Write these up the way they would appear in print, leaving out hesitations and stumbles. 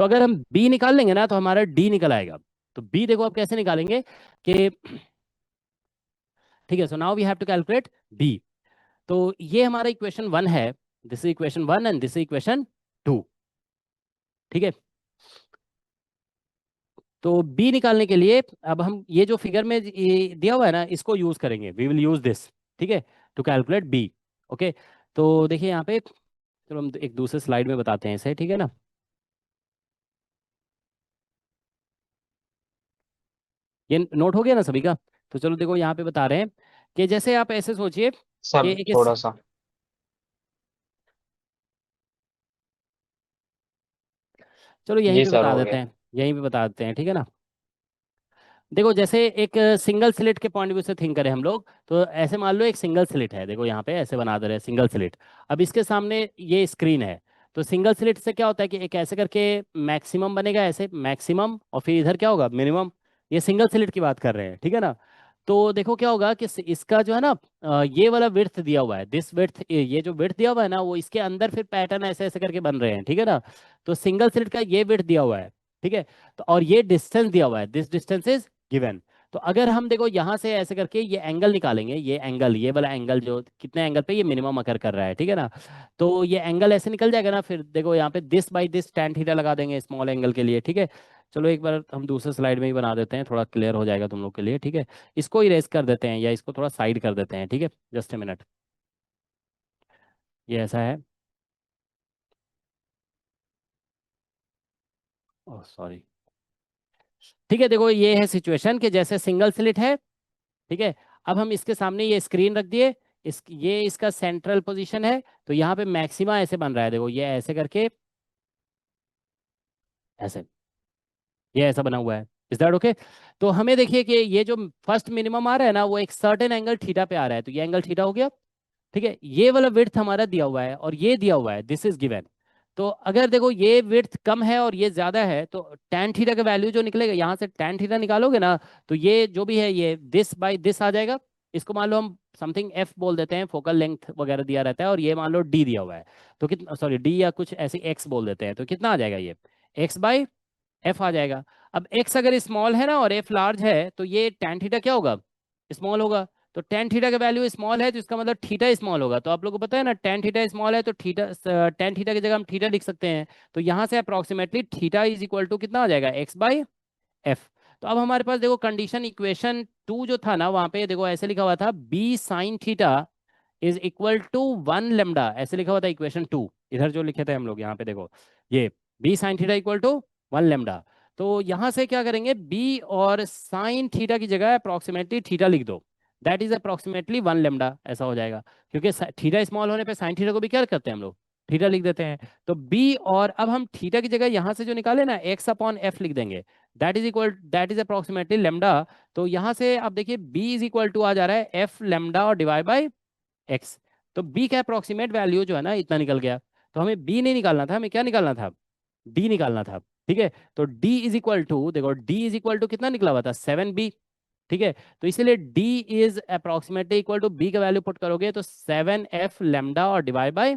तो अगर हम बी निकाल लेंगे ना तो हमारा डी निकल आएगा। तो बी देखो आप कैसे निकालेंगे कि, ठीक है, so now we have to calculate B. तो ये हमारा इक्वेशन 1 है, this is equation 1 and this is equation 2। ठीक है, तो बी निकालने के लिए अब हम ये जो फिगर में ये दिया हुआ है ना इसको यूज करेंगे, वी विल यूज दिस, ठीक है, टू कैलकुलेट बी। ओके, तो देखिए यहाँ पे, चलो हम एक दूसरे स्लाइड में बताते हैं इसे, ठीक है ना। ये नोट हो गया ना सभी का। तो चलो देखो यहाँ पे बता रहे हैं कि जैसे आप ऐसे सोचिए कि सर एक थोड़ा सा। चलो यहीं जी पे सर बता हो देते गया। हैं, यहीं पे बता देते हैं, ठीक है ना। देखो जैसे एक सिंगल स्लिट के पॉइंट व्यू से थिंक करें हम लोग, तो ऐसे मान लो एक सिंगल स्लिट है, देखो यहाँ पे ऐसे बना दे रहे हैं सिंगल स्लिट। अब इसके सामने ये स्क्रीन है। तो सिंगल स्लिट से क्या होता है कि एक ऐसे करके मैक्सिमम बनेगा, ऐसे मैक्सिमम, और फिर इधर क्या होगा, मिनिमम। ये सिंगल स्लिट की बात कर रहे हैं, ठीक है ना। तो देखो क्या होगा कि इसका जो है ना, ये वाला विड्थ दिया हुआ है, दिस विड्थ, ये जो विड्थ दिया हुआ है ना वो इसके अंदर फिर पैटर्न ऐसे ऐसे करके बन रहे हैं, ठीक है ना। तो सिंगल स्लिट का ये विड्थ दिया हुआ है, ठीक है। तो और ये डिस्टेंस दिया हुआ है, दिस डिस्टेंस इज गिवन। तो अगर हम देखो यहाँ से ऐसे करके ये एंगल निकालेंगे, ये एंगल, ये वाला एंगल जो कितने एंगल पे ये मिनिमम अकर कर रहा है, ठीक है ना। तो ये एंगल ऐसे निकल जाएगा ना, फिर देखो यहाँ पे this by this tan theta लगा देंगे स्मॉल एंगल के लिए, ठीक है। चलो एक बार हम दूसरे स्लाइड में ही बना देते हैं, थोड़ा क्लियर हो जाएगा तुम लोग के लिए, ठीक है। इसको इरेज कर देते हैं या इसको थोड़ा साइड कर देते हैं, ठीक है, जस्ट ए मिनट। ये ऐसा है, ओह सॉरी। ठीक है, देखो ये है सिचुएशन कि जैसे सिंगल स्लिट है, ठीक है। अब हम इसके सामने ये स्क्रीन रख दिए, ये इसका सेंट्रल पोजीशन है। तो यहाँ पे मैक्सिमा ऐसे बन रहा है, देखो ये ऐसे करके, ऐसे, ये ऐसा बना हुआ है। Is that okay? तो हमें देखिए कि ये जो फर्स्ट मिनिमम आ रहा है ना वो एक सर्टेन एंगल थीटा पे आ रहा है, तो ये एंगल थीटा हो गया, ठीक है। ये वाला विड्थ हमारा दिया हुआ है और ये दिया हुआ है, दिस इज गिवन। तो अगर देखो ये विड्थ कम है और ये ज्यादा है, तो tan थीटा का वैल्यू जो निकलेगा, यहाँ से tan थीटा निकालोगे ना, तो ये जो भी है ये दिस बाई दिस आ जाएगा। इसको मान लो हम समथिंग एफ बोल देते हैं, फोकल लेंथ वगैरह दिया रहता है, और ये मान लो डी दिया हुआ है। तो कितना, सॉरी डी या कुछ ऐसे एक्स बोल देते हैं, तो कितना आ जाएगा ये, एक्स बाई एफ आ जाएगा। अब एक्स अगर स्मॉल है ना और एफ लार्ज है, तो ये tan थीटा क्या होगा, स्मॉल होगा। तो tan थीटा का वैल्यू स्मॉल है तो इसका मतलब थीटा स्मॉल होगा। तो आप लोगों को पता है ना, tan थीटा स्मॉल है तो थीटा, tan थीटा की जगह हम थीटा लिख सकते हैं। तो यहाँ से approximately theta is equal to कितना आ जाएगा, एक्स बाई एफ। तो अब हमारे पास देखो कंडीशन इक्वेशन 2 जो था ना, वहां पे देखो ऐसे लिखा हुआ था, B sine theta is equal to 1 lambda, ऐसे लिखा हुआ था इक्वेशन 2, इधर जो लिखे थे हम लोग यहाँ पे देखो, ये B sine theta equal to 1 lambda. तो यहाँ से क्या करेंगे, बी और साइन थीटा की जगह अप्रोक्सीमेटली थीटा लिख दो, दैट इज अप्रोक्सीमेटली 1 लेमडा, ऐसा हो जाएगा। क्योंकि थीटा स्मॉल होने पे साइन थीटा को भी क्या करते हैं हम लोग, थीटा लिख देते हैं। तो बी, और अब हम थीटा की जगह यहाँ से जो निकाले ना, एक्स अपॉन एफ लिख देंगे, दैट इज अप्रोक्सीमेटली लेमडा। तो यहाँ से आप देखिए बी इज इक्वल टू आ जा रहा है एफ लेमडा और डिवाइड बाई एक्स। तो बी का अप्रोक्सीमेट वैल्यू जो है ना इतना निकल गया। तो हमें बी नहीं निकालना था, हमें क्या निकालना था, डी निकालना था, ठीक है। तो डी इज इक्वल टू, देखो डी इज इक्वल टू कितना निकला हुआ था, 7b, ठीक है। तो इसीलिए D is approximately equal to B का वैल्यू पुट करोगे तो 7f लेमडा और डिवाइड बाई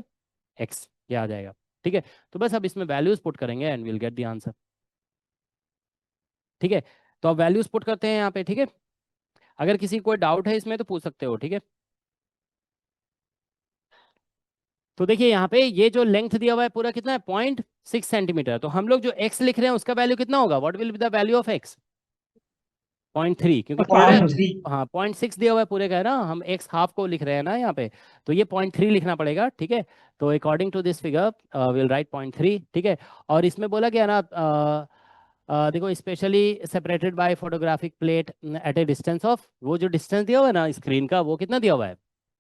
एक्स, ये आ जाएगा, ठीक है। तो बस अब इसमें वैल्यूज पुट करेंगे and will get the answer, ठीक है। तो अब वैल्यूज पुट करते हैं यहाँ पे, ठीक है। अगर किसी को कोई डाउट है इसमें तो पूछ सकते हो, ठीक है। तो देखिए यहाँ पे ये जो लेंथ दिया हुआ है पूरा कितना है, 0.6 सेंटीमीटर। तो हम लोग जो x लिख रहे हैं उसका वैल्यू कितना होगा, what will be the value of x, 0.3, क्योंकि पूरा, 0.3। हाँ 0.6 दिया हुआ है पूरे का है ना, हम x हाफ को लिख रहे हैं ना यहाँ पे। तो ये 0.3 लिखना पड़ेगा, ठीक है। तो according to this figure will write 0.3, ठीक है। और इसमें बोला गया ना, देखो specially separated by photographic plate at a distance of, वो जो डिस्टेंस दिया हुआ है ना स्क्रीन का, वो कितना दिया हुआ है,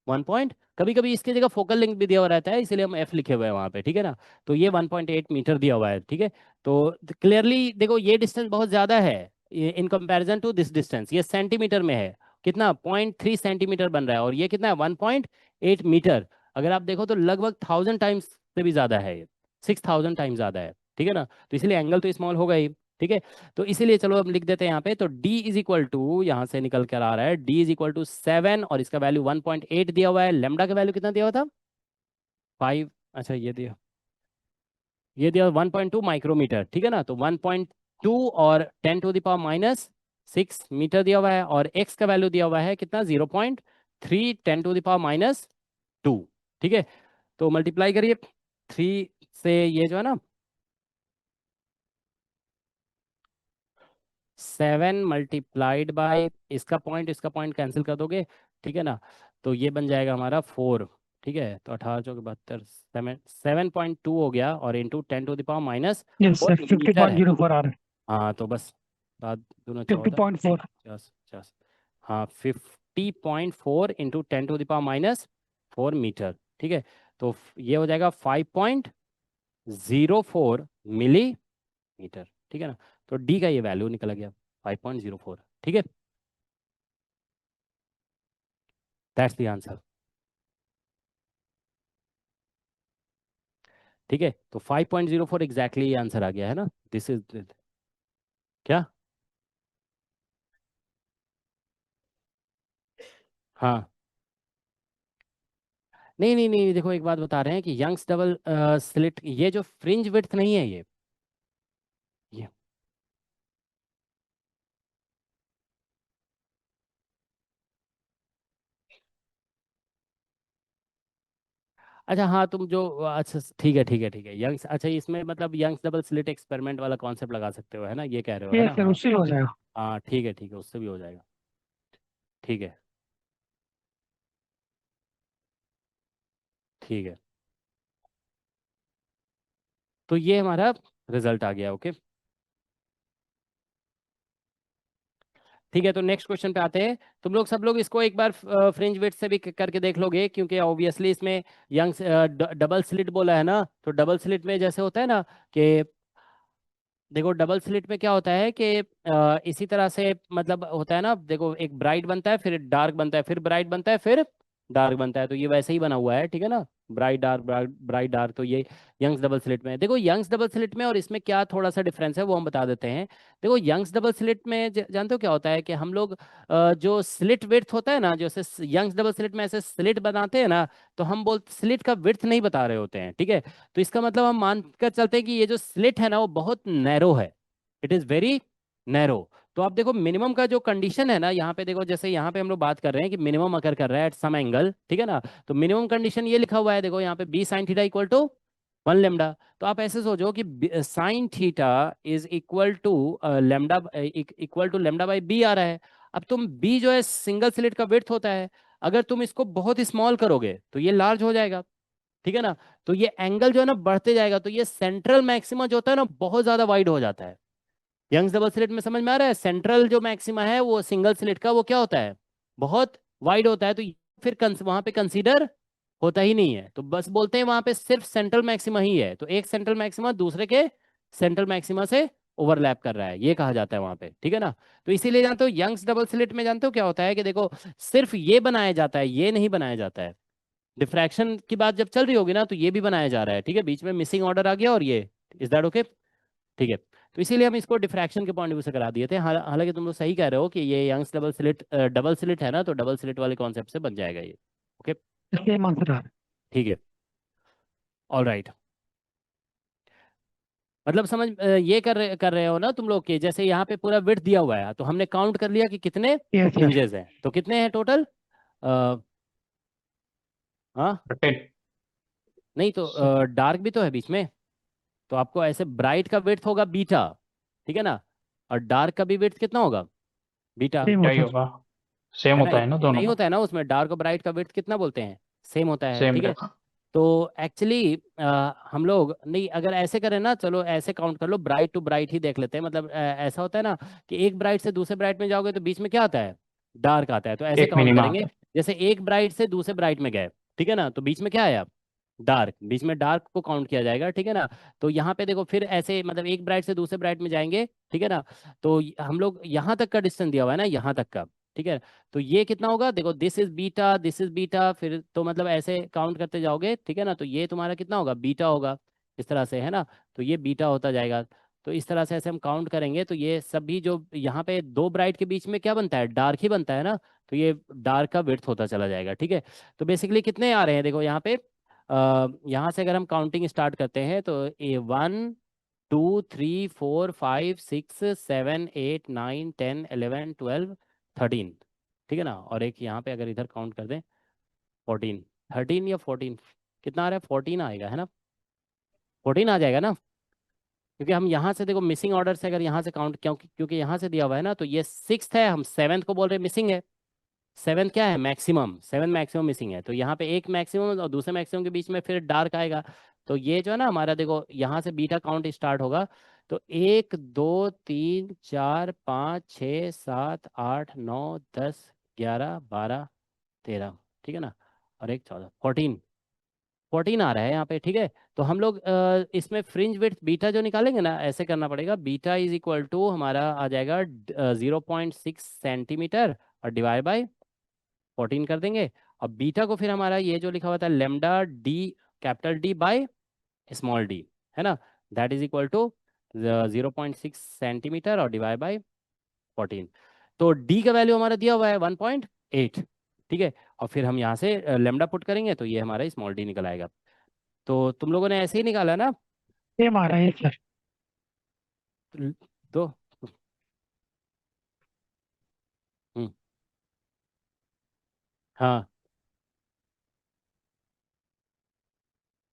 1 पॉइंट, कभी कभी इसकी जगह फोकल लेंथ भी दिया हुआ रहता है, इसलिए हम एफ लिखे हुए हैं वहाँ पे, ठीक है ना। तो ये 1.8 मीटर दिया हुआ है, ठीक है। तो क्लियरली देखो ये डिस्टेंस बहुत ज़्यादा है in comparison to this distance, ये सेंटीमीटर में है, कितना 0.3 सेंटीमीटर बन रहा है, और ये कितना है 1.8 मीटर। अगर आप देखो तो लगभग 1000 टाइम्स से भी ज़्यादा है ये, 6000 टाइम्स ज़्यादा है, ठीक है ना। तो इसलिए एंगल तो स्मॉल होगा ही, ठीक है। तो इसीलिए चलो अब लिख देते हैं यहाँ पे, तो d इज इक्वल टू, यहाँ से निकल कर आ रहा है d इज इक्वल टू 7, और इसका वैल्यू 1.8 दिया हुआ है, लेमडा का वैल्यू कितना दिया हुआ था, 5, अच्छा ये दिया, ये दिया 1.2 माइक्रोमीटर, ठीक है ना। तो 1.2 और 10⁻⁶ मीटर दिया हुआ है, और एक्स का वैल्यू दिया हुआ है कितना, 0.3 10⁻², ठीक है। तो मल्टीप्लाई करिए 3 से, ये जो है ना 7 मल्टीप्लाइड बाय इसका पॉइंट कैंसिल कर दोगे, ठीक है ना। तो ये बन जाएगा हमारा 4, ठीक है। तो 18×4 = 72, 7.2 हो गया, और into 10⁻⁻⁴ yes sir, fifty metre point है। जीरो फोर आ रहा है। हाँ तो बस, बात दोनों 14, 50.4। 50, हाँ 50.4 इंटू 10⁻⁴ मीटर, ठीक है। तो ये हो जाएगा 5.04 मिलीमीटर, ठीक है ना। तो डी का ये वैल्यू निकल गया 5.04, ठीक है। दैट्स द आंसर, ठीक है। तो 5.04 एग्जैक्टली आंसर आ गया है ना, दिस इज क्या। हाँ, नहीं नहीं नहीं, देखो एक बात बता रहे हैं कि यंग्स डबल स्लिट, ये जो फ्रिंज विड्थ नहीं है ये अच्छा हाँ, तुम जो, अच्छा ठीक है ठीक है ठीक है, यंग्स, अच्छा इसमें मतलब यंग्स डबल स्लिट एक्सपेरिमेंट वाला कॉन्सेप्ट लगा सकते हो, है ना, ये कह रहे हो, है ये ना। सर हाँ उससे हो जाएगा। हाँ ठीक है ठीक है, उससे भी हो जाएगा, ठीक है ठीक है। तो ये हमारा रिजल्ट आ गया, ओके। ठीक है, तो नेक्स्ट क्वेश्चन पे आते हैं। तुम लोग सब लोग इसको एक बार फ्रिंज विड्थ से भी करके देख लोगे, क्योंकि ऑब्वियसली इसमें यंग डबल स्लिट बोला है ना, तो डबल स्लिट में जैसे होता है ना कि, देखो डबल स्लिट में क्या होता है कि इसी तरह से मतलब होता है ना, देखो एक ब्राइट बनता है, फिर डार्क बनता है, फिर ब्राइट बनता है, फिर डार्क बनता है। तो ये वैसे ही बना हुआ है, ठीक है ना, ब्राइट डार्क ब्राइट डार्क। तो ये यंग्स डबल स्लिट में है। देखो यंग्स डबल स्लिट में और इसमें क्या थोड़ा सा डिफरेंस है वो हम बता देते हैं। देखो यंग्स डबल स्लिट में जानते हो क्या होता है कि हम लोग जो स्लिट विड्थ होता है ना, जैसे यंग्स डबल स्लिट में ऐसे स्लिट बनाते हैं ना, तो हम बोलते स्लिट का विड्थ नहीं बता रहे होते हैं, ठीक है। तो इसका मतलब हम मान कर चलते हैं कि ये जो स्लिट है ना वो बहुत नैरो है, इट इज वेरी नैरो। तो आप देखो मिनिमम का जो कंडीशन है ना, यहाँ पे देखो, जैसे यहाँ पे हम लोग बात कर रहे हैं कि मिनिमम अगर कर रहा है एट सम एंगल, ठीक है ना। तो मिनिमम कंडीशन ये लिखा हुआ है, देखो यहाँ पे B sine theta equal to 1 lambda. तो आप ऐसे सोचो कि sine theta is equal to lambda, equal to lambda by B आ रहा है। अब तुम बी जो है सिंगल स्लिट का विड्थ होता है, अगर तुम इसको बहुत स्मॉल करोगे तो ये लार्ज हो जाएगा, ठीक है ना। तो ये एंगल जो है ना बढ़ते जाएगा, तो ये सेंट्रल मैक्सिमा जो होता है ना बहुत ज्यादा वाइड हो जाता है। यंग्स डबल स्लिट में समझ में आ रहा है, सेंट्रल जो मैक्सिमा है वो सिंगल स्लिट का वो क्या होता है, बहुत वाइड होता है। तो फिर वहां पे कंसीडर होता ही नहीं है, तो बस बोलते हैं वहां पे सिर्फ सेंट्रल मैक्सिमा ही है। तो एक सेंट्रल मैक्सिमा दूसरे के सेंट्रल मैक्सिमा से ओवरलैप कर रहा है, ये कहा जाता है वहां पे, ठीक है ना। तो इसीलिए जानते हो यंग्स डबल स्लिट में जानते हो क्या होता है कि देखो सिर्फ ये बनाया जाता है, ये नहीं बनाया जाता है। डिफ्रैक्शन की बात जब चल रही होगी ना, तो ये भी बनाया जा रहा है, ठीक है, बीच में मिसिंग ऑर्डर आ गया, और ये, इज दैट ओके, ठीक है। तो इसीलिए हम इसको डिफ्रैक्शन के पॉइंट ऑफ व्यू से करा दिए थे। हालांकि तुम लोग सही कह रहे हो कि ये यंग्स डबल स्लिट है ना, तो डबल स्लिट वाले कॉन्सेप्ट से बन जाएगा ये, ओके, सेम आंसर आ रहा है। ठीक है, ऑल राइट। मतलब समझ ये कर रहे हो ना तुम लोग के, जैसे यहाँ पे पूरा विड्थ दिया हुआ है, तो हमने काउंट कर लिया कि कितने यस सर। फ्रिंजेस हैं, तो कितने हैं टोटल। हाँ, टेन। नहीं तो डार्क भी तो है बीच में, तो आपको ऐसे ब्राइट का विड्थ होगा बीटा, ठीक है ना, और डार्क का भी विड्थ कितना होगा, बीटा, सेम क्या ही होता होगा, सेम है ना। होता है ना दोनों नहीं का। होता है ना, उसमें डार्क और ब्राइट का विड्थ कितना बोलते हैं, सेम होता है, सेम ठीक है। रहेगा। तो एक्चुअली हम लोग नहीं, अगर ऐसे करें ना, चलो ऐसे काउंट कर लो, ब्राइट टू ब्राइट ही देख लेते हैं, मतलब ऐसा होता है ना कि एक ब्राइट से दूसरे ब्राइट में जाओगे तो बीच में क्या आता है, डार्क आता है, तो ऐसे एक काउंट मिनिमा करेंगे। आता है। जैसे एक ब्राइट से दूसरे ब्राइट में गए, ठीक है ना, तो बीच में क्या आया, डार्क, बीच में डार्क को काउंट किया जाएगा, ठीक है ना। तो यहाँ पे देखो फिर ऐसे मतलब एक ब्राइट से दूसरे ब्राइट में जाएंगे, ठीक है ना। तो हम लोग यहाँ तक का डिस्टेंस दिया हुआ है ना, यहाँ तक का, ठीक है। तो ये कितना होगा, देखो this is beta, this is beta, फिर तो मतलब ऐसे काउंट करते जाओगे, ठीक है ना। तो ये तुम्हारा कितना होगा, बीटा होगा, इस तरह से, है ना। तो ये बीटा होता जाएगा। तो इस तरह से ऐसे हम काउंट करेंगे, तो ये सभी जो यहाँ पे दो ब्राइट के बीच में क्या बनता है, डार्क ही बनता है ना। तो ये डार्क का विड्थ होता चला जाएगा, ठीक है। तो बेसिकली कितने आ रहे हैं देखो यहाँ पे, यहाँ से अगर हम काउंटिंग स्टार्ट करते हैं तो ए 1 2 3 4 5 6 7 8 9 10 11 12 13, ठीक है ना। और एक यहाँ पे अगर इधर काउंट कर दें 14, 13 या 14, कितना आ रहा है, 14 आएगा है ना, 14 आ जाएगा ना। क्योंकि हम यहाँ से देखो मिसिंग ऑर्डर से अगर यहाँ से काउंट, क्योंकि क्योंकि यहाँ से दिया हुआ है ना, तो ये सिक्स्थ है, हम सेवन्थ को बोल रहे हैं मिसिंग है। सेवन्थ क्या है, मैक्सिमम, सेवन मैक्सिमम मिसिंग है, तो यहाँ पे एक मैक्सिमम और दूसरे मैक्सिमम के बीच में फिर डार्क आएगा। तो ये जो है ना हमारा, देखो यहाँ से बीटा काउंट स्टार्ट होगा। तो 1 2 3 4 5 6 7 8 9 10 11 12 13, ठीक है ना। और एक 14, 14, 14 आ रहा है यहाँ पे, ठीक है। तो हम लोग इसमें फ्रिंज विड्थ बीटा जो निकालेंगे ना, ऐसे करना पड़ेगा, बीटा इज इक्वल टू हमारा आ जाएगा 0.6 सेंटीमीटर और डिवाइड बाई 14 कर देंगे। और बीटा को फिर हमारा ये जो लिखा हुआ था lambda D, capital D by small D, है ना, that is equal to 0.6 centimetre और डिवाइड बाय 14। तो डी का वैल्यू हमारा दिया हुआ है 1.8, ठीक है। और फिर हम यहाँ से लेमडा पुट करेंगे तो ये हमारा स्मॉल डी निकल आएगा। तो तुम लोगों ने ऐसे ही निकाला ना। सेम आ रहा है सर। तो हम्म, हाँ,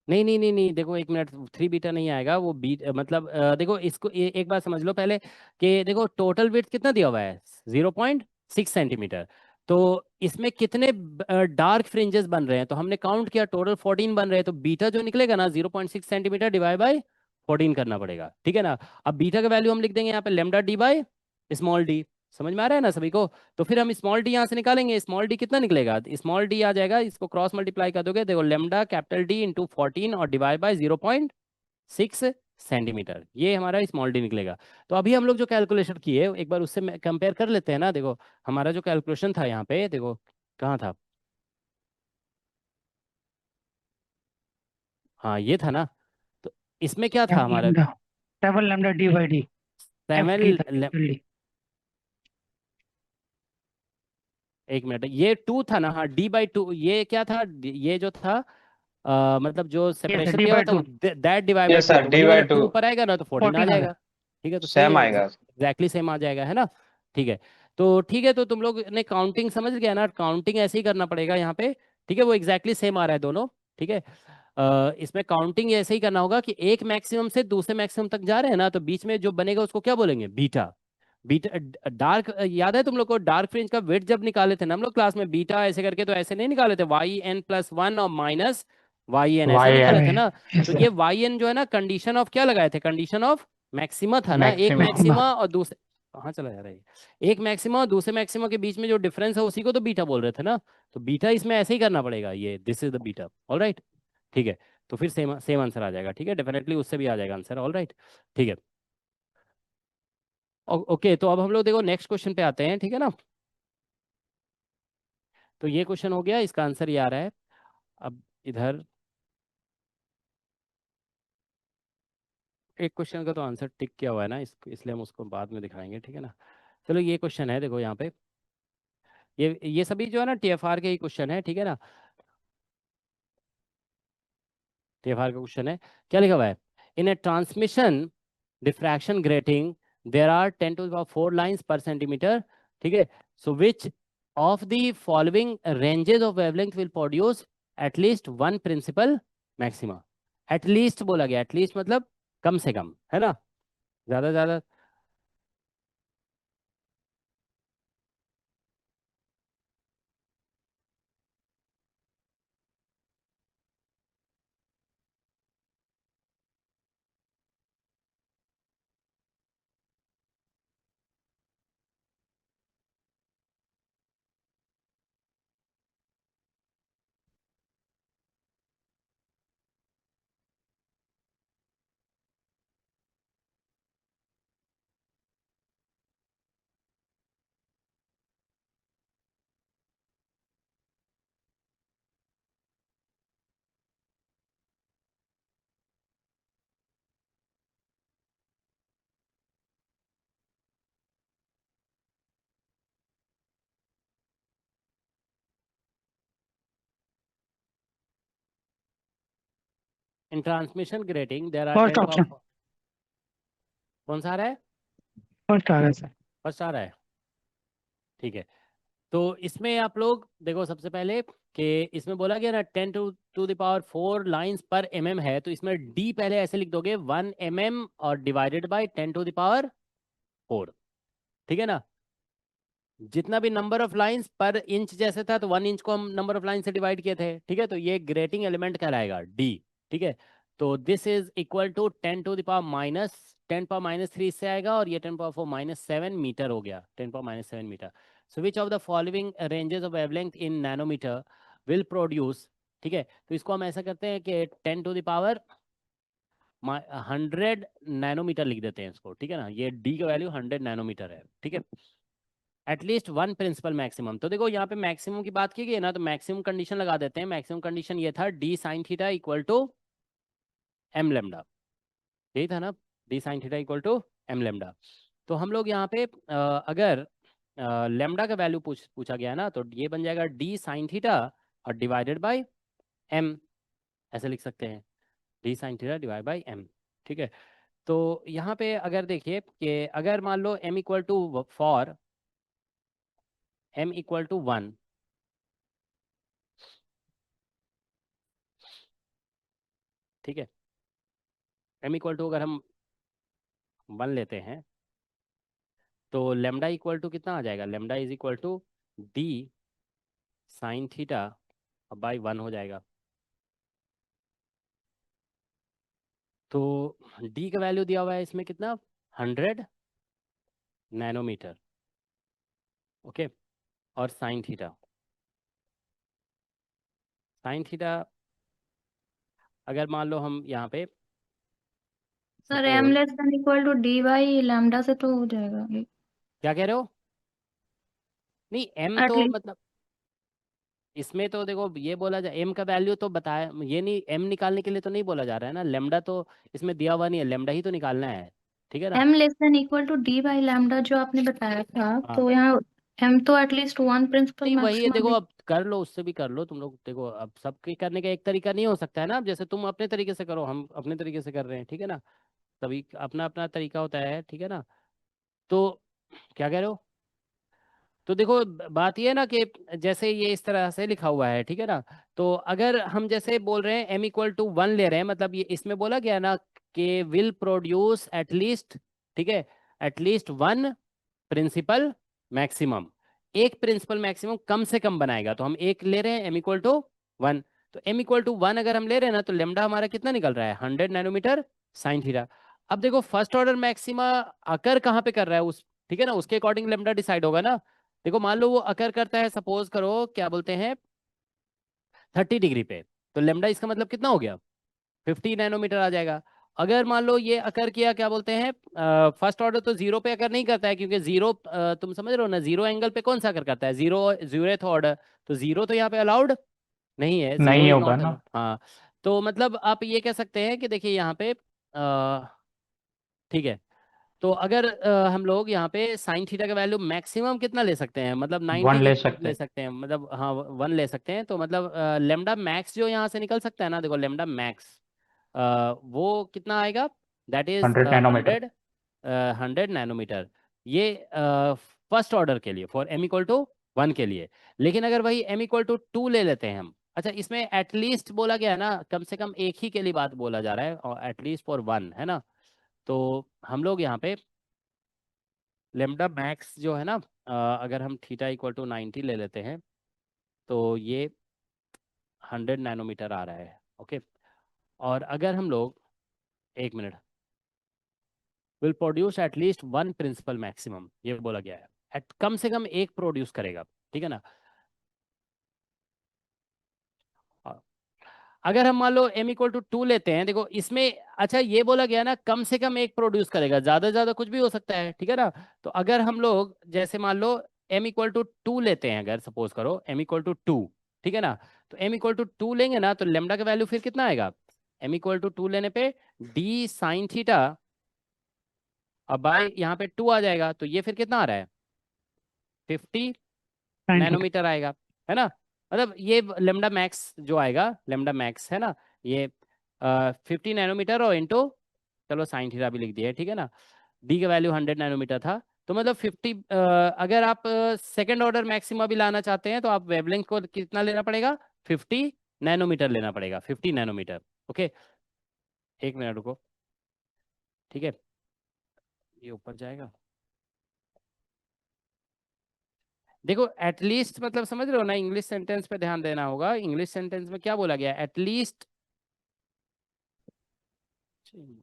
नहीं नहीं नहीं नहीं, देखो 1 मिनट, थ्री बीटा नहीं आएगा वो बीट, मतलब देखो इसको एक बार समझ लो पहले कि देखो टोटल विड्थ कितना दिया हुआ है, 0.6 सेंटीमीटर। तो इसमें कितने डार्क फ्रिंजेस बन रहे हैं, तो हमने काउंट किया टोटल 14 बन रहे हैं, तो बीटा जो निकलेगा ना 0.6 सेंटीमीटर डिवाइड बाय 14 करना पड़ेगा, ठीक है ना। अब बीटा का वैल्यू हम लिख देंगे यहाँ पे lambda D by small D, समझ में आ रहा है ना सभी को। तो फिर हम स्मॉल डी यहाँ से निकालेंगे, स्मॉल डी कितना निकलेगा, स्मॉल डी आ जाएगा, इसको क्रॉस मल्टीप्लाई कर दोगे, देखो लेमडा कैपिटल डी इंटू 14 और डिवाइड बाय 0.6 सेंटीमीटर, ये हमारा स्मॉल डी निकलेगा। तो अभी हम लोग जो कैलकुलेशन किए एक बार उससे कंपेयर कर लेते हैं ना। देखो हमारा जो कैलकुलेशन था यहाँ पे, देखो कहाँ था, हाँ ये था ना। तो इसमें क्या था डबल हमारा, lambda, double lambda D by D. F D था, सेवन, कैपिटल डी। 1 मिनट, ये टू था ना, हाँ D/2, ये क्या था, ये जो था मतलब जो ये सर सेपरेशन डी दिया हुआ बाई था वो two. That divide by yes two, sir, तो डी वही बाई वाला टू टू ऊपर आएगा ना तो 14 आ 14 आ रहा जाएगा। है। ठीक है, तो सही सेम है, आएगा। एग्जैक्टली सेम आ जाएगा, है ना। ठीक है, तो ठीक है, तो तुम लोग ने काउंटिंग समझ गया ना, काउंटिंग ऐसे ही करना पड़ेगा यहाँ पे, ठीक है, वो एग्जैक्टली सेम आ रहा है दोनों, ठीक है। इसमें काउंटिंग ऐसे ही करना होगा कि एक मैक्सिमम से दूसरे मैक्सिमम तक जा रहे हैं ना, तो बीच में जो बनेगा उसको क्या बोलेंगे, बीटा। बीटा डार्क, याद है तुम लोग को डार्क फ्रिंज का वेट जब निकाले थे ना हम लोग क्लास में, बीटा ऐसे करके तो ऐसे नहीं निकाले थे, YN+1 और माइनस YN ऐसे वाई एन। निकाले थे वाई। ना। यस तो सर। ये YN जो है ना कंडीशन ऑफ क्या लगाए थे, कंडीशन ऑफ मैक्सिमा था ना, एक मैक्सिमम। मैक्सिमा। मैक्सिमा और दूसरे, कहाँ चला जा रहा है एक मैक्सिमा और दूसरे मैक्सिमा के बीच में जो डिफरेंस है उसी को तो बीटा बोल रहे थे ना। तो बीटा इसमें ऐसे ही करना पड़ेगा, ये this is the beta, all right, ठीक है। तो फिर सेम सेम आंसर आ जाएगा, ठीक है, डेफिनेटली उससे भी आ जाएगा आंसर, ऑल राइट, ठीक है। ओके, तो अब हम लोग देखो नेक्स्ट क्वेश्चन पे आते हैं, ठीक है ना। तो ये क्वेश्चन हो गया, इसका आंसर ये आ रहा है। अब इधर एक क्वेश्चन का तो आंसर टिक किया हुआ है ना, इसलिए हम उसको बाद में दिखाएंगे, ठीक है ना। चलो ये क्वेश्चन है, देखो यहाँ पे, ये सभी जो है ना TFR के ही क्वेश्चन है, ठीक है ना। TFR का क्वेश्चन है, क्या लिखा हुआ है, in a transmission diffraction grating there are 10⁴ lines per centimetre, ठीक है। So which of the following ranges of wavelength will produce at least one principal maxima. At least बोला गया, एटलीस्ट मतलब कम से कम, है ना, ज्यादा से ज्यादा। In transmission grating there are first 10 option. Power, कौन सा आ रहा है? फर्स्ट आ रहा है सर। फर्स्ट आ रहा है, ठीक है। तो इसमें आप लोग देखो सबसे पहले कि इसमें बोला गया ना 10 टू द पावर 4 लाइंस पर है, तो इसमें डी पहले ऐसे लिख दोगे 1 और divided by 10 to the power 4, ठीक है ना। जितना भी नंबर ऑफ लाइंस पर इंच जैसे था तो 1 इंच को हम नंबर ऑफ लाइन से डिवाइड किए थे, ठीक है। तो ये ग्रेटिंग एलिमेंट कहलाएगा डी, ठीक है। तो this is equal to 10 to the power -3 इससे आएगा, और ये 10 पावर 4 -7 मीटर हो गया, 10 power -7 metre. So which of the following ranges of wavelength in nanometre will produce, ठीक है। तो इसको हम ऐसा करते हैं कि 10 टू द पावर 100 नैनोमीटर लिख देते हैं इसको, ठीक है ना। ये डी का वैल्यू 100 नैनोमीटर है, ठीक है। एटलीस्ट वन प्रिंसिपल मैक्सिमम, तो देखो यहाँ पे मैक्सिमम की बात की गई है ना, तो मैक्सिमम कंडीशन लगा देते हैं। मैक्सिमम कंडीशन ये था D sine theta equal to M lambda, यही था ना, D sine theta equal to M lambda. तो हम लोग यहाँ पे अगर लेमडा का वैल्यू पूछा गया है ना, तो ये बन जाएगा डी साइन थीटा और डिवाइडेड बाय एम, ऐसे लिख सकते हैं, D sine theta divide by M, ठीक है। तो यहाँ पे अगर देखिए कि अगर मान लो M equal to four M equal to 1, ठीक है, एम इक्वल टू अगर हम 1 लेते हैं तो लेमडा इक्वल टू कितना आ जाएगा, lambda is equal to D sine theta by 1 हो जाएगा। तो डी का वैल्यू दिया हुआ है इसमें कितना, 100 नैनोमीटर, ओके। और साइन थीटा अगर मान लो हम यहाँ पे sir M suppose, less than equal to D by lambda से तो हो जाएगा क्या कह रहे हो? नहीं एम तो एटलीस्ट। मतलब इसमें तो देखो ये बोला जा एम का वैल्यू तो बताया, ये नहीं एम निकालने के लिए तो नहीं बोला जा रहा है ना, लेमडा तो इसमें दिया हुआ नहीं है, लेमडा ही तो निकालना है, ठीक है ना। M less than equal to D by lambda जो आपने बताया था, हाँ, तो यहाँ एम तो एटलीस्ट वन प्रिंसिपल नहीं वही है, देखो मैक्सिमम। अब कर लो, उससे भी कर लो तुम लोग, देखो अब सबके करने का एक तरीका नहीं हो सकता है ना, अब जैसे तुम अपने तरीके से करो, हम अपने तरीके से कर रहे हैं, ठीक है ना। सभी अपना अपना तरीका होता है, ठीक है ना। तो क्या कह रहे हो? तो देखो बात ये है ना कि जैसे ये इस तरह से लिखा हुआ है, ठीक है ना। तो अगर हम जैसे बोल रहे हैं एम इक्वल टू 1 ले रहे हैं, मतलब ये इसमें बोला गया ना कि विल प्रोड्यूस एटलीस्ट, ठीक है, एटलीस्ट वन प्रिंसिपल मैक्सिमम, एक प्रिंसिपल मैक्सिमम कम से कम बनाएगा, तो हम एक ले रहे हैं एम इक्वल टू 1। तो एम इक्वल टू 1 अगर हम ले रहे हैं ना, तो लेमडा हमारा कितना निकल रहा है, 100 नैनोमीटर साइन थीटा। अब देखो फर्स्ट ऑर्डर मैक्सिमा अकर कहाँ पे कर रहा है उस, ठीक है ना, उसके अकॉर्डिंग लेमडा डिसाइड होगा ना। देखो मान लो वो अकर करता है, सपोज करो क्या बोलते हैं 30 डिग्री पे, तो लेमडा इसका मतलब कितना हो गया, 50 नैनोमीटर आ जाएगा। अगर मान लो ये अकर किया क्या बोलते हैं फर्स्ट ऑर्डर, तो जीरो पे अकर नहीं करता है, क्योंकि जीरो तुम समझ रहे हो ना, जीरो एंगल पे कौन सा अकर करता है, जीरो, जीरोथ ऑर्डर, तो जीरो तो यहाँ पे अलाउड नहीं है, जीरो नहीं इज होगा नॉट ना। अलाउड, हाँ। तो मतलब आप ये कह सकते हैं कि देखिए यहाँ पे ठीक है, तो अगर हम लोग यहाँ पे साइन थीटा का वैल्यू मैक्सिमम कितना ले सकते हैं, मतलब 90 वन के ले करीब सकते ले हैं। सकते हैं, मतलब हाँ 1 ले सकते हैं, तो मतलब लेमडा मैक्स जो यहाँ से निकल सकता है ना, देखो लेमडा मैक्स वो कितना आएगा, दैट इज 100 नैनोमीटर। 100 नैनोमीटर, ये फर्स्ट ऑर्डर के लिए फॉर एम इक्वल टू 1 के लिए। लेकिन अगर वही एम इक्वल टू 2 ले लेते हैं हम, अच्छा इसमें एटलीस्ट बोला गया है ना, कम से कम एक ही के लिए बात बोला जा रहा है, और एटलीस्ट फॉर 1 है ना। तो हम लोग यहाँ पे लेमडा मैक्स जो है ना, अगर हम थीटा इक्वल टू 90 ले लेते हैं, तो ये 100 नैनोमीटर आ रहा है, ओके। और अगर हम लोग, एक minute, will produce at least one principal maximum, ये बोला गया है, कम से कम एक प्रोड्यूस करेगा, ठीक है ना। अ, अगर हम मान लो m इक्वल टू 2 लेते हैं, देखो इसमें अच्छा ये बोला गया ना कम से कम एक प्रोड्यूस करेगा, ज्यादा से ज्यादा कुछ भी हो सकता है, ठीक है ना। तो अगर हम लोग जैसे मान लो m इक्वल टू 2 लेते हैं, अगर सपोज करो m इक्वल टू 2, ठीक है ना, तो m इक्वल टू 2 लेंगे ना, तो लेमडा का वैल्यू फिर कितना आएगा, m इक्वल टू 2 लेने पे d साइन थीटा, अब बाय यहाँ पे 2 आ जाएगा, तो ये फिर कितना आ रहा है, 50 साइन थीटा। नैनोमीटर आएगा, है ना। मतलब ये लेमडा मैक्स जो आएगा, लेमडा मैक्स है ना, ये 50 नैनोमीटर और इंटू, चलो साइन थीटा भी लिख दिया है, ठीक है ना। डी का वैल्यू 100 नैनोमीटर था, तो मतलब 50, अगर आप सेकेंड ऑर्डर मैक्सिमा भी लाना चाहते हैं तो आप वेवलेंथ को कितना लेना पड़ेगा, 50 नैनोमीटर लेना पड़ेगा, 50 नैनोमीटर। ओके, एक मिनट रुको, ठीक है, ये ऊपर जाएगा। देखो एटलीस्ट मतलब समझ रहे हो ना, इंग्लिश सेंटेंस पे ध्यान देना होगा। इंग्लिश सेंटेंस में क्या बोला गया, एटलीस्ट,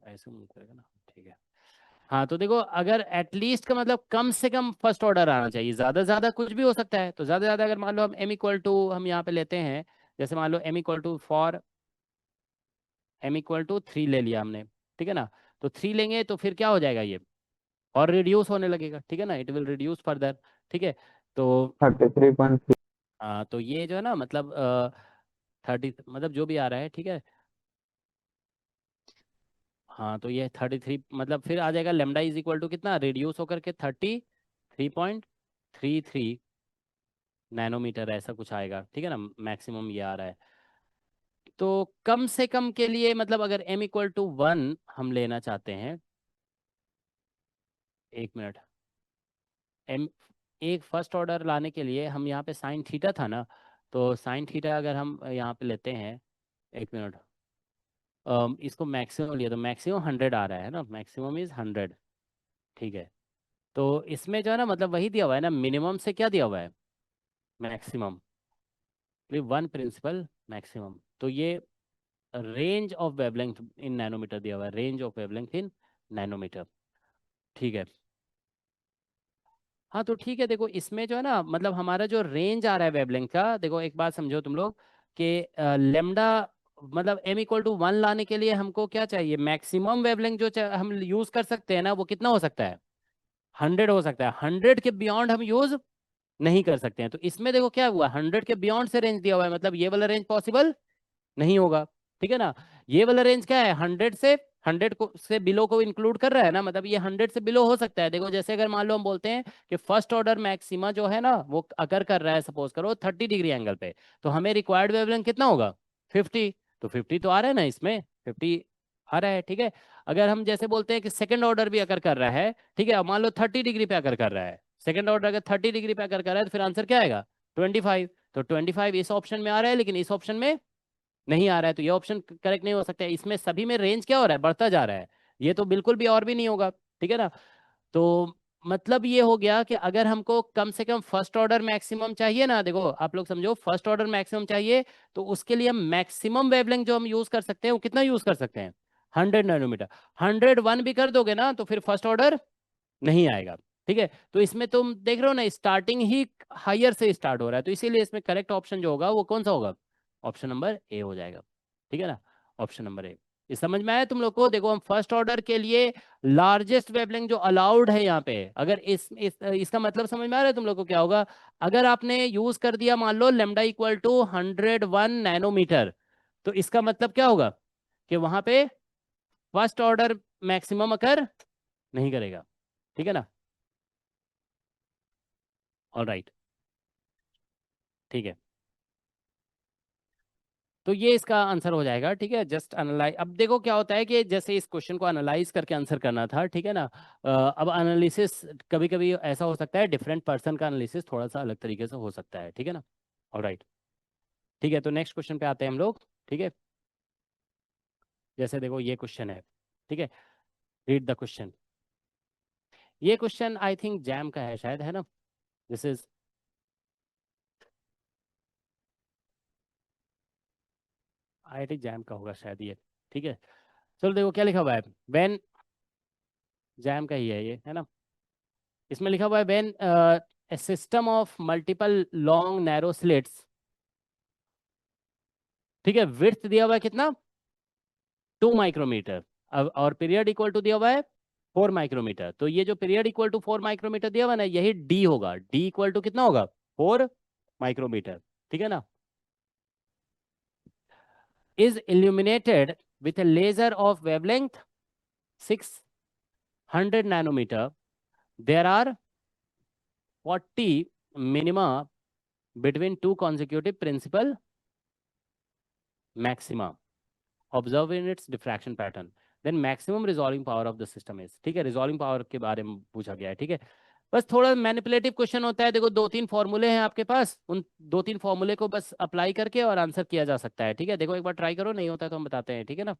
ऐसे नहीं करेगा ना, ठीक है। हाँ तो देखो, अगर एटलीस्ट का मतलब कम से कम फर्स्ट ऑर्डर आना चाहिए, ज्यादा से ज्यादा कुछ भी हो सकता है। तो ज्यादा से ज्यादा अगर मान लो हम m इक्वल टू हम यहाँ पे लेते हैं, जैसे मान लो m equal to four m equal to 3 ले लिया हमने, ठीक है ना। तो 3 लेंगे तो फिर क्या हो जाएगा ये, और रिड्यूस होने लगेगा, ठीक है ना, इट विल रिड्यूस फर्दर, ठीक है। तो 33.3। हाँ, तो ये जो है ना मतलब 30 मतलब जो भी आ रहा है, ठीक है। हाँ तो ये 33 मतलब फिर आ जाएगा लेमडा इज इक्वल टू कितना, रिड्यूस होकर के 33.33 नैनोमीटर, ऐसा कुछ आएगा, ठीक है ना, मैक्सिमम ये आ रहा है। तो कम से कम के लिए मतलब अगर m इक्वल टू 1 हम लेना चाहते हैं, एक मिनट, m एक फर्स्ट ऑर्डर लाने के लिए हम यहाँ पे साइन थीटा था ना, तो साइन थीटा अगर हम यहाँ पे लेते हैं, एक मिनट, इसको मैक्सिमम लिया तो मैक्सिमम 100 आ रहा है ना, मैक्सिमम इज 100, ठीक है। तो इसमें जो है ना मतलब वही दिया हुआ है ना, मिनिमम से क्या दिया हुआ है, मैक्सिमम, वन प्रिंसिपल मैक्सिमम। तो ये range of wavelength in nanometre दिया हुआ है, range of wavelength in nanometre, ठीक है। हाँ तो ठीक है, देखो इसमें जो है ना मतलब हमारा जो रेंज आ रहा है वेवलेंथ का, देखो एक बात समझो तुम लोग कि लेमडा मतलब m इक्वल टू 1 लाने के लिए हमको क्या चाहिए, मैक्सिमम वेवलेंथ जो हम यूज कर सकते हैं ना, वो कितना हो सकता है, 100 हो सकता है। 100 के बियॉन्ड हम यूज नहीं कर सकते हैं। तो इसमें देखो क्या हुआ, 100 के बियॉन्ड से रेंज दिया हुआ है, मतलब ये वाला रेंज पॉसिबल नहीं होगा, ठीक है ना। ये वाला रेंज क्या है, 100 से 100 को से बिलो को इंक्लूड कर रहा है ना, मतलब ये 100 से बिलो हो सकता है। देखो जैसे अगर मान लो हम बोलते हैं कि फर्स्ट ऑर्डर मैक्सिमा जो है ना वो अकर कर रहा है, सपोज करो 30 डिग्री एंगल पे, तो हमें रिक्वायर्ड वेवलेंथ कितना होगा, 50। तो 50 तो आ रहा है ना इसमें, 50 आ रहा है, ठीक है। अगर हम जैसे बोलते हैं कि सेकंड ऑर्डर भी अकर कर रहा है, ठीक है, मान लो 30 डिग्री पे अकर कर रहा है, सेकंड ऑर्डर अगर 30 डिग्री पे अकर कर रहा है, तो फिर आंसर क्या आएगा, 25। तो 25 इस ऑप्शन में आ रहा है, लेकिन इस ऑप्शन में नहीं आ रहा है, तो ये ऑप्शन करेक्ट नहीं हो सकता है। इसमें सभी में रेंज क्या हो रहा है, बढ़ता जा रहा है, ये तो बिल्कुल भी और भी नहीं होगा, ठीक है ना। तो मतलब ये हो गया कि अगर हमको कम से कम फर्स्ट ऑर्डर मैक्सिमम चाहिए ना, देखो आप लोग समझो, फर्स्ट ऑर्डर मैक्सिमम चाहिए, तो उसके लिए हम मैक्सिमम वेवलेंथ जो हम यूज कर सकते हैं वो कितना यूज कर सकते हैं, 100 नैनोमीटर। 101 भी कर दोगे ना तो फिर फर्स्ट ऑर्डर नहीं आएगा, ठीक है। तो इसमें तुम देख रहे हो ना, स्टार्टिंग ही हायर से स्टार्ट हो रहा है, तो इसीलिए इसमें करेक्ट ऑप्शन जो होगा वो कौन सा होगा, ऑप्शन नंबर ए हो जाएगा, ठीक है ना, ऑप्शन नंबर ए। ये समझ में आया तुम लोग को। देखो हम फर्स्ट ऑर्डर के लिए लार्जेस्ट वेवलेंथ जो अलाउड है यहाँ पे, अगर इसका मतलब समझ में आ रहा है तुम लोग को क्या होगा, अगर आपने यूज कर दिया मान लो लेमडा इक्वल टू 101 नैनोमीटर, तो इसका मतलब क्या होगा कि वहां पे फर्स्ट ऑर्डर मैक्सिमम अकर नहीं करेगा, ठीक है ना। ऑल राइट, ठीक है। तो ये इसका आंसर हो जाएगा, ठीक है। जस्ट एनालाइज, अब देखो क्या होता है कि जैसे इस क्वेश्चन को एनालाइज करके आंसर करना था, ठीक है ना। अब एनालिसिस कभी कभी ऐसा हो सकता है, डिफरेंट पर्सन का एनालिसिस थोड़ा सा अलग तरीके से हो सकता है, ठीक है ना। ऑल राइट, ठीक है। तो नेक्स्ट क्वेश्चन पे आते हैं हम लोग, ठीक है। जैसे देखो ये क्वेश्चन है, ठीक है, रीड द क्वेश्चन। ये क्वेश्चन आई थिंक जैम का है शायद, है ना, दिस इज IIT जैम का होगा शायद ये, ठीक है। चलो देखो क्या लिखा हुआ है, व्हेन, जैम का ही है ये, है ना। इसमें लिखा हुआ है when a system of multiple long narrow slits, ठीक है, विड्थ दिया हुआ है कितना, 2 माइक्रोमीटर, और पीरियड इक्वल टू दिया हुआ है 4 माइक्रोमीटर। तो ये जो पीरियड इक्वल टू 4 माइक्रोमीटर दिया हुआ है ना, यही डी होगा, डी इक्वल टू कितना होगा, 4 माइक्रोमीटर, ठीक है ना। Is illuminated with a laser of wavelength 600 nanometre, there are 40 minima between two consecutive principal maxima, observe in its diffraction pattern, then maximum resolving power of the system is. ठीक है, resolving power के बारे में पूछा गया है। ठीक है, बस थोड़ा मैनिपुलेटिव क्वेश्चन होता है। देखो 2-3 फॉर्मूले हैं आपके पास, उन 2-3 फॉर्मूले को बस अप्लाई करके और आंसर किया जा सकता है। ठीक है, देखो एक बार ट्राई करो, नहीं होता है तो हम बताते हैं। ठीक है ना।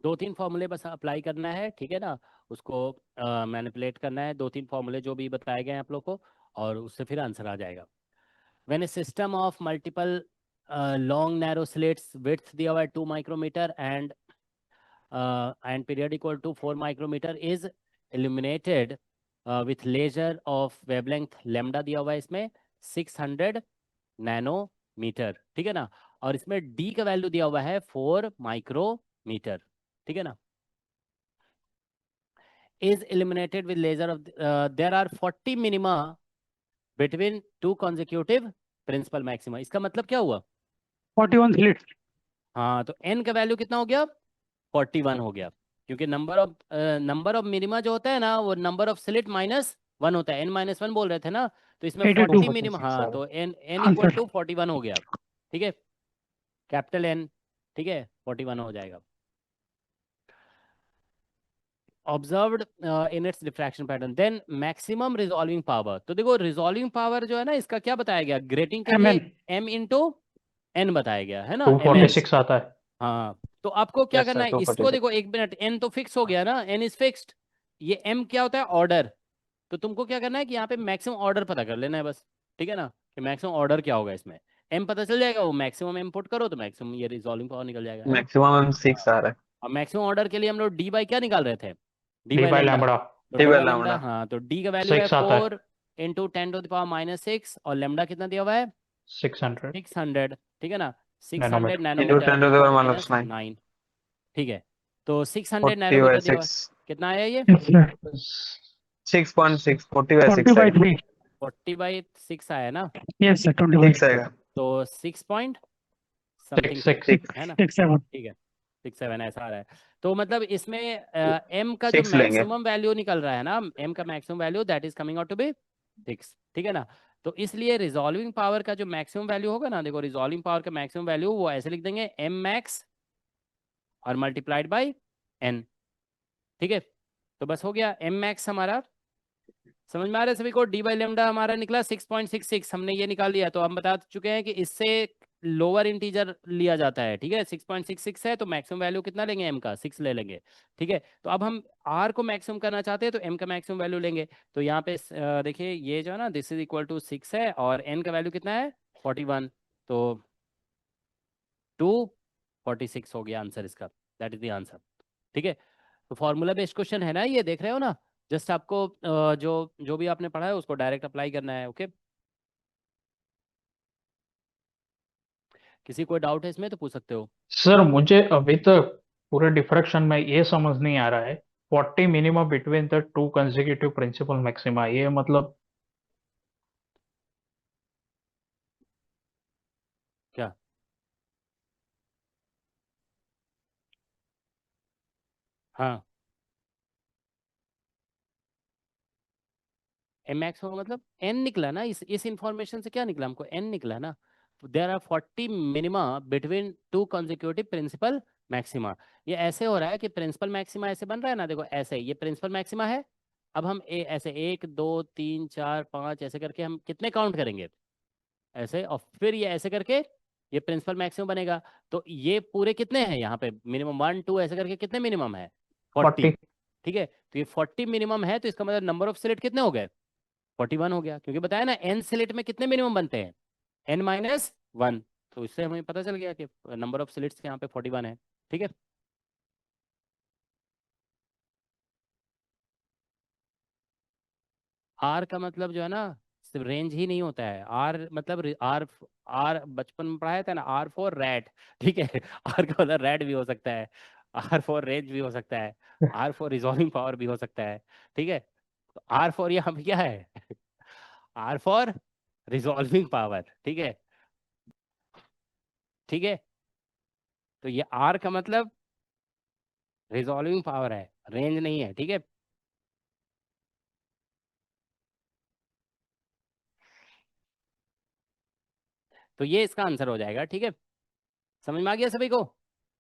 दो तीन फॉर्मूले बस अप्लाई करना है। ठीक है ना, उसको मैनिपुलेट करना है, 2-3 फॉर्मूले जो भी बताए गए हैं आप लोग को, और उससे फिर आंसर आ जाएगा। When a system of multiple long narrow slits width दिया हुआ है 2 micrometre and period equal to 4 micrometre is illuminated with laser of wavelength lambda दिया हुआ है इसमें 600 नैनोमीटर। ठीक है ना, और इसमें डी का वैल्यू दिया हुआ है 4 माइक्रोमीटर। ठीक है ना, is illuminated with laser of there are 40 minima between two consecutive principal maxima। इसका मतलब क्या हुआ? 41 स्लिट्स। हाँ, तो n का वैल्यू कितना हो गया? 41 हो गया, क्योंकि नंबर ऑफ मिनिमा जो होता है ना, वो नंबर ऑफ स्लिट -1 होता है। n-1 बोल रहे थे ना, तो इसमें 82 40 मिनिमा, हाँ, तो n इक्वल आंसर। टू 41 हो गया। ठीक है, कैपिटल N। ठीक है, 41 हो जाएगा। Observed in its diffraction pattern, then maximum resolving power. तो देखो रिजॉल्विंग पावर जो है ना, इसका क्या बताया गया? ग्रेटिंग के लिए mn m इंटू एन बताया गया है ना, mn। 246 आता है। हाँ, तो आपको क्या यस करना सर, है, इसको 246। देखो, एक मिनट, n तो फिक्स हो गया ना, n इज फिक्स्ड। ये m क्या होता है? ऑर्डर। तो तुमको क्या करना है कि यहाँ पे मैक्सिमम ऑर्डर पता कर लेना है बस। ठीक है ना, कि मैक्सिमम ऑर्डर क्या होगा इसमें, m पता चल जाएगा, वो मैक्सिमम m पुट करो तो मैक्सिमम ये रिजॉल्विंग पावर निकल जाएगा, है ना। मैक्सिमम M6 आ रहा है। अब मैक्सिमम ऑर्डर के लिए हम लोग d बाई क्या निकाल रहे थे? d D by by lambda. Lambda तो D D by by lambda, lambda हाँ, तो d का वैल्यू है 6 आता है। 4 इंटू 10⁻⁻6, और लेमडा कितना दिया हुआ है? 600 600। ठीक है ना, 600 nanometre into nanometre 10 to the minus 9। -9। ठीक है, तो 600 40 बाई नैनोमीटर दिया हुआ है। 6। कितना आया ये? 6.6 40 बाई 6 40 बाई आएगा। 3। 40/6 आया ना, यस सर, 20 बाई 6 आएगा। तो 6 पॉइंट 6 समथिंग 6 है ना। 6 7। ठीक है, 6-7 ऐसा आ रहा है। तो मतलब इसमें m का जो 6 लेंगे। मैक्सिमम वैल्यू निकल रहा है ना, m का maximum value that is coming out to be 6। ठीक है ना, तो इसलिए रिजॉल्विंग पावर का जो मैक्सिमम वैल्यू होगा ना, देखो रिजॉल्विंग पावर का मैक्सिमम वैल्यू वो ऐसे लिख देंगे, m max और मल्टीप्लाइड बाई n। ठीक है, तो बस हो गया m max हमारा। समझ में आ रहा है सभी को? डी बाई लेमडा हमारा निकला 6.66, हमने ये निकाल लिया। तो हम बता चुके हैं कि इससे लोअर इंटीजर लिया जाता है। ठीक है, 6.66 है, तो मैक्सिमम वैल्यू कितना लेंगे? m का 6 ले लेंगे। ठीक है, तो अब हम r को मैक्सिमम करना चाहते हैं, तो m का मैक्सिमम वैल्यू लेंगे। तो यहाँ पे देखिए, ये जो है ना, दिस इज इक्वल टू 6 है, और n का वैल्यू कितना है? 41। तो 246 हो गया आंसर इसका, दैट इज द आंसर। ठीक है, तो फॉर्मूला बेस्ड क्वेश्चन है ना, ये देख रहे हो ना। जस्ट आपको जो जो भी आपने पढ़ा है उसको डायरेक्ट अप्लाई करना है। ओके, किसी कोई डाउट है इसमें तो पूछ सकते हो। सर मुझे अभी तक पूरे डिफ्रैक्शन में ये समझ नहीं आ रहा है, 40 minimum between the two consecutive principal maxima, ये मतलब क्या? हाँ, एम एक्स होगा मतलब एन निकला ना, इस इंफॉर्मेशन से क्या निकला हमको? एन निकला ना। There are 40 minima between two consecutive principal maxima. ये ऐसे हो रहा है कि प्रिंसिपल मैक्सिमा ऐसे बन रहा है ना, देखो ऐसे, ये प्रिंसिपल मैक्सिमा है। अब हम ऐसे 1 2 3 4 5 ऐसे करके हम कितने काउंट करेंगे ऐसे, और फिर ये ऐसे करके ये प्रिंसिपल मैक्सिमम बनेगा। तो ये पूरे कितने हैं यहाँ पे? मिनिमम 1 2 ऐसे करके कितने मिनिमम है? 40। 40। ठीक है, तो ये 40 मिनिमम है, तो इसका मतलब नंबर ऑफ स्लिट कितने हो गए? 41 हो गया, क्योंकि बताया ना एन स्लिट में कितने मिनिमम बनते हैं? n-1। तो इससे हमें पता चल गया कि नंबर ऑफ स्लिट्स यहाँ पे 41 है। ठीक है, आर का मतलब जो है ना सिर्फ रेंज ही नहीं होता है, आर मतलब आर, आर बचपन में पढ़ाया था ना, आर फॉर रैट, ठीक है। आर का मतलब रैट भी हो सकता है, आर फॉर रेंज भी हो सकता है, आर फॉर रिजॉल्विंग पावर भी हो सकता है, ठीक है। तो आर फॉर यहाँ पे क्या है? आर फॉर रिजॉल्विंग पावर, ठीक है, ठीक है। तो ये आर का मतलब रिजॉल्विंग पावर है, रेंज नहीं है, ठीक है। तो ये इसका आंसर हो जाएगा, ठीक है। समझ में आ गया सभी को?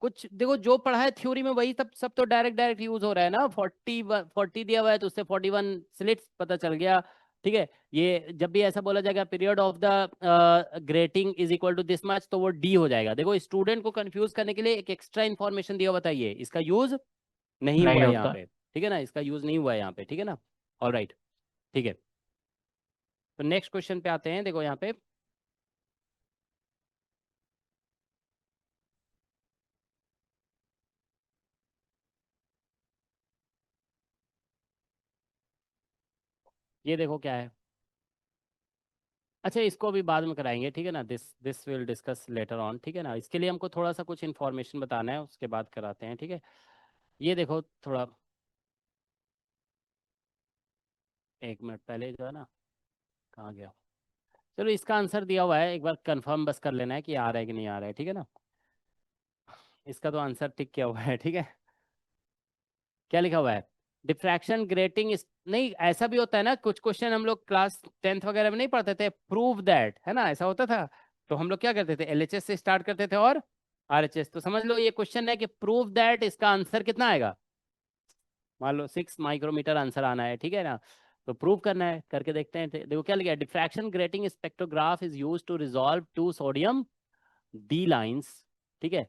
कुछ देखो जो पढ़ा है थ्योरी में वही सब सब तो डायरेक्ट डायरेक्ट यूज हो रहा है ना। 40 दिया हुआ है तो उससे 41 स्लिट्स पता चल गया, ठीक है। ये जब भी ऐसा बोला जाएगा period of the grating is equal to this much, तो वो डी हो जाएगा। देखो स्टूडेंट को कंफ्यूज करने के लिए एक एक्स्ट्रा इन्फॉर्मेशन दिया, बताइए इसका यूज नहीं नहीं हुआ है यहाँ होता। पे, ठीक है ना, इसका यूज नहीं हुआ है यहाँ पे, ठीक है ना। ऑल राइट, ठीक है। तो नेक्स्ट क्वेश्चन पे आते हैं, देखो यहाँ पे ये देखो क्या है। अच्छा इसको अभी बाद में कराएंगे, ठीक है ना, this this will discuss later on, ठीक है ना। इसके लिए हमको थोड़ा सा कुछ इन्फॉर्मेशन बताना है, उसके बाद कराते हैं, ठीक है। ये देखो थोड़ा, एक मिनट पहले जो है ना, कहाँ गया? चलो इसका आंसर दिया हुआ है, एक बार कंफर्म बस कर लेना है कि आ रहा है कि नहीं आ रहा है, ठीक है ना। इसका तो आंसर टिक किया हुआ है, ठीक है। क्या लिखा हुआ है? डिफ्रैक्शन ग्रेटिंग नहीं, ऐसा भी होता है ना, कुछ क्वेश्चन हम लोग क्लास 10th वगैरह में नहीं पढ़ते थे, प्रूव दैट, है ना, ऐसा होता था। तो हम लोग क्या करते थे, एलएचएस से स्टार्ट करते थे और आरएचएस। तो समझ लो ये क्वेश्चन है कि प्रूव दैट, इसका आंसर कितना आएगा? मान लो 6 माइक्रोमीटर आंसर आना है, ठीक है ना। तो प्रूव करना है, करके देखते हैं। देखो क्या लिखा है, diffraction grating spectrograph is used to resolve two sodium D lines, ठीक है।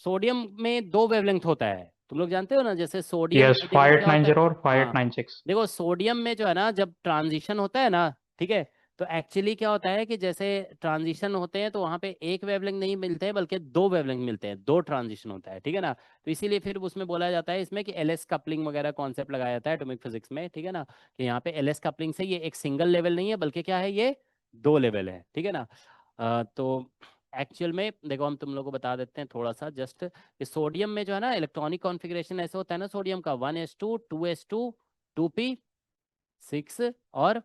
सोडियम में दो वेवलेंथ होता है, तुम लोग जानते हो ना, जैसे सोडियम यस, में देखो क्या होता 5890 है। और हाँ 5896। देखो सोडियम में जो है ना, जब ट्रांजिशन होता है ना, ठीक है, तो एक्चुअली क्या होता है कि जैसे ट्रांजिशन होते हैं तो वहां पे एक वेवलेंथ नहीं मिलते हैं बल्कि दो वेवलेंथ मिलते हैं, दो ट्रांजिशन होता है, ठीक है ना। तो इसीलिए फिर उसमें बोला जाता है इसमें कि एलएस कपलिंग वगैरह कॉन्सेप्ट लगाया जाता है एटॉमिक फिजिक्स में, ठीक है ना, कि यहाँ पे एलएस कपलिंग से ये एक सिंगल लेवल नहीं है बल्कि क्या है, ये दो लेवल है, ठीक है ना। तो एक्चुअल में देखो हम तुम लोग को बता देते हैं थोड़ा सा जस्ट, कि सोडियम में जो है ना इलेक्ट्रॉनिक कॉन्फ़िगरेशन ऐसे होता है ना सोडियम का, 1s2 2s2 2p6 और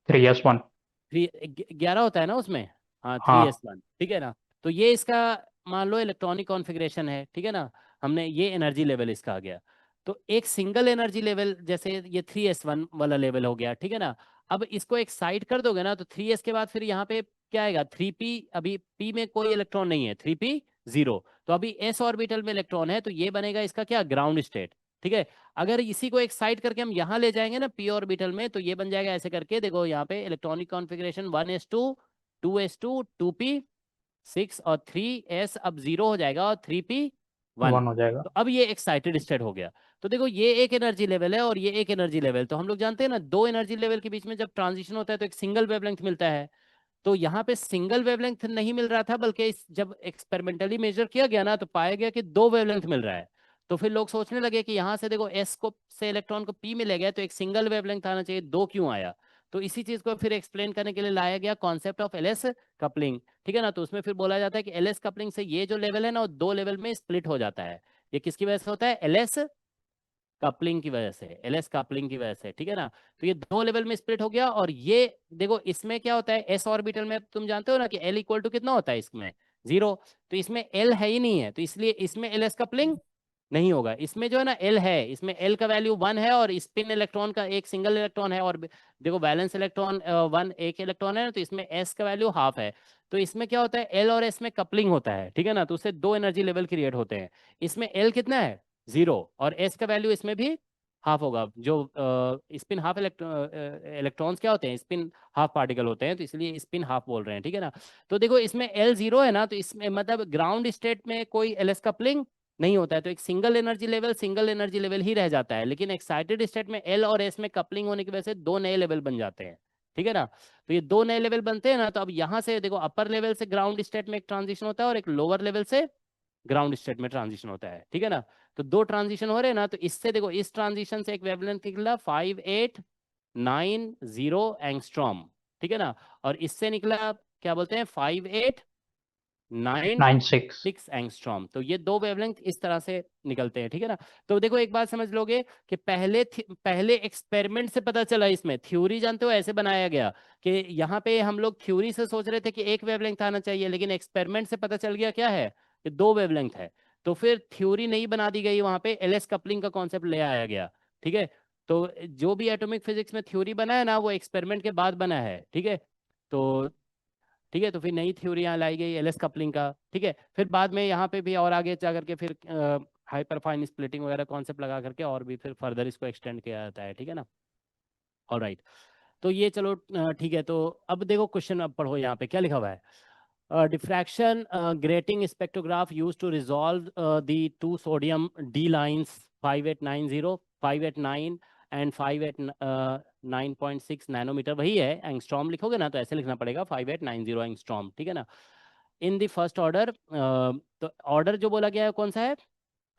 3s1। 11 होता है ना उसमें। हाँ हाँ। 3s1, ठीक है ना। तो ये इसका मान लो इलेक्ट्रॉनिक कॉन्फ़िगरेशन है, ठीक है ना। हमने ये एनर्जी लेवल इसका आ गया। तो एक सिंगल एनर्जी लेवल, जैसे ये 3s1 वाला लेवल हो गया, ठीक है ना। अब इसको एक साइड कर दोगे ना, तो 3s के बाद फिर यहाँ पे क्या आएगा, 3p। अभी p में कोई इलेक्ट्रॉन नहीं है, 3p 0। तो अभी s ऑर्बिटल में इलेक्ट्रॉन है, तो ये बनेगा इसका क्या, ग्राउंड स्टेट, ठीक है। अगर इसी को एक साइड करके हम यहाँ ले जाएंगे ना p ऑर्बिटल में, तो ये बन जाएगा ऐसे करके, देखो यहाँ पे electronic configuration 1s2 2s2 2p6 और 3s अब 0 हो जाएगा और 3p1। 1 हो जाएगा। तो अब ये एक्साइटेड स्टेट हो गया। तो देखो ये एक एनर्जी लेवल है और ये एक एनर्जी लेवल, तो हम लोग जानते हैं ना दो एनर्जी लेवल के बीच में जब ट्रांजिशन होता है तो एक सिंगल वेवलेंथ मिलता है। तो यहाँ पे सिंगल वेवलेंथ नहीं मिल रहा था, बल्कि जब एक्सपेरिमेंटली मेजर किया गया ना तो पाया गया कि दो वेवलेंथ मिल रहा है। तो फिर लोग सोचने लगे कि यहाँ से देखो एस को से इलेक्ट्रॉन को पी मिले गया, तो एक सिंगल वेवलेंथ आना चाहिए, दो क्यों आया? तो इसी चीज को फिर एक्सप्लेन करने के लिए लाया गया कॉन्सेप्ट ऑफ एलएस कपलिंग, ठीक है ना। तो उसमें फिर बोला जाता है कि एलएस कपलिंग से ये जो लेवल है ना वो दो लेवल में स्प्लिट हो जाता है। ये किसकी वजह से होता है? एलएस कपलिंग की वजह से, एलएस कपलिंग की वजह से, ठीक है ना। तो ये दो लेवल में स्प्लिट हो गया। और ये देखो इसमें क्या होता है, एस ऑर्बिटल में तुम जानते हो ना कि एल इक्वल टू कितना होता है इसमें, 0। तो इसमें एल है ही नहीं है, तो इसलिए इसमें एलएस कपलिंग नहीं होगा। इसमें जो है ना एल है, इसमें एल का वैल्यू 1 है और स्पिन इलेक्ट्रॉन का एक सिंगल इलेक्ट्रॉन है, और देखो वैलेंस इलेक्ट्रॉन 1 एक इलेक्ट्रॉन है ना, तो इसमें एस का वैल्यू हाफ है। तो इसमें क्या होता है, एल और एस में कपलिंग होता है, ठीक है ना, तो उससे दो एनर्जी लेवल क्रिएट होते हैं। इसमें एल कितना है, 0, और एस का वैल्यू इसमें भी हाफ होगा। जो स्पिन हाफ इलेक्ट्रॉन्स क्या होते हैं, स्पिन हाफ पार्टिकल होते हैं, तो इसलिए स्पिन हाफ बोल रहे हैं, ठीक है ना। तो देखो इसमें एल 0 है ना, तो इसमें मतलब ग्राउंड स्टेट में कोई एलएस कपलिंग नहीं होता है, तो एक सिंगल एनर्जी लेवल ही रह जाता है। लेकिन एक्साइटेड स्टेट में एल और एस में कपलिंग होने की वजह से दो नए लेवल बन जाते हैं, ठीक है ना। तो ये दो नए लेवल बनते हैं ना, तो अब यहाँ से देखो अपर लेवल से ग्राउंड स्टेट में एक ट्रांजिशन होता है और एक लोअर लेवल से ग्राउंड स्टेट में ट्रांजिशन होता है, ठीक है ना। तो दो ट्रांजिशन हो रहे हैं ना, तो इससे देखो इस ट्रांजिशन से एक वेवलेंथ निकला 90 एंगस्ट्रॉम, ठीक है ना, और इससे निकला क्या बोलते हैं 5896 एंगस्ट्रॉम। तो ये दो वेवलेंथ इस तरह से निकलते हैं, ठीक है ना। तो देखो एक बात समझ लोगे कि पहले एक्सपेरिमेंट से पता चला, इसमें थ्योरी जानते हो ऐसे बनाया गया कि यहाँ पे हम लोग थ्योरी से सोच रहे थे कि एक वेवलेंथ आना चाहिए, लेकिन एक्सपेरिमेंट से पता चल गया क्या है कि दो वेवलेंथ है। तो फिर थ्योरी नहीं बना दी गई, वहां पे एलएस कपलिंग का कॉन्सेप्ट ले आया गया, ठीक है। तो जो भी एटॉमिक फिजिक्स में थ्योरी बना है ना, वो एक्सपेरिमेंट के बाद बना है, ठीक है। तो ठीक है, तो फिर नई थ्योरी यहाँ लाई गई एलएस कपलिंग का, ठीक है। फिर बाद में यहाँ पे भी और आगे जा करके फिर हाइपरफाइन स्प्लिटिंग वगैरह कॉन्सेप्ट लगा करके और भी फिर फर्दर इसको एक्सटेंड किया जाता है, ठीक है ना। ऑलराइट, तो ये चलो ठीक है। तो अब देखो क्वेश्चन अब पढ़ो, यहाँ पे क्या लिखा हुआ है। diffraction grating spectrograph used to resolve the two sodium D lines 5890, 589 and 589.6 nanometre, वही है। एंगस्ट्रॉम लिखोगे ना तो ऐसे लिखना पड़ेगा 5890 एंगस्ट्रॉम, ठीक है ना। इन द फर्स्ट ऑर्डर, तो ऑर्डर जो बोला गया है कौन सा है,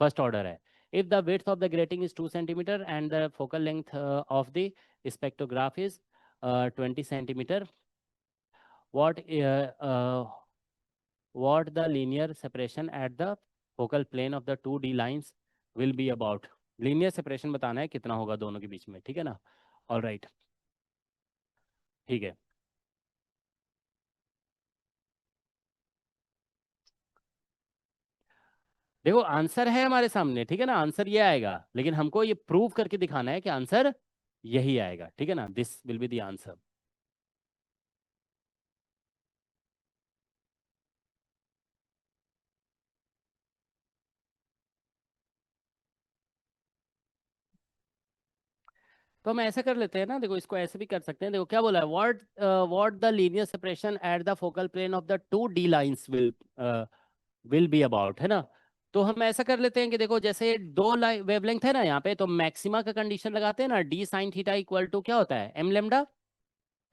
फर्स्ट ऑर्डर है। If the width of the grating is 2 centimeter and the focal length of the spectrograph is 20 centimeter, what what the linear separation at the focal plane of the 2D lines will be about। Linear separation बताना है कितना होगा दोनों के बीच में, ठीक है ना। ऑल राइट, ठीक है। देखो आंसर है हमारे सामने, ठीक है ना, आंसर ये आएगा, लेकिन हमको ये प्रूव करके दिखाना है कि आंसर यही आएगा, ठीक है ना। This will be the answer. तो हम ऐसा कर लेते हैं ना, देखो इसको ऐसे भी कर सकते हैं। देखो क्या बोला है, what the linear separation at the focal plane of the 2D lines will be about, है ना। तो हम ऐसा कर लेते हैं कि देखो जैसे दो वेवलेंथ है ना यहाँ पे, तो मैक्सिमा का कंडीशन लगाते हैं ना, D sine theta equal to क्या होता है एम लेमडा,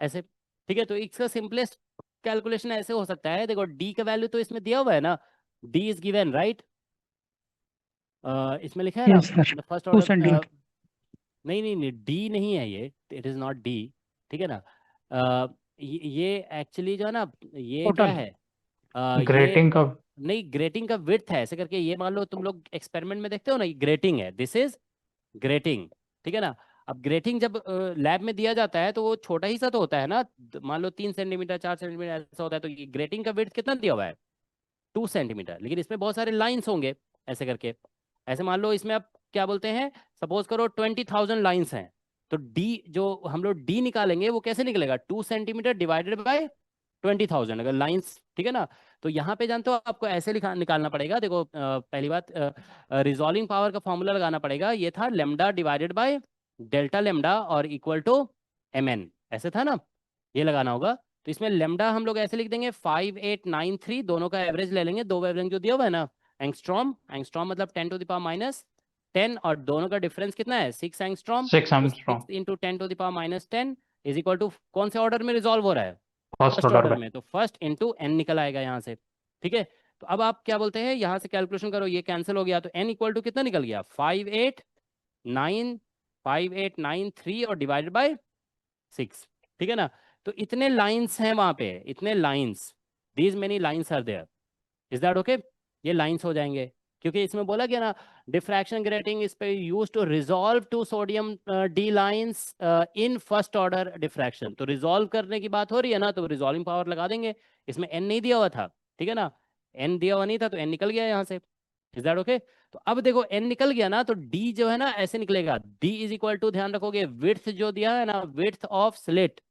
ऐसे, ठीक है। तो इसका सिंपलेस्ट कैलकुलेशन ऐसे हो सकता है, देखो डी का वैल्यू तो इसमें दिया हुआ है ना, डी इज गिवन राइट, इसमें लिखा है ना Yes, sir. First 2 order. centimeter. नहीं नहीं नहीं, डी नहीं है ये, इट इज नॉट डी, ठीक है ना। ये एक्चुअली जो है ना, ये क्या Total. है, ये ग्रेटिंग का नहीं, ग्रेटिंग का विड्थ है, ऐसे करके। ये मान लो तुम लोग एक्सपेरिमेंट में देखते हो ना, ये ग्रेटिंग है, दिस इज ग्रेटिंग, ठीक है ना। अब ग्रेटिंग जब लैब में दिया जाता है तो वो छोटा ही सा तो होता है ना, मान लो 3 सेंटीमीटर 4 सेंटीमीटर ऐसा होता है, तो ये ग्रेटिंग का विड्थ कितना दिया हुआ है 2 सेंटीमीटर, लेकिन इसमें बहुत सारे लाइन्स होंगे ऐसे करके। ऐसे मान लो इसमें आप क्या बोलते हैं, सपोज करो 20,000 लाइन्स हैं, तो डी जो हम लोग डी निकालेंगे वो कैसे निकलेगा, 2 सेंटीमीटर डिवाइडेड बाय 20,000 अगर लाइन्स, ठीक है ना। तो यहाँ पे जानते हो आपको ऐसे निकालना पड़ेगा। देखो पहली बात, रिजॉल्विंग पावर का फॉर्मूला लगाना पड़ेगा, ये था lambda divided by delta lambda और इक्वल टू एम एन, ऐसे था ना, ये लगाना होगा। तो इसमें लेमडा हम लोग ऐसे लिख देंगे 5893, दोनों का एवरेज ले लेंगे, दो वेवलेंथ जो दिया हुआ है ना, एंगस्ट्रॉम, एंगस्ट्रॉम मतलब 10⁻⁻10, और दोनों का डिफरेंस कितना है 6 एंगस्ट्रॉम। 6 तो angstrom 6 into 10⁻10 is equal to कौन से ऑर्डर में रिजॉल्व हो रहा है, फर्स्ट फर्स्ट ऑर्डर ऑर्डर में। में, तो फर्स्ट इंटू एन निकल आएगा यहाँ से, ठीक है। तो अब आप क्या बोलते हैं, यहाँ से कैलकुलेशन करो, ये कैंसिल हो गया, तो एन इक्वल टू कितना निकल गया 5893 और डिवाइडेड बाय 6, ठीक है ना। तो इतने लाइंस हैं वहां पे, इतने lines, these many lines are there, is that okay. ये लाइंस हो जाएंगे, क्योंकि इसमें बोला गया ना डिफ्रैक्शन ग्रेटिंग इस पे use to resolve two sodium D lines in first order diffraction. तो रिजॉल्व करने की बात हो रही है ना, तो रिजॉल्विंग पावर लगा देंगे। इसमें एन नहीं दिया हुआ था, ठीक है ना, एन दिया हुआ नहीं था, तो एन निकल गया यहाँ से, इज दैट ओके। तो अब देखो एन निकल गया ना, तो डी जो है ना ऐसे निकलेगा, डी इज इक्वल टू, ध्यान रखोगे विड्थ जो दिया है ना, विड्थ ऑफ स्लिट,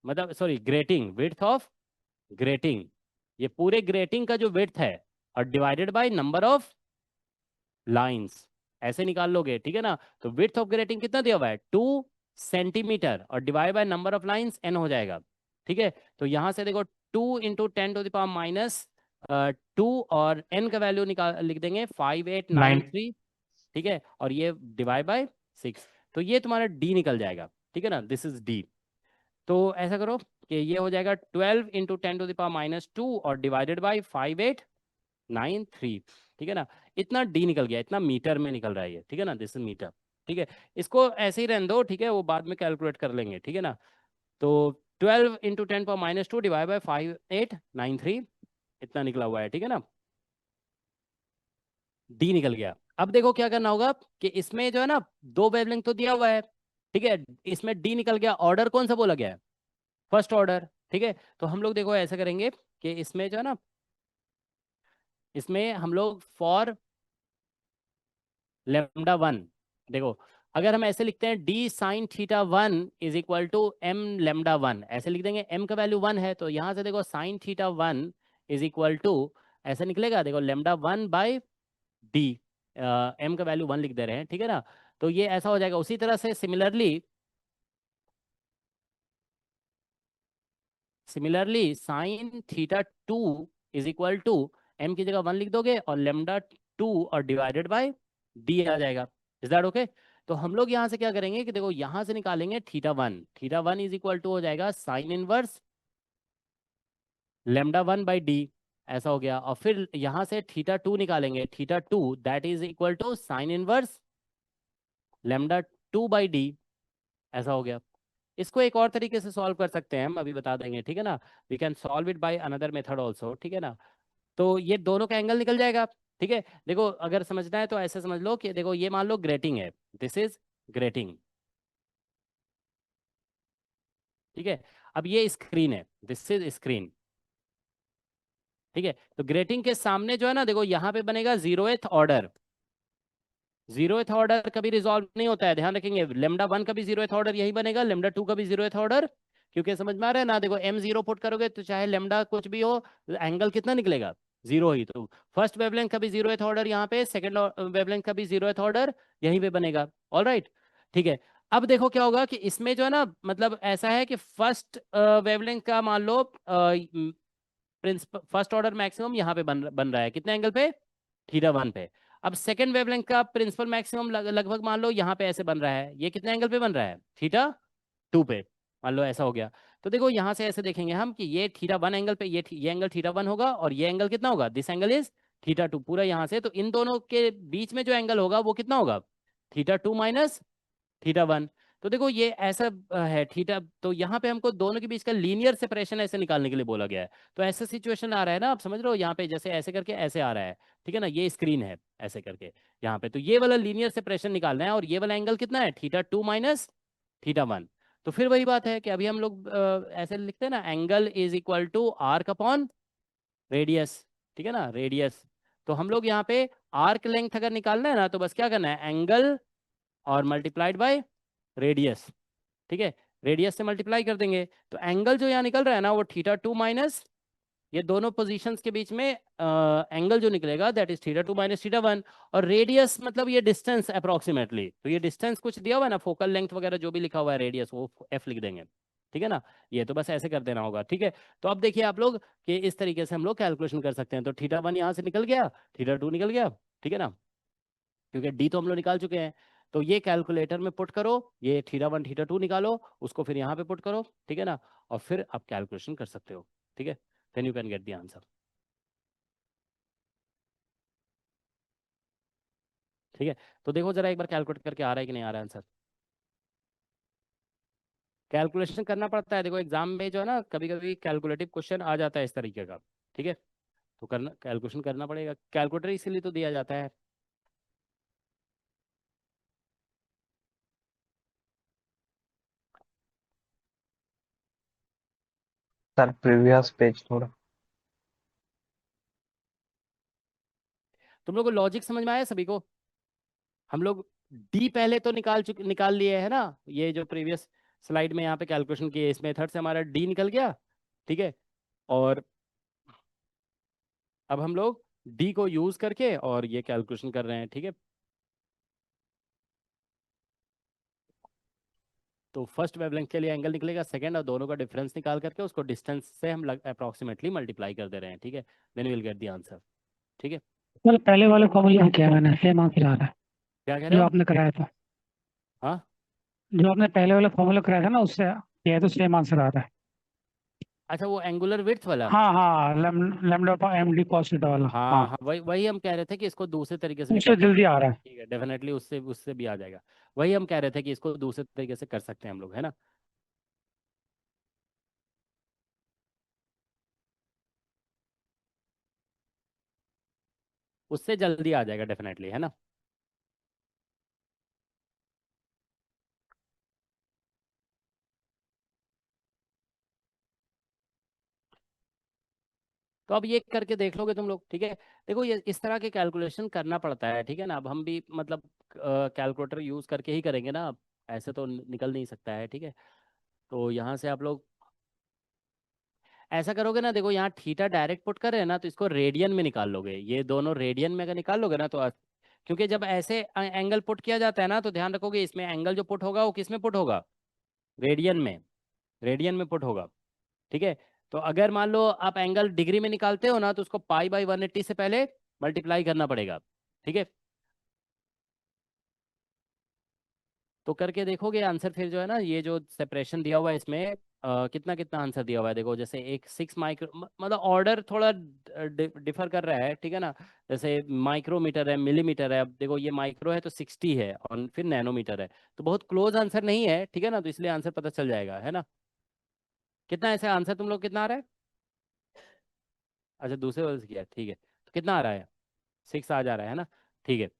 मतलब sorry grating, width of grating, ये पूरे ग्रेटिंग का जो विड्थ है, और divided bye number of lines, ऐसे निकाल लोगे, ठीक है ना। तो विड्थ ऑफ ग्रेटिंग कितना दिया हुआ है 2 सेंटीमीटर, और divide by number of lines N हो जाएगा, ठीक है। तो यहाँ से देखो 2 इंटू 10⁻⁻2, और एन का वैल्यू निकाल लिख देंगे 5893, ठीक है, और ये डिवाइड बाय 6, तो ये तुम्हारा डी निकल जाएगा, ठीक है ना, दिस इज डी। तो ऐसा करो कि ये हो जाएगा 12 इंटू 10⁻⁻2 और डिवाइडेड बाई 5893, ठीक है ना। इतना डी निकल गया, इतना मीटर में निकल रहा है ये, ठीक है ना, दिस इज मीटर। ठीक है, इसको ऐसे ही रहने दो, ठीक है, वो बाद में कैलकुलेट कर लेंगे, ठीक है ना। तो 12 इंटू 10⁻⁻2 डिवाइड बाई 5893 इतना निकला हुआ है, ठीक है ना। डी निकल गया। अब देखो क्या करना होगा कि इसमें जो है ना दो वेवलेंथ तो दिया हुआ है, ठीक है, इसमें डी निकल गया, ऑर्डर कौन सा बोला गया है, फर्स्ट ऑर्डर, ठीक है। तो हम लोग देखो ऐसा करेंगे कि इसमें जो है ना, इसमें हम लोग फॉर लेमडा वन, देखो अगर हम ऐसे लिखते हैं D sine theta one is equal to M lambda one, ऐसे लिख देंगे, एम का वैल्यू वन है, तो यहाँ से देखो sine theta one is equal to ऐसा निकलेगा, देखो lambda one by D, M का वैल्यू वन लिख दे रहे हैं, ठीक है ना। तो ये ऐसा हो जाएगा। उसी तरह से similarly sine theta two is equal to M की जगह वन लिख दोगे और लेमडा टू और डिवाइडेड बाय डी आ जाएगा। Is that okay? तो हम लोग यहाँ से क्या करेंगे कि देखो यहाँ से निकालेंगे theta one is equal to हो जाएगा sine inverse lambda one by D, ऐसा हो गया। और फिर यहाँ से थीटा टू निकालेंगे, theta two that is equal to sine inverse lambda two by D, ऐसा हो गया। इसको एक और तरीके से सॉल्व कर सकते हैं, हम अभी बता देंगे, ठीक है ना। We can solve it by another method also, ठीक है ना। तो ये दोनों का एंगल निकल जाएगा, ठीक है। देखो अगर समझना है तो ऐसे समझ लो कि देखो ये मान लो ग्रेटिंग है, दिस इज ग्रेटिंग, ठीक है। अब ये स्क्रीन है, दिस इज स्क्रीन, ठीक है। तो ग्रेटिंग के सामने जो है ना देखो यहाँ पे बनेगा जीरोथ ऑर्डर, जीरोथ ऑर्डर कभी रिजॉल्व नहीं होता है, ध्यान रखेंगे। लेमडा वन का भी जीरोथ ऑर्डर यही बनेगा, लेमडा टू का भी जीरोथ ऑर्डर, क्योंकि समझ में आ रहा है ना। देखो एम जीरो पुट करोगे तो चाहे लेमडा कुछ भी हो, एंगल कितना निकलेगा, जीरो ही। तो फर्स्ट वेवलेंथ का भी जीरोथ ऑर्डर यहाँ पे, सेकंड वेवलेंथ का भी जीरोथ ऑर्डर यहीं पे बनेगा। ऑल राइट, ठीक है। अब देखो क्या होगा कि इसमें जो है ना मतलब ऐसा है कि फर्स्ट वेवलेंथ का मान लो फर्स्ट ऑर्डर मैक्सिमम यहाँ पे बन रहा है, कितने एंगल पे, थीटा वन पे। अब सेकंड वेवलेंथ का प्रिंसिपल मैक्सिमम लगभग मान लो यहाँ पे ऐसे बन रहा है, ये कितने एंगल पे बन रहा है, थीटा टू पे, मान लो ऐसा हो गया। तो देखो यहाँ से ऐसे देखेंगे हम कि ये थीटा वन एंगल पे, ये एंगल थीटा वन होगा और ये एंगल कितना होगा, this angle is theta two, पूरा यहाँ से। तो इन दोनों के बीच में जो एंगल होगा वो कितना होगा, theta two minus theta one. तो देखो ये ऐसा है थीटा, तो यहाँ पे हमको दोनों के बीच का लीनियर सेपरेशन ऐसे निकालने के लिए बोला गया है। तो ऐसा सिचुएशन आ रहा है ना, आप समझ रहे हो, यहाँ पे जैसे ऐसे करके ऐसे आ रहा है, ठीक है ना, ये स्क्रीन है ऐसे करके यहाँ पे। तो ये वाला लीनियर सेपरेशन निकालना है और ये वाला एंगल कितना है, theta two minus theta one. तो फिर वही बात है कि अभी हम लोग ऐसे लिखते हैं ना, angle is equal to arc upon radius, ठीक है ना, रेडियस। तो हम लोग यहाँ पे आर्क लेंथ अगर निकालना है ना तो बस क्या करना है, एंगल और मल्टीप्लाइड बाय रेडियस, ठीक है, रेडियस से मल्टीप्लाई कर देंगे। तो एंगल जो यहाँ निकल रहा है ना वो थीटा टू माइनस ये दोनों पोजीशंस के बीच में एंगल जो निकलेगा that is theta two minus theta one. और रेडियस मतलब ये डिस्टेंस अप्रोक्सीमेटली, तो ये डिस्टेंस कुछ दिया हुआ है ना, फोकल लेंथ वगैरह जो भी लिखा हुआ है रेडियस वो एफ लिख देंगे, ठीक है ना। ये तो बस ऐसे कर देना होगा, ठीक है। तो अब देखिए आप लोग कि इस तरीके से हम लोग कैलकुलेशन कर सकते हैं। तो थीटा वन यहाँ से निकल गया, थीटा टू निकल गया, ठीक है ना, क्योंकि डी तो हम लोग निकाल चुके हैं। तो ये कैलकुलेटर में पुट करो, ये थीटा वन थीटा टू निकालो, उसको फिर यहाँ पे पुट करो, ठीक है ना, और फिर आप कैलकुलेशन कर सकते हो, ठीक है। Then you can get the answer, ठीक है। तो देखो जरा एक बार कैलकुलेट करके आ रहा है कि नहीं आ रहा है आंसर। कैलकुलेशन करना पड़ता है, देखो एग्जाम में जो है ना कभी कभी कैलकुलेटिव क्वेश्चन आ जाता है इस तरीके का, ठीक है। तो करना, कैलकुलेशन करना पड़ेगा, कैलकुलेटर इसीलिए तो दिया जाता है। सर प्रीवियस पेज थोड़ा। तुम लोग को लॉजिक समझ में आया सभी को? हम लोग डी पहले तो निकाल लिए है ना, ये जो प्रीवियस स्लाइड में यहाँ पे कैलकुलेशन किए इस मेथड से हमारा डी निकल गया, ठीक है। और अब हम लोग डी को यूज करके और ये कैलकुलेशन कर रहे हैं, ठीक है। तो फर्स्ट वेवलेंथ के लिए एंगल निकलेगा, सेकंड, और दोनों का डिफरेंस निकाल करके उसको डिस्टेंस से हम अप्रोक्सीमेटली मल्टीप्लाई कर दे रहे हैं, ठीक है। Then will get the answer, ठीक है। सर पहले वाले फॉर्मूले में किया मैंने, सेम आंसर आ रहा है क्या कह रहे जो हो? आपने कराया था। हाँ जो आपने पहले वाला फॉर्मूला कराया था ना उससे किया है तो सेम आंसर आ रहा है। अच्छा वो एंगुलर विड्थ वाला। हाँ हाँ, lambda M D cos theta वाला। हाँ हाँ, हाँ वही वही हम कह रहे थे कि इसको दूसरे तरीके से भी उससे कर जल्दी सकते आ रहा हैं। है। ठीक है डेफिनेटली उससे उससे भी आ जाएगा। वही हम कह रहे थे कि इसको दूसरे तरीके से कर सकते हैं हम लोग, है ना। उससे जल्दी आ जाएगा डेफिनेटली, है ना। तो अब ये करके देख लोगे तुम लोग, ठीक है। देखो ये इस तरह के कैलकुलेशन करना पड़ता है, ठीक है ना। अब हम भी मतलब कैलकुलेटर यूज करके ही करेंगे ना, अब ऐसे तो निकल नहीं सकता है, ठीक है। तो यहाँ से आप लोग ऐसा करोगे ना, देखो यहाँ थीटा डायरेक्ट पुट कर रहे हैं ना, तो इसको रेडियन में निकाल लोगे। ये दोनों रेडियन में अगर निकाल लोगे ना तो क्योंकि जब ऐसे एंगल पुट किया जाता है ना, तो ध्यान रखोगे इसमें एंगल जो पुट होगा वो किस में पुट होगा, रेडियन में। रेडियन में पुट होगा, ठीक है। तो अगर मान लो आप एंगल डिग्री में निकालते हो ना, तो उसको पाई बाई 180 से पहले मल्टीप्लाई करना पड़ेगा, ठीक है। तो करके देखोगे आंसर फिर जो है ना, ये जो सेपरेशन दिया हुआ है इसमें कितना कितना आंसर दिया हुआ है। देखो जैसे एक 6 माइक्रो, मतलब ऑर्डर थोड़ा डिफर कर रहा है, ठीक है ना। जैसे माइक्रोमीटर है, मिलीमीटर है। अब देखो ये माइक्रो है तो 60 है, और फिर नैनोमीटर है। तो बहुत क्लोज आंसर नहीं है, ठीक है ना, तो इसलिए आंसर पता चल जाएगा, है ना। कितना ऐसे आंसर तुम लोग कितना आ रहा है। अच्छा दूसरे वाले से किया, ठीक है। तो कितना आ रहा है, 6 आ जा रहा है ना, ठीक है।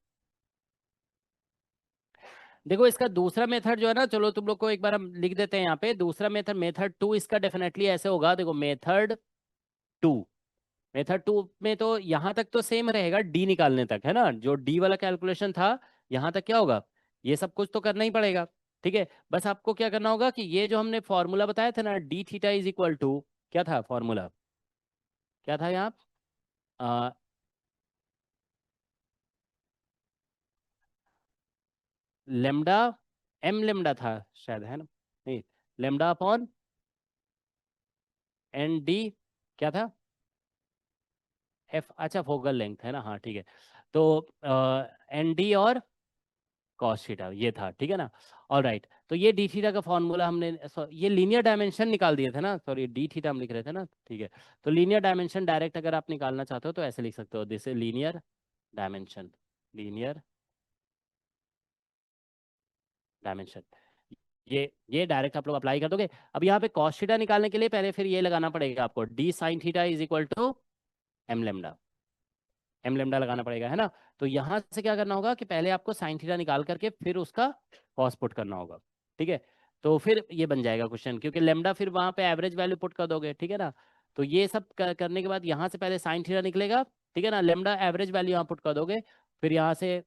देखो इसका दूसरा मेथड जो है ना, चलो तुम लोग को एक बार हम लिख देते हैं यहाँ पे। दूसरा मेथड, मेथड 2 इसका डेफिनेटली ऐसे होगा। देखो टू मेथड टू में तो यहाँ तक तो सेम रहेगा, डी निकालने तक, है ना। जो डी वाला कैलकुलेशन था, यहाँ तक क्या होगा, ये सब कुछ तो करना ही पड़ेगा, ठीक है। बस आपको क्या करना होगा कि ये जो हमने फॉर्मूला बताया था ना, D theta is equal to, क्या था फॉर्मूला, क्या था यहाँ, लेमडा, एम लेमडा था शायद, है ना। नहीं, लेमडा अपॉन एन डी, क्या था, एफ, अच्छा फोकल लेंथ है ना, हाँ ठीक है। तो एन डी और कॉस थीटा ये था, ठीक है ना। ऑल राइट, तो ये डी थीटा का फॉर्मूला हमने ये लीनियर डायमेंशन निकाल दिए थे ना, सॉरी डी थीटा हम लिख रहे थे ना, ठीक है। तो लीनियर डायमेंशन डायरेक्ट अगर आप निकालना चाहते हो तो ऐसे लिख सकते हो, this is linear dimension, linear dimension. ये डायरेक्ट आप लोग अप्लाई कर दोगे। अब यहाँ पे कॉस थीटा निकालने के लिए पहले फिर ये लगाना पड़ेगा आपको, D sine theta is equal to M lambda, M lambda लगाना पड़ेगा, है ना। तो यहाँ से क्या करना होगा कि पहले आपको साइन थीटा निकाल करके फिर उसका कॉस पुट करना होगा, ठीक है। तो फिर ये बन जाएगा क्वेश्चन, क्योंकि लेमडा फिर वहाँ पे एवरेज वैल्यू पुट कर दोगे, ठीक है ना। तो ये सब करने के बाद यहाँ से पहले साइन थीटा निकलेगा, ठीक है ना। लेमडा एवरेज वैल्यू यहाँ पुट कर दोगे, फिर यहाँ से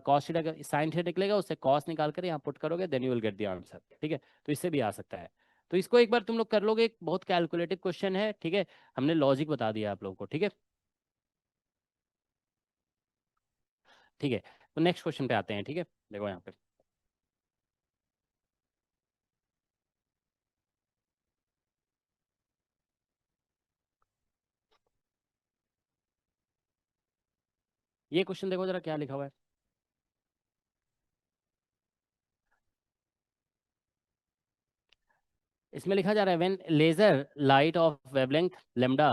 कॉस थीटा साइन थीटा निकलेगा, उससे कॉस निकाल कर यहाँ पुट करोगे, then you will get the answer, ठीक है। तो इससे भी आ सकता है। तो इसको एक बार तुम लोग कर लोगे, एक बहुत कैलकुलेटिव क्वेश्चन है, ठीक है। हमने लॉजिक बता दिया आप लोगों को, ठीक है। ठीक है, तो नेक्स्ट क्वेश्चन पे आते हैं, ठीक है। देखो यहाँ पे ये क्वेश्चन देखो जरा क्या लिखा हुआ है। इसमें लिखा जा रहा है when laser light of wavelength lambda.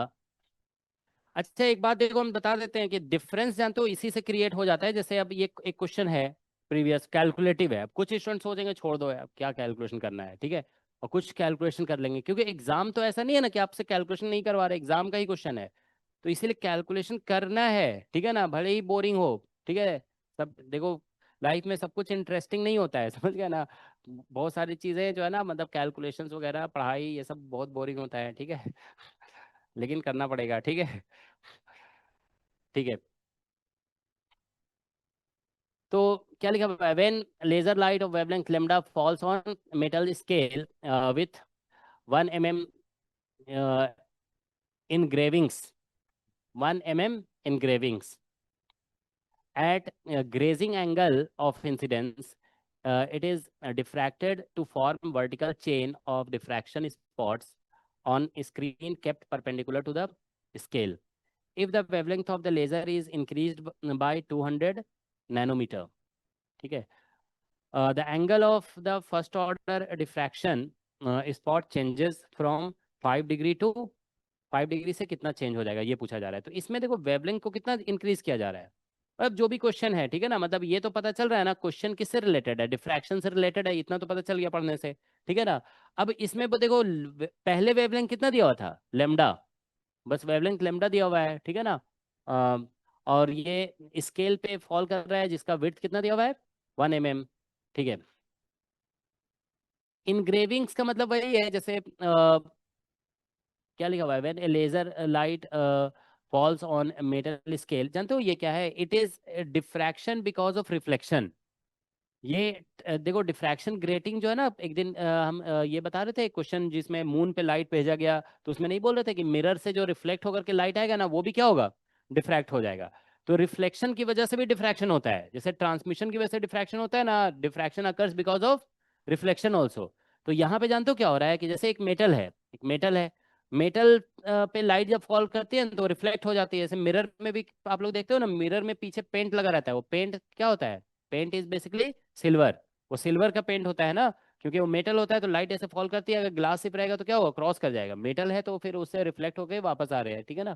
अच्छा एक बात देखो, हम बता देते हैं कि डिफरेंस जानते हो इसी से क्रिएट हो जाता है। जैसे अब ये एक क्वेश्चन है, प्रीवियस कैलकुलेटिव है। अब कुछ स्टूडेंट सोचेंगे छोड़ दो यार क्या कैलकुलेशन करना है, ठीक है। और कुछ कैलकुलेशन कर लेंगे, क्योंकि एग्जाम तो ऐसा नहीं है ना कि आपसे कैलकुलेशन नहीं करवा रहे, एग्जाम का ही क्वेश्चन है। तो इसीलिए कैलकुलेशन करना है, ठीक है ना, भले ही बोरिंग हो, ठीक है। सब देखो, लाइफ में सब कुछ इंटरेस्टिंग नहीं होता है समझ गया ना। बहुत सारी चीजें जो है ना, मतलब कैलकुलेशंस वगैरह पढ़ाई ये सब बहुत बोरिंग होता है, ठीक है। लेकिन करना पड़ेगा, ठीक है। ठीक है, तो क्या लिखा हुआ है, when laser light of wavelength lambda falls on metal scale with 1 mm engravings, 1 mm engravings at grazing angle of incidence, it is diffracted to form vertical chain of diffraction spots on screen kept perpendicular to the scale. If the wavelength of the laser is increased by 200 nanometer, ठीक है, the angle of the first order diffraction spot changes from 5 degree to 5 degree से कितना change हो जाएगा ये पूछा जा रहा है। तो इसमें देखो वेवलेंथ को कितना इंक्रीज किया जा रहा है। अब जो भी क्वेश्चन है, ठीक है ना, मतलब ये तो पता चल रहा है ना क्वेश्चन किससे रिलेटेड है, डिफ्रैक्शन से रिलेटेड है, इतना तो पता चल गया पढ़ने से, ठीक है ना। अब इसमें देखो पहले वेवलेंथ कितना दिया हुआ था, लेमडा, बस वेवलेंथ लेमडा दिया हुआ है, ठीक है ना। अ, और ये स्केल पे फॉल कर रहा है जिसका विड्थ कितना दिया हुआ है, 1 mm, ठीक है। इनग्रेविंग्स का मतलब वही है, जैसे क्या लिखा हुआ है, when a laser light falls on metal scale, जानते हो ये क्या है, it is diffraction because of reflection. ये देखो डिफ्रैक्शन ग्रेटिंग जो है ना, एक दिन हम ये बता रहे थे क्वेश्चन जिसमें मून पे लाइट भेजा गया, तो उसमें नहीं बोल रहे थे कि मिरर से जो रिफ्लेक्ट होकर के लाइट आएगा ना वो भी क्या होगा, डिफ्रैक्ट हो जाएगा। तो रिफ्लेक्शन की वजह से भी डिफ्रैक्शन होता है, जैसे ट्रांसमिशन की वजह से डिफ्रैक्शन होता है ना, diffraction occurs because of reflection also. तो यहाँ पे जानते हो क्या हो रहा है कि जैसे एक मेटल है, मेटल पे लाइट जब फॉल करती है ना, तो रिफ्लेक्ट हो जाती है। जैसे मिरर में भी आप लोग देखते हो ना, मिरर में पीछे पेंट लगा रहता है, वो पेंट क्या होता है, पेंट इज बेसिकली सिल्वर, वो सिल्वर का पेंट होता है ना, क्योंकि वो मेटल होता है तो लाइट ऐसे फॉल करती है, अगर ग्लास सिप रहेगा तो क्या होगा, क्रॉस कर जाएगा, मेटल है तो फिर उससे रिफ्लेक्ट होकर वापस आ रहे हैं, ठीक है ना।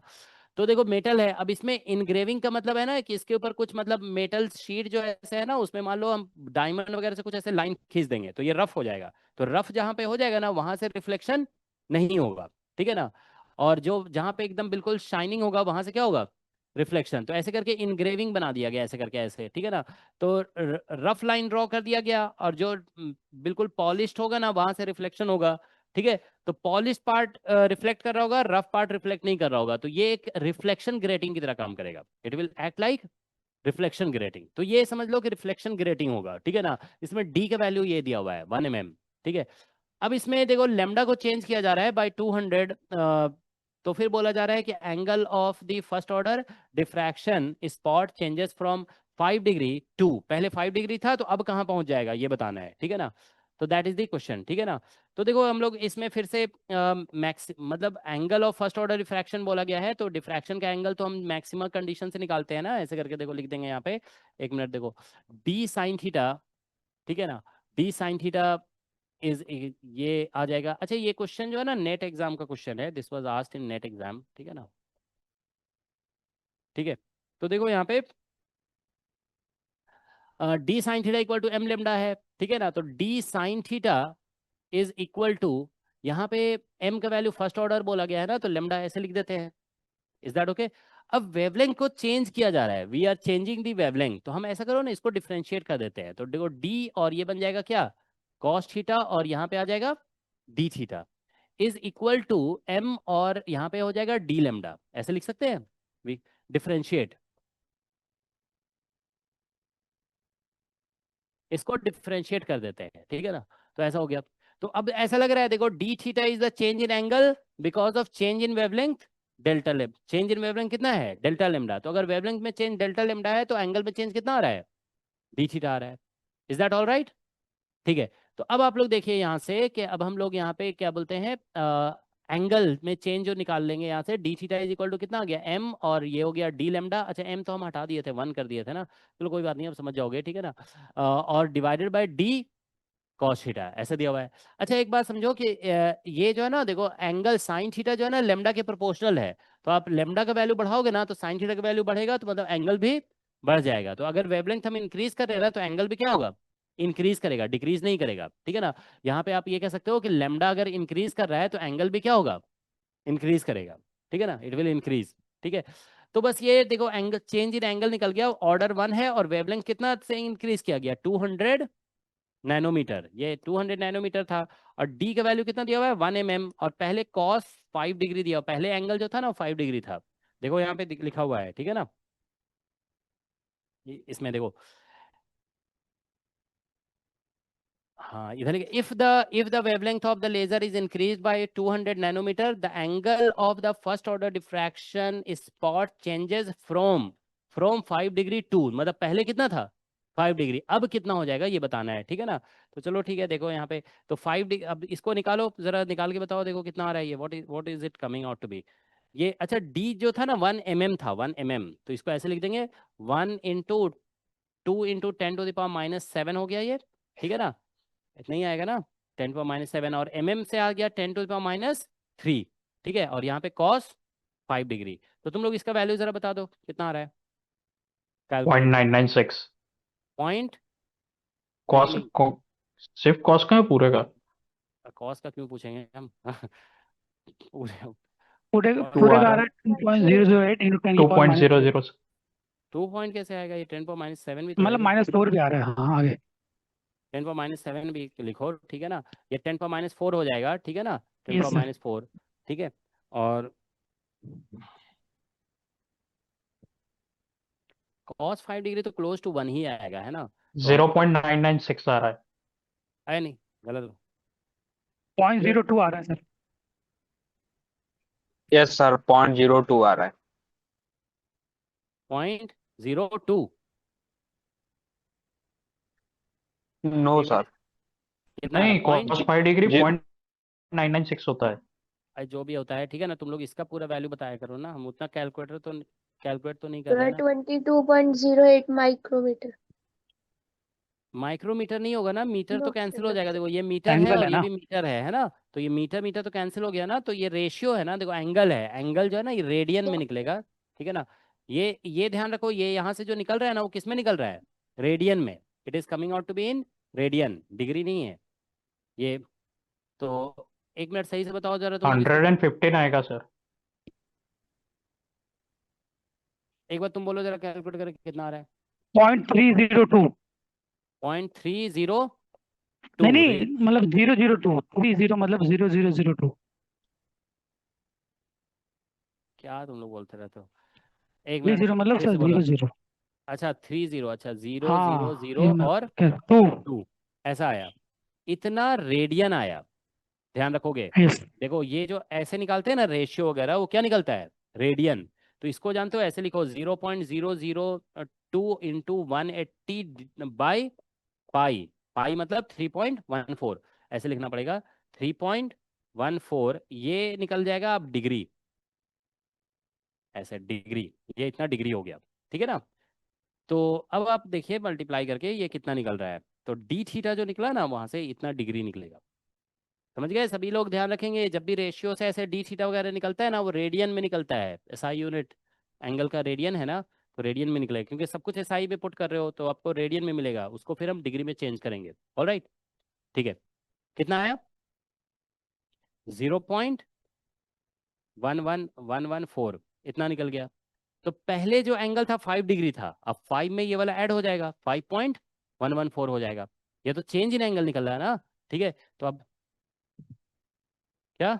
तो देखो मेटल है, अब इसमें इनग्रेविंग का मतलब है ना कि इसके ऊपर कुछ मतलब मेटल शीट जो ऐसे है ना, उसमें मान लो हम डायमंड वगैरह से कुछ ऐसे लाइन खींच देंगे तो ये रफ हो जाएगा। तो रफ जहाँ पे हो जाएगा ना वहां से रिफ्लेक्शन नहीं होगा, ठीक है ना। और जो जहाँ पे एकदम बिल्कुल शाइनिंग होगा वहां से क्या होगा, रिफ्लेक्शन। तो ऐसे करके इनग्रेविंग बना दिया गया, ऐसे करके ऐसे, ठीक है ना। तो रफ लाइन ड्रॉ कर दिया गया, और जो बिल्कुल पॉलिश्ड होगा ना वहां से रिफ्लेक्शन होगा, ठीक है। तो पॉलिश पार्ट रिफ्लेक्ट कर रहा होगा, रफ पार्ट रिफ्लेक्ट नहीं कर रहा होगा, तो ये एक रिफ्लेक्शन ग्रेटिंग की तरह काम करेगा, it will act like reflection grating. तो ये समझ लो कि रिफ्लेक्शन ग्रेटिंग होगा, ठीक है ना। इसमें डी का वैल्यू ये दिया हुआ है 1 mm, ठीक है। अब इसमें देखो लेमडा को चेंज किया जा रहा है बाय 200, तो फिर बोला जा रहा है कि angle of the first order diffraction spot changes from 5 degree to, पहले 5 डिग्री था तो अब कहाँ पहुंच जाएगा ये बताना है, ठीक है ना। तो दैट इज द क्वेश्चन, ठीक है ना। तो देखो हम लोग इसमें फिर से मैक्स मतलब angle of first order diffraction बोला गया है, तो डिफ्रैक्शन का एंगल तो हम मैक्सिमम कंडीशन से निकालते हैं ना, ऐसे करके देखो लिख देंगे यहाँ पे, एक मिनट देखो, डी साइन थीटा, ठीक है ना, डी साइन थीटा इज, ये आ जाएगा। अच्छा ये क्वेश्चन जो है ना नेट एग्जाम का क्वेश्चन है, this was asked in NET exam, ठीक है ना, ठीक है। तो देखो यहाँ पे d sine theta equal to M lambda है, ठीक है ना। तो d sine theta is equal to, यहाँ पे एम का वैल्यू फर्स्ट ऑर्डर बोला गया है ना, तो लेमडा ऐसे लिख देते हैं, इज दैट ओके। अब वेवलेंथ को चेंज किया जा रहा है, we are changing the wavelength, तो हम ऐसा करो ना इसको डिफरेंशिएट कर देते हैं, तो देखो डी और ये बन जाएगा क्या, कॉस थीटा, और यहाँ पे आ जाएगा d theta is equal to m, और यहाँ पे हो जाएगा डी लेमडा, ऐसे लिख सकते हैं, वी डिफरेंशिएट, इसको डिफरेंशिएट कर देते हैं, ठीक है ना। तो ऐसा हो गया। तो अब ऐसा लग रहा है देखो D theta is the change in angle because of change in wavelength delta lame, change in wavelength कितना है, डेल्टा लेमडा। तो अगर वेवलेंथ में चेंज डेल्टा लेमडा है तो एंगल में चेंज कितना आ रहा है, डी थीटा आ रहा है, इज दैट ऑल राइट, ठीक है। तो अब आप लोग देखिए यहाँ से कि अब हम लोग यहाँ पे क्या बोलते हैं, एंगल में चेंज जो निकाल लेंगे यहाँ से, d theta is equal to कितना आ गया एम, और ये हो गया डी लेमडा। अच्छा एम तो हम हटा दिए थे, 1 कर दिए थे ना, चलो कोई बात नहीं, अब समझ जाओगे, ठीक है ना। और divided by D cos theta ऐसे दिया हुआ है। अच्छा एक बात समझो कि ये जो है ना देखो एंगल साइन थीटा जो है ना लेमडा के प्रोपोर्शनल है, तो आप लेमडा का वैल्यू बढ़ाओगे ना तो साइन थीटा का वैल्यू बढ़ेगा, तो मतलब एंगल भी बढ़ जाएगा। तो अगर वेवलेंथ हम इंक्रीज कर रहे हैं ना तो एंगल भी क्या होगा, इंक्रीज करेगा, डिक्रीज नहीं करेगा, ठीक है ना। यहाँ पे आप ये कह सकते हो कि लेमडा अगर इंक्रीज कर रहा है तो एंगल भी क्या होगा, इंक्रीज करेगा, ठीक है ना, इट विल इंक्रीज, ठीक है। तो बस ये देखो एंगल, चेंज इन एंगल निकल गया, ऑर्डर 1 है, और वेवलेंथ कितना से इंक्रीज किया गया, 200 नैनोमीटर, ये 200 नैनोमीटर था। और डी का वैल्यू कितना दिया हुआ है 1 mm, और पहले कॉस 5 डिग्री दिया, पहले एंगल जो था ना 5 डिग्री था, देखो यहाँ पे लिखा हुआ है, ठीक है ना, इसमें देखो, हाँ इधर लिखा, if the wavelength of the laser is increased by 200 nanometer, the angle of the first order diffraction spot changes from 5 degree to, मतलब पहले कितना था 5 डिग्री, अब कितना हो जाएगा ये बताना है, ठीक है ना। तो चलो ठीक है, देखो यहाँ पे तो 5 डिग्री, अब इसको निकालो जरा, निकाल के बताओ देखो कितना आ रहा है ये, what is it coming out to be. ये अच्छा डी जो था ना 1 mm था, 1 mm, तो इसको ऐसे लिख देंगे 1 × 2 × 10⁻⁻7 हो गया ये, ठीक है ना, इतना ही आएगा ना, 10⁻⁻7, और mm से आ गया 10⁻⁻⁷, 3, ठीक है, और यहाँ पे cos 5 डिग्री। तो तुम लोग इसका वैल्यू जरा बता दो कितना आ रहा है कैलकुलेटर में। 0.996। पॉइंट कॉस नहीं, सिर्फ कॉस का है पूरे का? कॉस का क्यों पूछेंगे हम पूरे पूरे cos पूरे आ का रहा आ है। रहा है 2.008 इंटू 10 की पावर -4, 2.00। 2 पॉइंट कैसे आएगा, ये 10⁻⁷ भी तो मतलब है। -4 भी आ रहा है। हाँ आगे 10⁻⁷ भी लिखो, ठीक है ना, ये 10⁻⁴ हो जाएगा, ठीक है ना, यस सर। 10⁻⁴, ठीक है। और cos 5 डिग्री तो क्लोज टू 1 ही आएगा, है ना, तो हम 0.996 आ रहा है। है नहीं, गलत। 0.02 आ रहा है सर। यस सर 0.02 आ रहा है। 0.02 नो एक बार, सर। कितना आया नहीं, पॉइंट, cos 5 डिग्री जी 0.996 होता है। जो भी होता है, ठीक है ना, तुम लोग इसका पूरा वैल्यू बताया करो ना, हम उतना कैलकुलेट तो नहीं कर रहे सर हैं ना। 22.08 माइक्रोमीटर। माइक्रोमीटर नहीं होगा ना, मीटर तो नो कैंसिल हो सर। जाएगा, देखो ये मीटर है एंगल और है ये ना। भी मीटर है ना, तो ये मीटर मीटर तो कैंसिल हो गया ना, तो ये रेशियो है ना, देखो एंगल है, एंगल जो है ना ये रेडियन में निकलेगा, ठीक है ना। ये ध्यान रखो, ये यहाँ से जो निकल रहा है ना वो किस में निकल रहा है, रेडियन में, it is coming out to be in radian, degree नहीं है ये। तो एक मिनट सही से बताओ जरा तुम लोग इसको, 115 आएगा सर। एक बार तुम बोलो जरा कैलकुलेट करके कितना आ रहा है। 0.302। 0.302 नहीं नहीं, मतलब 002, 30 मतलब 0002। क्या तुम लोग बोलते रहते हो, एक थ्री मिनट जीरो मतलब फिर सर से बोलो। 00। अच्छा 30, अच्छा 000 हाँ ये मैं और क्या 2। 2, ऐसा आया, इतना रेडियन आया, ध्यान रखोगे। यस। देखो ये जो ऐसे निकालते हैं ना रेशियो वगैरह, वो क्या निकलता है, रेडियन। तो इसको जानते हो, ऐसे लिखो 0.002 इंटू 180 बाई पाई, पाई मतलब 3.14, ऐसे लिखना पड़ेगा, 3.14, ये निकल जाएगा अब डिग्री, ऐसे डिग्री, ये इतना डिग्री हो गया, ठीक है ना। तो अब आप देखिए मल्टीप्लाई करके ये कितना निकल रहा है, तो डी थीटा जो निकला ना वहां से इतना डिग्री निकलेगा, समझ गए सभी लोग, ध्यान रखेंगे जब भी रेशियो से ऐसे डी थीटा वगैरह निकलता है ना वो रेडियन में निकलता है, एसआई यूनिट एंगल का रेडियन है ना, तो रेडियन में निकलेगा, क्योंकि सब कुछ एसआई में पुट कर रहे हो तो आपको रेडियन में मिलेगा, उसको फिर हम डिग्री में चेंज करेंगे, ऑलराइट, ठीक है। कितना आया, 0.11114, इतना निकल गया। तो पहले जो एंगल था 5 डिग्री था, अब 5 में ये वाला ऐड हो जाएगा, 5.114 हो जाएगा, ये तो चेंज इन एंगल निकल रहा है ना, ठीक है। तो अब क्या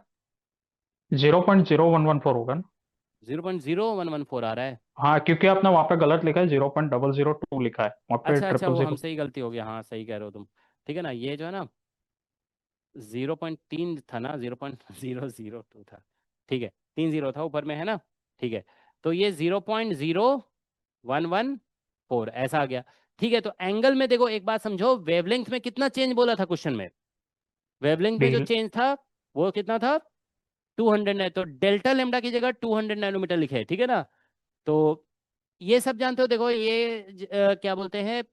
0.0114 होगा ना? 0.0114 आ रहा है, हाँ, क्योंकि आपने वहां पे गलत लिखा है, 0.002 लिखा है वहां पे, अच्छा अच्छा ट्रिपल वो जीरो। हमसे ही गलती हो गया, हाँ सही कह रहे हो तुम, ठीक है ना, ये जो है ना 0.3 था ना, 0.002 था, ठीक है, 30 था ऊपर में, है ना, ठीक है। तो ये 0.0114 ऐसा आ गया, ठीक है। तो एंगल में देखो एक बात समझो, वेवलेंथ में कितना चेंज बोला था क्वेश्चन में, वेवलेंथ में जो डिग्री। चेंज था वो कितना था, 200 है, तो डेल्टा लेमडा की जगह 200 नैनोमीटर लिखे, ठीक है ना। तो ये सब जानते हो, देखो ये क्या बोलते हैं,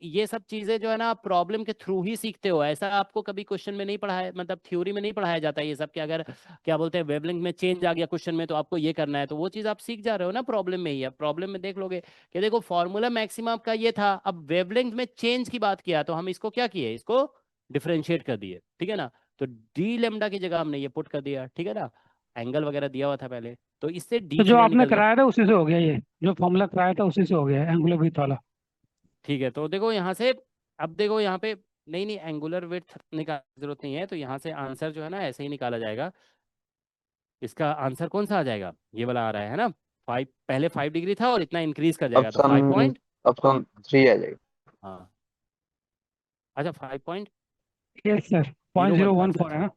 ये सब चीजें जो है ना आप प्रॉब्लम के थ्रू ही सीखते हो, ऐसा आपको कभी क्वेश्चन में नहीं पढ़ाया, मतलब थ्योरी में नहीं पढ़ाया जाता ये सब, कि अगर क्या बोलते हैं वेवलेंथ में चेंज आ गया क्वेश्चन में तो आपको ये करना है, तो वो चीज आप सीख जा रहे हो ना प्रॉब्लम में ही। अब प्रॉब्लम में देख लोगे कि देखो फॉर्मूला मैक्सिमम का ये था, अब वेवलेंथ में चेंज की बात किया तो हम इसको क्या किए, इसको डिफ्रेंशिएट कर दिए, ठीक है ना। तो डी लेमडा की जगह हमने ये पुट कर दिया, ठीक है ना, एंगल वगैरह दिया हुआ था पहले, तो इससे डी तो जो थीटा आपने निकल गया, कराया था उसी से हो गया, ये जो फॉर्मूला कराया था उसी से हो गया एंगुलर विड्थ वाला। ठीक है। तो देखो यहाँ से, अब देखो यहाँ पे, नहीं नहीं एंगुलर विड्थ निकालने की जरूरत नहीं है, तो यहाँ से आंसर जो है ना ऐसे ही निकाला जाएगा, इसका आंसर कौन सा आ जाएगा, ये वाला आ रहा है ना, 5, पहले 5 डिग्री था और इतना इंक्रीज कर जाएगा, तो 5 ऑप्शन पॉइंट, ऑप्शन 3 आ जाएगा। हाँ, अच्छा 5.01 यस सर था, अच्छा 0.014 है अच्छा, ना।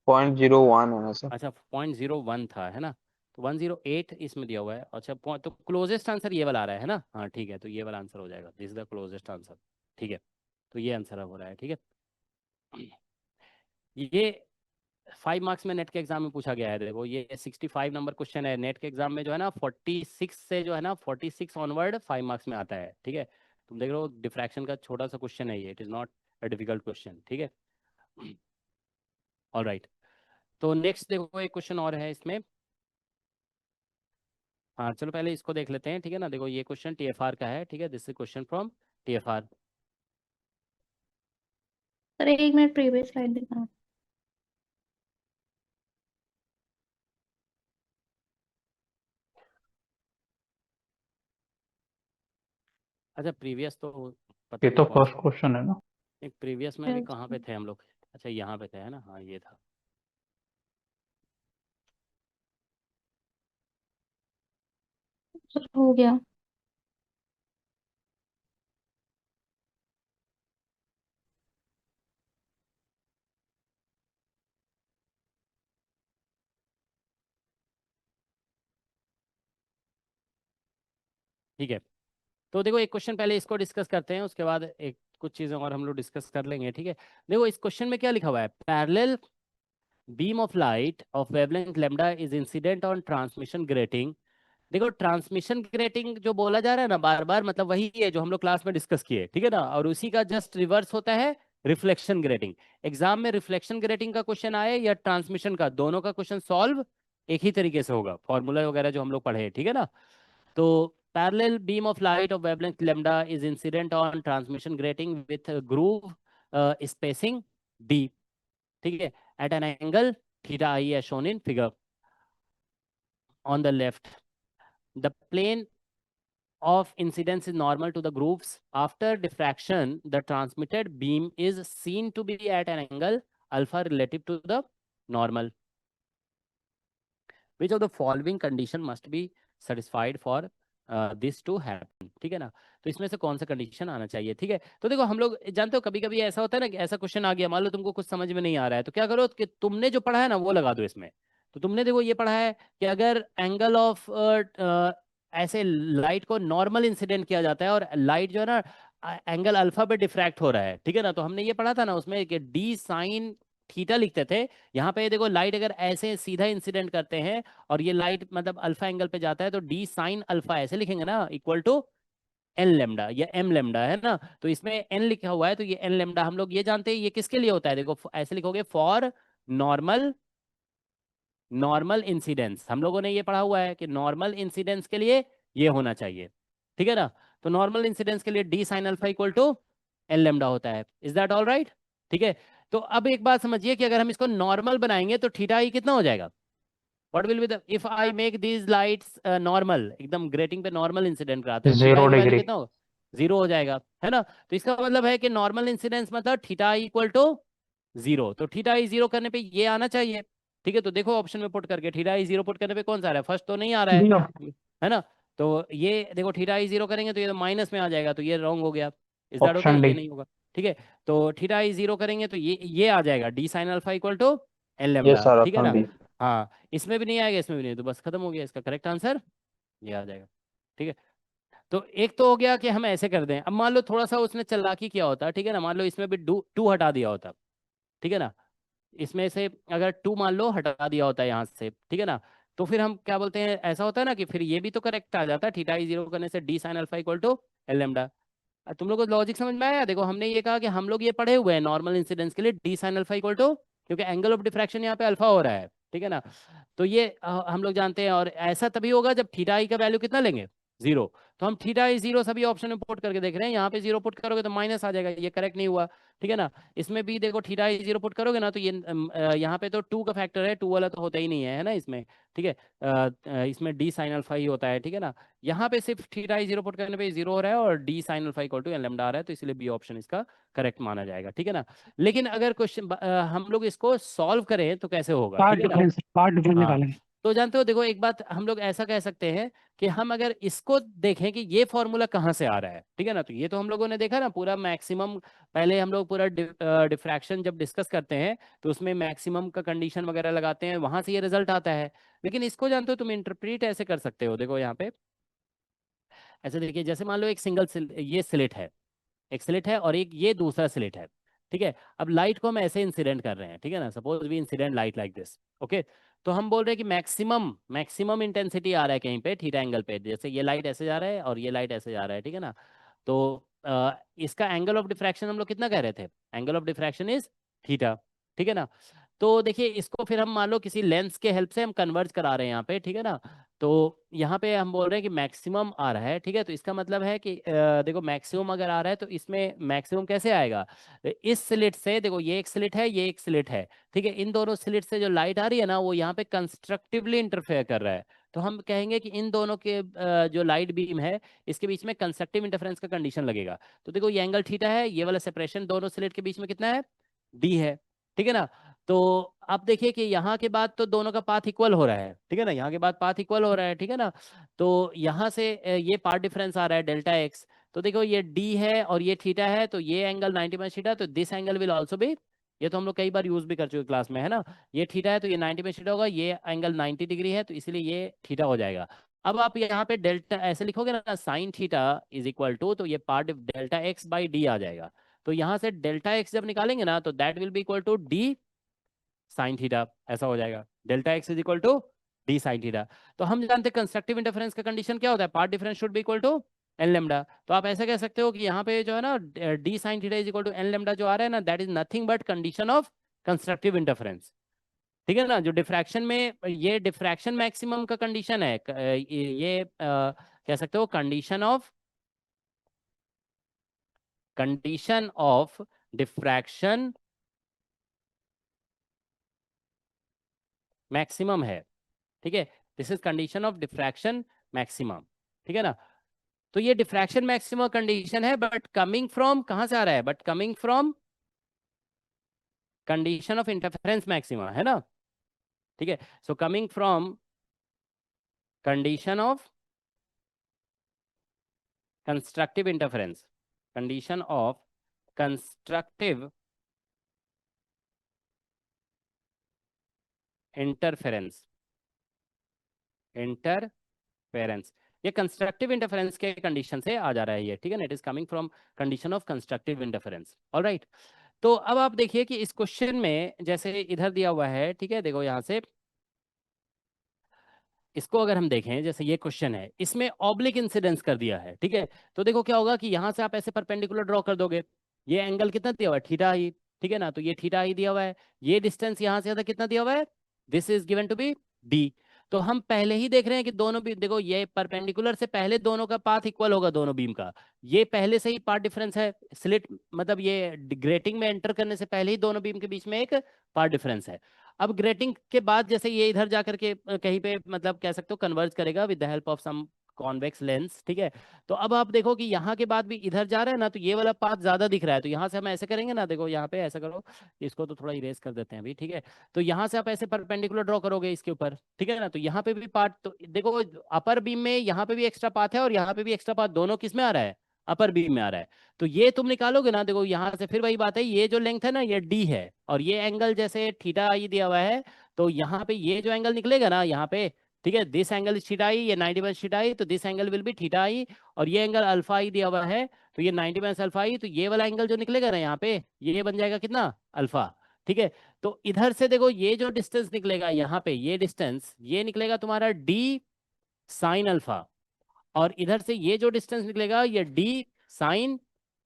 0.01 है ना सर? अच्छा 0.01 था, है ना, तो 108 इसमें दिया हुआ है, अच्छा तो क्लोजेस्ट आंसर ये वाला आ रहा है ना, हाँ ठीक है, तो ये वाला आंसर हो जाएगा, this is the closest answer, ठीक है। तो ये आंसर हो रहा है, ठीक है। ये 5 मार्क्स में नेट के एग्जाम में पूछा गया है, देखो ये 65 नंबर क्वेश्चन है, नेट के एग्जाम में जो है ना 46 से जो है ना 46 ऑनवर्ड 5 मार्क्स में आता है, ठीक है। तुम देख रहे हो डिफ्रैक्शन का छोटा सा क्वेश्चन है ये, it is not a difficult question, ठीक है, ऑल राइट। तो नेक्स्ट देखो एक क्वेश्चन और है इसमें। हाँ चलो पहले इसको देख लेते हैं, ठीक है ना। देखो ये क्वेश्चन टीएफआर का है, ठीक है, this is question from TFR. Sir 1 minute previous slide दिखाना। अच्छा प्रीवियस तो पता ये नहीं तो कौन फर्स्ट सा, क्वेश्चन है ना। एक प्रीवियस में भी कहाँ पे थे हम लोग। अच्छा यहाँ पे थे, है ना, हाँ ये था। सर हो गया। ठीक है, तो देखो एक क्वेश्चन पहले इसको डिस्कस करते हैं, उसके बाद एक कुछ चीज़ें और हम लोग डिस्कस कर लेंगे, ठीक है। देखो इस क्वेश्चन में क्या लिखा हुआ है, parallel beam of light of wavelength lambda is incident on transmission grating. देखो ट्रांसमिशन ग्रेटिंग जो बोला जा रहा है ना बार बार, मतलब वही है जो हम लोग क्लास में डिस्कस किए, ठीक है ना, और उसी का जस्ट रिवर्स होता है रिफ्लेक्शन ग्रेटिंग। एग्जाम में रिफ्लेक्शन ग्रेटिंग का क्वेश्चन आए या ट्रांसमिशन का, दोनों का क्वेश्चन सॉल्व एक ही तरीके से होगा, फॉर्मूला वगैरह जो हम लोग पढ़े हैं, ठीक है ना। तो parallel beam of light of wavelength lambda is incident on transmission grating with a groove spacing d, ठीक है, at an angle theta I as shown in figure on the left. The plane of incidence is normal to the grooves. After diffraction, the transmitted beam is seen to be at an angle alpha relative to the normal. Which of the following condition must be satisfied for this to happen, ठीक है ना। तो इसमें से कौन सा condition आना चाहिए, ठीक है। तो देखो हम लोग जानते हो कभी कभी ऐसा होता है ना कि ऐसा क्वेश्चन आ गया, मान लो तुमको कुछ समझ में नहीं आ रहा है, तो क्या करो कि तुमने जो पढ़ा है ना वो लगा दो इसमें। तो तुमने देखो ये पढ़ा है कि अगर एंगल ऑफ ऐसे लाइट को नॉर्मल इंसिडेंट किया जाता है और लाइट जो है ना एंगल अल्फा पे डिफ्रैक्ट हो रहा है, ठीक है ना, तो हमने ये पढ़ा था ना उसमें कि डी साइन थीटा लिखते थे। यहाँ पे देखो लाइट अगर ऐसे सीधा इंसिडेंट करते हैं और ये लाइट मतलब अल्फा एंगल पे जाता है, तो डी साइन अल्फा ऐसे लिखेंगे ना, इक्वल टू एन लेमडा या एम लेमडा, है ना। तो इसमें एन लिखा हुआ है, तो ये एन लेमडा हम लोग ये जानते हैं ये किसके लिए होता है, देखो ऐसे लिखोगे फॉर नॉर्मल, नॉर्मल इंसिडेंस, हम लोगों ने ये पढ़ा हुआ है कि नॉर्मल इंसिडेंस के लिए ये होना चाहिए, ठीक है ना। तो नॉर्मल इंसिडेंस के लिए d sine alpha equal to N lambda होता है। इज दैट ऑल राइट, ठीक है। तो अब एक बात समझिए कि अगर हम इसको नॉर्मल बनाएंगे तो थीटा आई कितना हो जाएगा, what will be the, if I make these lights normal, एकदम ग्रेटिंग पे नॉर्मल इंसिडेंट कराते हैं, थीटा 0 आई का वैल्यू डिग्री। कितना होगा, 0 हो जाएगा, है ना। तो इसका मतलब है कि नॉर्मल इंसिडेंस मतलब थीटा आई इक्वल टू 0, तो थीटा आई 0 करने पे ये आना चाहिए, ठीक है। तो देखो ऑप्शन में पुट करके थीटा आई 0 पुट करने पे कौन सा आ रहा है, फर्स्ट तो नहीं आ रहा बी है ना। तो ये देखो थीटा आई 0 करेंगे तो ये तो माइनस में आ जाएगा, तो ये रॉन्ग हो गया। Is that okay, option D. ये नहीं होगा, ठीक है। तो थीटा आई 0 करेंगे तो ये आ जाएगा D sine alpha equal to n yes lambda, sir, ठीक है ऑप्शन ना। बी। हाँ इसमें भी नहीं आएगा, इसमें भी नहीं, तो बस खत्म हो गया, इसका करेक्ट आंसर ये आ जाएगा, ठीक है। तो एक तो हो गया कि हम ऐसे कर दें। अब मान लो थोड़ा सा उसने चालाकी किया होता, ठीक है ना, मान लो इसमें भी टू हटा दिया होता, ठीक है ना, इसमें से अगर टू मान लो हटा दिया होता है यहाँ से, ठीक है ना, तो फिर हम क्या बोलते हैं, ऐसा होता है ना कि फिर ये भी तो करेक्ट आ जाता है, थीटा आई 0 करने से d sine alpha equal to l lambda. तुम लोग को लॉजिक समझ में आया, देखो हमने ये कहा कि हम लोग ये पढ़े हुए हैं नॉर्मल इंसिडेंस के लिए d sine alpha equal to, क्योंकि एंगल ऑफ डिफ्रैक्शन यहाँ पे अल्फा हो रहा है, ठीक है ना। तो ये हम लोग जानते हैं, और ऐसा तभी होगा जब थीटा आई का वैल्यू कितना लेंगे, 0। तो हम थीटा आई 0 सभी ऑप्शन में पुट करके देख रहे हैं, यहाँ पे 0 पुट करोगे तो माइनस आ जाएगा, ये करेक्ट नहीं हुआ, ठीक है ना। इसमें भी देखो थीटा आई 0 पुट करोगे ना तो ये यहाँ पे तो 2 का फैक्टर है, 2 वाला तो होता ही नहीं है ना इसमें, ठीक है। इसमें डी साइन अल्फा ही होता है, ठीक है ना। यहाँ पे सिर्फ थीटा आई 0 पुट करने पे 0 हो रहा है और D sine alpha equal to N lambda आ रहा है, तो इसलिए बी ऑप्शन इसका करेक्ट माना जाएगा, ठीक है ना। लेकिन अगर क्वेश्चन हम लोग इसको सॉल्व करें तो कैसे होगा, पार्ट ठीक है ना। डिफरेंस हाँ निकालेंगे। तो जानते हो देखो एक बात हम लोग ऐसा कह सकते हैं कि हम अगर इसको देखें कि ये फॉर्मूला कहाँ से आ रहा है, ठीक है ना, तो ये तो हम लोगों ने देखा ना पूरा मैक्सिमम, पहले हम लोग पूरा डिफ्रैक्शन जब डिस्कस करते हैं तो उसमें मैक्सिमम का कंडीशन वगैरह लगाते हैं, वहां से ये रिजल्ट आता है। लेकिन इसको जानते हो तुम इंटरप्रीट ऐसे कर सकते हो, देखो यहाँ पे ऐसे देखिए, जैसे मान लो एक ये स्लिट है, एक स्लिट है और एक ये दूसरा स्लिट है, ठीक है। अब लाइट को हम ऐसे इंसिडेंट कर रहे हैं, ठीक है ना, suppose we incident light like this, okay. तो हम बोल रहे हैं कि मैक्सिमम मैक्सिमम इंटेंसिटी आ रहा है कहीं पे थीटा एंगल पे, जैसे ये लाइट ऐसे जा रहा है और ये लाइट ऐसे जा रहा है, ठीक है ना। तो इसका एंगल ऑफ डिफ्रैक्शन हम लोग कितना कह रहे थे, angle of diffraction is theta, ठीक है ना। तो देखिए इसको फिर हम मान लो किसी लेंस के हेल्प से हम कन्वर्ज करा रहे हैं यहाँ पे, ठीक है ना। तो यहाँ पे हम बोल रहे हैं कि मैक्सिमम आ रहा है, ठीक है। तो इसका मतलब है कि देखो मैक्सिमम अगर आ रहा है तो इसमें मैक्सिमम कैसे आएगा, इस स्लिट से, देखो ये एक स्लिट है, ये एक स्लिट है, ठीक है। इन दोनों स्लिट से जो लाइट आ रही है ना वो यहाँ पे कंस्ट्रक्टिवली इंटरफेयर कर रहा है। तो हम कहेंगे कि इन दोनों के जो लाइट बीम है इसके बीच में कंस्ट्रक्टिव इंटरफेरेंस का कंडीशन लगेगा। तो देखो ये एंगल थीटा है, ये वाला सेपरेशन दोनों स्लिट के बीच में कितना है, डी है, ठीक है ना। तो आप देखिए कि यहाँ के बाद तो दोनों का पाथ इक्वल हो रहा है, ठीक है ना, यहाँ के बाद पाथ इक्वल हो रहा है, ठीक है ना। तो यहाँ से ये पार्ट डिफरेंस आ रहा है डेल्टा एक्स। तो देखो ये डी है और ये थीटा है, तो ये एंगल 90 माइनस थीटा, तो this angle will also be, ये तो हम लोग कई बार यूज भी कर चुके क्लास में, है ना। ये थीटा है तो ये 90 माइनस थीटा होगा, ये एंगल 90 डिग्री है तो इसलिए ये थीटा हो जाएगा। अब आप यहाँ पे डेल्टा ऐसे लिखोगे ना, sine theta is equal to, तो ये part delta X by D आ जाएगा। तो यहाँ से डेल्टा एक्स जब निकालेंगे ना तो that will be equal to D sine theta, ऐसा हो जाएगा, delta x is equal to D sine theta. तो हम जानते हैं कंस्ट्रक्टिव इंटरफेरेंस का कंडीशन क्या होता है, part difference should be equal to N lambda. तो आप ऐसा कह सकते हो कि यहाँ पे जो है ना D sine theta is equal to N lambda जो आ रहा है ना, that is nothing but condition of constructive interference, ठीक है ना। जो डिफ्रैक्शन में ये डिफ्रैक्शन मैक्सिमम का कंडीशन है, ये कह सकते हो कंडीशन ऑफ डिफ्रैक्शन मैक्सिमम है, ठीक है। This is condition of diffraction maximum, ठीक है ना। तो ये डिफ्रैक्शन मैक्सिमम कंडीशन है, बट कमिंग फ्रॉम कहां से आ रहा है, but coming from condition of interference maximum, है ना, ठीक है। So coming from condition of constructive interference, condition of constructive interference, interference, ये कंस्ट्रक्टिव इंटरफेरेंस के कंडीशन से आ जा रहा है ये, ठीक है ना। It is coming from condition of constructive interference, alright. तो अब आप देखिए कि इस क्वेश्चन में जैसे इधर दिया हुआ है, ठीक है, देखो यहाँ से इसको अगर हम देखें, जैसे ये क्वेश्चन है इसमें ऑब्लिक इंसिडेंस कर दिया है, ठीक है। तो देखो क्या होगा कि यहाँ से आप ऐसे परपेंडिकुलर ड्रॉ कर दोगे, ये एंगल कितना दिया हुआ है, थीटा ही, ठीक है ना। तो ये थीटा ही दिया हुआ है, ये डिस्टेंस यहाँ से ज्यादा कितना दिया हुआ है, this is given to be d. तो हम पहले ही देख रहे हैं कि दोनों भी देखो, ये परपेंडिकुलर से पहले दोनों का पाथ इक्वल होगा दोनों बीम का, ये पहले से ही पार्ट डिफरेंस है, स्लिट मतलब ये ग्रेटिंग में एंटर करने से पहले ही दोनों बीम के बीच में एक पार्ट डिफरेंस है। अब ग्रेटिंग के बाद जैसे ये इधर जाकर के कहीं पे मतलब कह सकते हो कन्वर्ज करेगा with the help of some convex lens, ठीक है। तो अब आप देखो कि यहाँ के बाद भी इधर जा रहा है ना, तो ये वाला पाथ ज्यादा दिख रहा है, तो यहाँ से हम ऐसे करेंगे ना, देखो यहाँ पे ऐसा करो, इसको तो थोड़ा इरेज कर देते हैं अभी, ठीक है। तो यहाँ से आप ऐसे परपेंडिकुलर ड्रॉ करोगे इसके ऊपर, ठीक है ना। तो यहाँ पे भी पार्ट, तो देखो अपर बीम में यहाँ पे भी एक्स्ट्रा पाथ है और यहाँ पे भी एक्स्ट्रा पाथ, दोनों किस में आ रहा है, अपर बीम में आ रहा है। तो ये तुम निकालोगे ना, देखो यहाँ से फिर वही बात है, ये जो लेंथ है ना ये डी है, और ये एंगल जैसे थीटा आई दिया हुआ है, तो यहाँ पे ये जो एंगल निकलेगा ना यहाँ पे, ठीक है, this angle is theta I, ये 90 माइनस थीटा आई, तो this angle will be theta I, और ये एंगल अल्फा आई दिया हुआ है, तो ये 90 माइनस अल्फा आई, तो ये वाला एंगल जो निकलेगा ना यहाँ पे, ये बन जाएगा कितना, अल्फा, ठीक है। तो इधर से देखो ये जो डिस्टेंस निकलेगा यहाँ पे, ये डिस्टेंस ये निकलेगा तुम्हारा डी साइन अल्फा, और इधर से ये जो डिस्टेंस निकलेगा ये डी साइन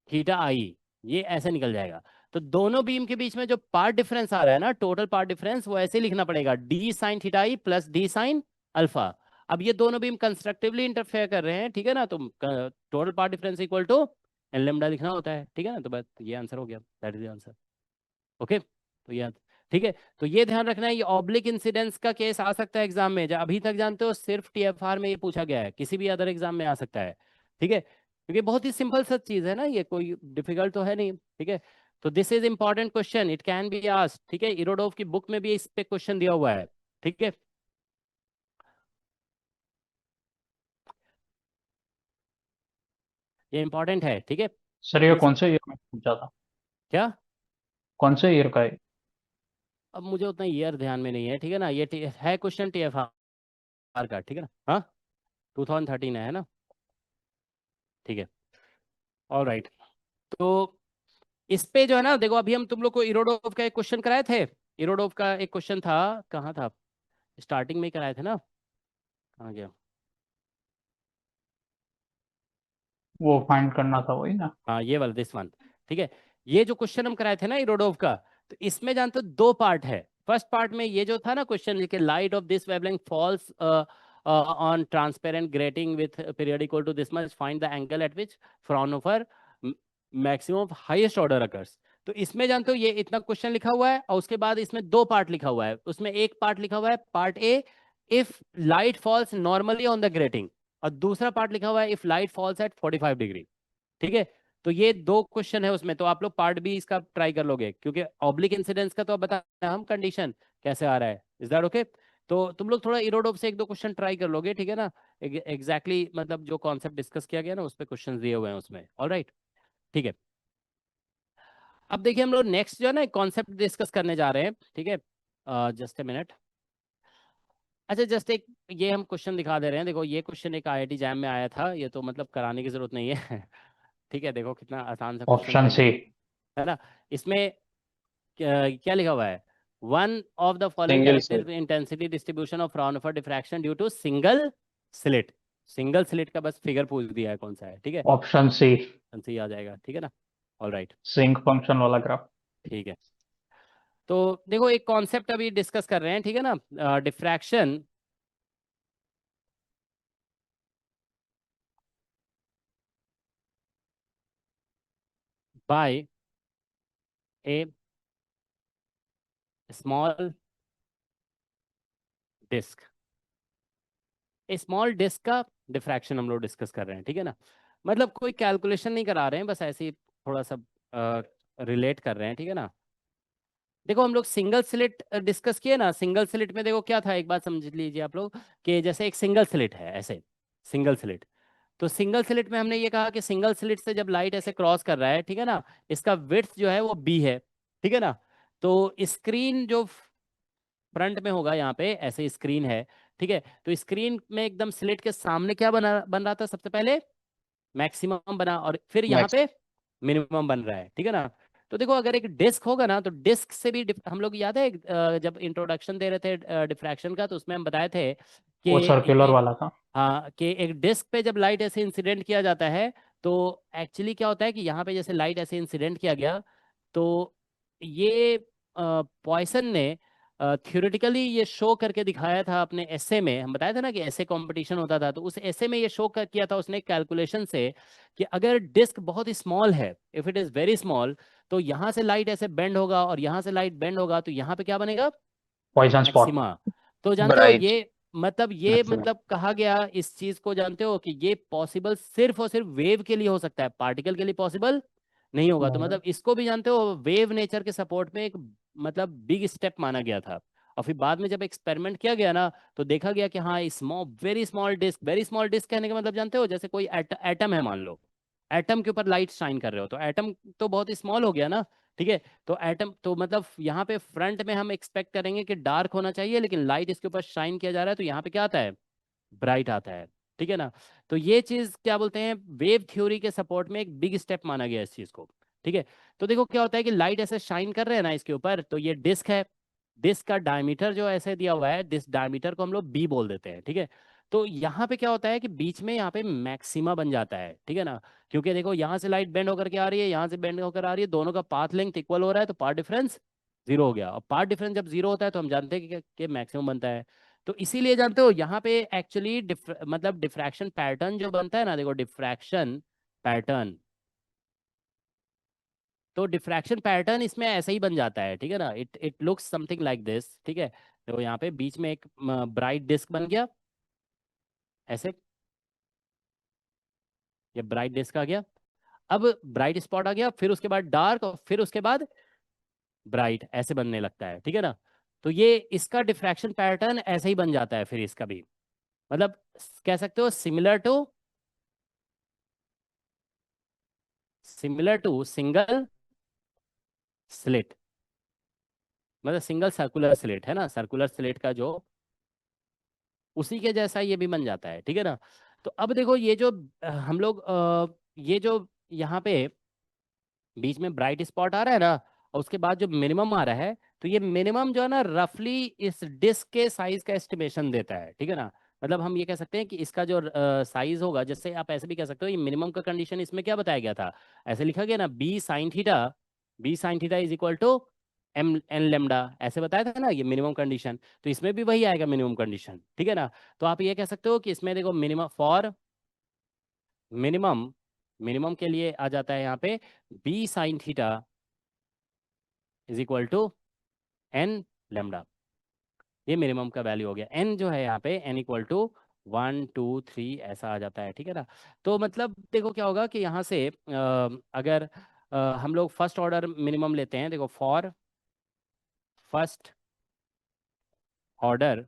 थीटा आई, ये ऐसे निकल जाएगा। तो दोनों बीम के बीच में जो पार्ट डिफरेंस आ रहा है ना, टोटल पार्ट डिफरेंस, वो ऐसे लिखना पड़ेगा, डी साइन थीटा आई प्लस डी साइन अल्फा। अब ये दोनों बीम कंस्ट्रक्टिवली इंटरफेयर कर रहे हैं, ठीक है ना, तो total part difference equal to n lambda लिखना होता है, ठीक है ना। तो बस ये आंसर हो गया, that is the answer, okay. तो ये ठीक है। तो ये ध्यान रखना है, ये ऑब्लिक इंसिडेंस का केस आ सकता है एग्जाम में, जो अभी तक जानते हो सिर्फ टीएफआर में ये पूछा गया है, किसी भी अदर एग्जाम में आ सकता है, ठीक है, क्योंकि बहुत ही सिंपल सा चीज है ना, ये कोई डिफिकल्ट तो है नहीं, ठीक है। तो this is important question, it can be asked, ठीक है, इरोडोव की बुक में भी इस पे क्वेश्चन दिया हुआ है, ठीक है। ये इंपॉर्टेंट है, ठीक है। सर ये कौन से ईयर में पूछा था, क्या, कौन से ईयर का है? अब मुझे उतना ईयर ध्यान में नहीं है, ठीक है ना, ये है क्वेश्चन टीएफआर का, ठीक है ना, हाँ 2013 है ना, ठीक है, ऑलराइट। तो इस पे जो है ना, देखो अभी हम तुम लोग को इरोडोव का एक क्वेश्चन कराए थे, इरोडोव का एक क्वेश्चन था, कहाँ था, स्टार्टिंग में ही कराए थे ना, कहाँ गया, वो फाइंड करना था वही ना? हाँ ये वाला, दिस वन, ठीक है। ये जो क्वेश्चन हम कराए थे ना इरोडोव का, तो इसमें जानते हो दो पार्ट है, फर्स्ट पार्ट में ये जो था ना क्वेश्चन कि light of this wavelength falls on transparent grating with period equal to this much, find the angle at which Fraunhofer maximum of highest order occurs. तो इसमें जानते हो ये इतना क्वेश्चन लिखा हुआ है और उसके बाद इसमें दो पार्ट लिखा हुआ है। उसमें एक पार्ट लिखा हुआ है part A, if light falls normally on the grating, और दूसरा पार्ट लिखा हुआ है if light falls at 45 degree. ठीक है, तो ये दो क्वेश्चन है उसमें, तो आप लोग पार्ट बी इसका ट्राई कर लोगे, क्योंकि ऑब्लिक इंसिडेंस का तो अब बता हम कंडीशन कैसे आ रहा है। Is that okay? तो तुम लोग थोड़ा इरोडोप से एक दो क्वेश्चन ट्राई कर लोगे, ठीक है ना? एग्जैक्टली मतलब जो कॉन्सेप्ट डिस्कस किया गया ना उस पर क्वेश्चन दिए हुए हैं उसमें। ऑलराइट, ठीक है। अब देखिए हम लोग नेक्स्ट जो है ना कॉन्सेप्ट डिस्कस करने जा रहे हैं, ठीक है? Just a minute. अच्छा, जस्ट एक ये हम क्वेश्चन दिखा दे रहे हैं। देखो ये क्वेश्चन एक आईआईटी जैम में आया था, ये तो मतलब कराने की जरूरत नहीं है ठीक है, देखो कितना आसान सा क्वेश्चन ऑप्शन सी, है ना। इसमें क्या लिखा हुआ है? One of the following Single character intensity distribution of Fraunhofer diffraction due to single slit. Single slit का बस फिगर पूछ दिया है कौन सा है, ठीक है? ऑप्शन सी, सी आ जाएगा, ठीक है ना? ऑलराइट, सिंक फंक्शन वाला ग्राफ। ठीक है। तो देखो एक कॉन्सेप्ट अभी डिस्कस कर रहे हैं, ठीक है ना? डिफ्रैक्शन बाय ए स्मॉल डिस्क। स्मॉल डिस्क का डिफ्रैक्शन हम लोग डिस्कस कर रहे हैं, ठीक है ना? मतलब कोई कैलकुलेशन नहीं करा रहे हैं, बस ऐसे ही थोड़ा सा रिलेट कर रहे हैं, ठीक है ना? देखो हम लोग सिंगल स्लिट डिस्कस किए ना। सिंगल स्लिट में देखो क्या था, एक बात समझ लीजिए आप लोग, कि जैसे एक सिंगल स्लिट है ऐसे, सिंगल स्लिट। तो सिंगल स्लिट में हमने ये कहा कि सिंगल स्लिट से जब लाइट ऐसे क्रॉस कर रहा है, ठीक है ना, इसका विड्थ जो है वो बी है, ठीक है ना? तो स्क्रीन जो फ्रंट में होगा यहाँ पे ऐसे स्क्रीन है, ठीक है? तो स्क्रीन में एकदम स्लिट के सामने क्या बन रहा था? सबसे पहले मैक्सिमम बना, और फिर यहाँ पे मिनिमम बन रहा है, ठीक है ना? तो देखो अगर एक डिस्क होगा ना, तो डिस्क से भी हम लोग याद है जब इंट्रोडक्शन दे रहे थे डिफ्रैक्शन का, तो उसमें हम बताए थे कि वो सर्कुलर ये, वाला था। हाँ, कि एक डिस्क पे जब लाइट ऐसे इंसिडेंट किया जाता है तो एक्चुअली क्या होता है कि यहाँ पे जैसे लाइट ऐसे इंसिडेंट किया गया, तो ये पॉइसन ने थ्योरेटिकली ये शो करके दिखाया था अपने एसे में। हम बताया था ना कि एसे कंपटीशन होता था, तो उस एसे में ये शो किया था उसने कैलकुलेशन से कि अगर डिस्क बहुत ही स्मॉल है, if it is very small, तो यहाँ से लाइट ऐसे बेंड होगा और यहाँ से लाइट बेंड होगा, तो यहाँ पे क्या बनेगा? Poisson spot. मैक्सिमा। तो जानते हो Bright ये maximum. मतलब कहा गया इस चीज को, जानते हो कि ये पॉसिबल सिर्फ और सिर्फ वेव के लिए हो सकता है, पार्टिकल के लिए पॉसिबल नहीं होगा। तो मतलब इसको भी जानते हो वेव नेचर के सपोर्ट में एक मतलब बिग स्टेप माना गया था। और फिर बाद में जब एक्सपेरिमेंट किया गया ना, तो देखा गया कि हाँ small very small disc, very small disc कहने का मतलब जानते हो, जैसे कोई एटम है, मान लो एटम के ऊपर लाइट शाइन कर रहे हो, तो एटम तो बहुत ही स्मॉल हो गया ना, ठीक है? तो एटम तो मतलब यहाँ पे फ्रंट में हम एक्सपेक्ट करेंगे कि डार्क होना चाहिए, लेकिन लाइट इसके ऊपर शाइन किया जा रहा है, तो यहाँ पे क्या आता है? ब्राइट आता है, ठीक है ना? तो ये चीज क्या बोलते हैं, वेव थ्योरी के सपोर्ट में एक बिग स्टेप माना गया इस चीज को, ठीक है? तो देखो क्या होता है कि लाइट ऐसे शाइन कर रहे हैं ना इसके ऊपर, तो ये डिस्क है, डिस्क का डायमीटर जो ऐसे दिया हुआ है, डिस्क डायमीटर को हम लोग बी बोल देते हैं, ठीक है? तो यहाँ पे क्या होता है कि बीच में यहाँ पे मैक्सिमा बन जाता है, ठीक है ना? क्योंकि देखो यहाँ से लाइट बेंड होकर के आ रही है, यहाँ से बेंड होकर आ रही है, दोनों का पाथ लेंथ इक्वल हो रहा है, तो पाथ डिफरेंस जीरो हो गया। और पाथ डिफरेंस जब जीरो होता है तो हम जानते हैं कि मैक्सिमम बनता है। तो इसीलिए जानते हो यहाँ पे एक्चुअली मतलब डिफ्रैक्शन पैटर्न जो बनता है ना, देखो डिफ्रैक्शन पैटर्न, तो डिफ्रैक्शन पैटर्न इसमें ऐसे ही बन जाता है, ठीक है ना? It looks something like this, ठीक है? तो यहाँ पे बीच में एक ब्राइट डिस्क बन गया ऐसे, ये ब्राइट डिस्क आ गया। अब ब्राइट स्पॉट आ गया, फिर उसके बाद डार्क, और फिर उसके बाद ब्राइट, ऐसे बनने लगता है, ठीक है ना? तो ये इसका डिफ्रैक्शन पैटर्न ऐसे ही बन जाता है फिर इसका भी, मतलब कह सकते हो सिमिलर टू सिंगल स्लिट, मतलब सिंगल सर्कुलर स्लिट है ना, सर्कुलर स्लिट का जो उसी के जैसा ये भी बन जाता है, ठीक है ना? तो अब देखो ये जो हम लोग ये जो यहाँ पे बीच में ब्राइट स्पॉट आ रहा है ना, और उसके बाद जो मिनिमम आ रहा है, तो ये मिनिमम जो है ना रफली इस डिस्क के साइज का एस्टिमेशन देता है, ठीक है ना? मतलब हम ये कह सकते हैं कि इसका जो साइज होगा, जैसे आप ऐसे भी कह सकते हो, ये मिनिमम का कंडीशन इसमें क्या बताया गया था, ऐसे लिखा गया ना, b sine theta is equal to m n lambda, ऐसे बताया था ना ये मिनिमम कंडीशन, तो इसमें भी वही आएगा मिनिमम कंडीशन, ठीक है ना। तो आप ये कह सकते हो कि इसमें देखो मिनिमम फॉर मिनिमम, मिनिमम के लिए आ जाता है यहाँ पे B sine theta is equal to N lambda, ये मिनिमम का वैल्यू हो गया। एन जो है यहाँ पे एन इक्वल टू 1 2 3 ऐसा आ जाता है, ठीक है ना। तो मतलब देखो क्या होगा कि यहाँ से अगर हम लोग फर्स्ट ऑर्डर मिनिमम लेते हैं, देखो for first order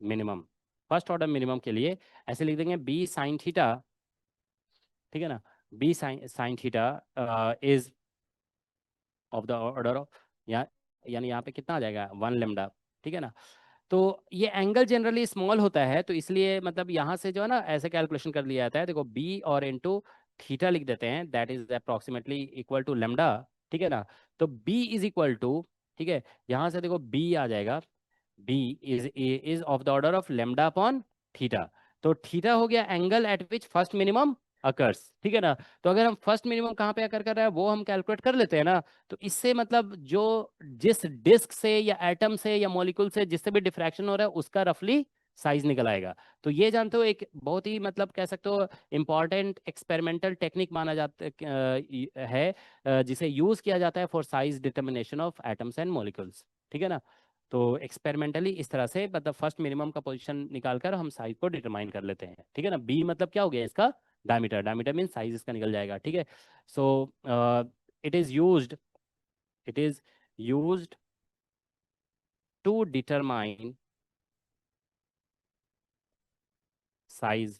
minimum, first order minimum के लिए ऐसे लिख देंगे बी साइन थीटा, ठीक है ना, b sine sine theta is of the order of, यानी यहाँ पे कितना आ जाएगा 1 लेमडा, ठीक है ना। तो ये एंगल जनरली स्मॉल होता है, तो इसलिए मतलब यहाँ से जो है ना ऐसे कैलकुलेशन कर लिया जाता है, देखो बी और इनटू थीटा लिख देते हैं, that is approximately equal to lambda, ठीक है ना। तो बी इज इक्वल टू, ठीक है, यहाँ से देखो बी आ जाएगा, b is of the order of lambda upon theta. तो थीटा हो गया angle at which first minimum occurs, ठीक है ना। तो अगर हम फर्स्ट मिनिमम कहाँ पे अकर कर रहा है वो हम कैलकुलेट कर लेते हैं ना, तो इससे मतलब जो जिस डिस्क से या एटम से या मॉलिक्यूल से जिससे भी डिफ्रैक्शन हो रहा है उसका रफली साइज निकल आएगा। तो ये जानते हो एक बहुत ही मतलब कह सकते हो इंपॉर्टेंट एक्सपेरिमेंटल टेक्निक माना जाता है, जिसे यूज किया जाता है for size determination of atoms and molecules, ठीक है ना। तो एक्सपेरिमेंटली इस तरह से मतलब फर्स्ट मिनिमम का पोजीशन निकालकर हम साइज को डिटरमाइन कर लेते हैं, ठीक है ना। बी मतलब क्या हो गया इसका डायमीटर, डायमीटर मीन साइज इसका निकल जाएगा, ठीक है। So it is used, it is used to determine size,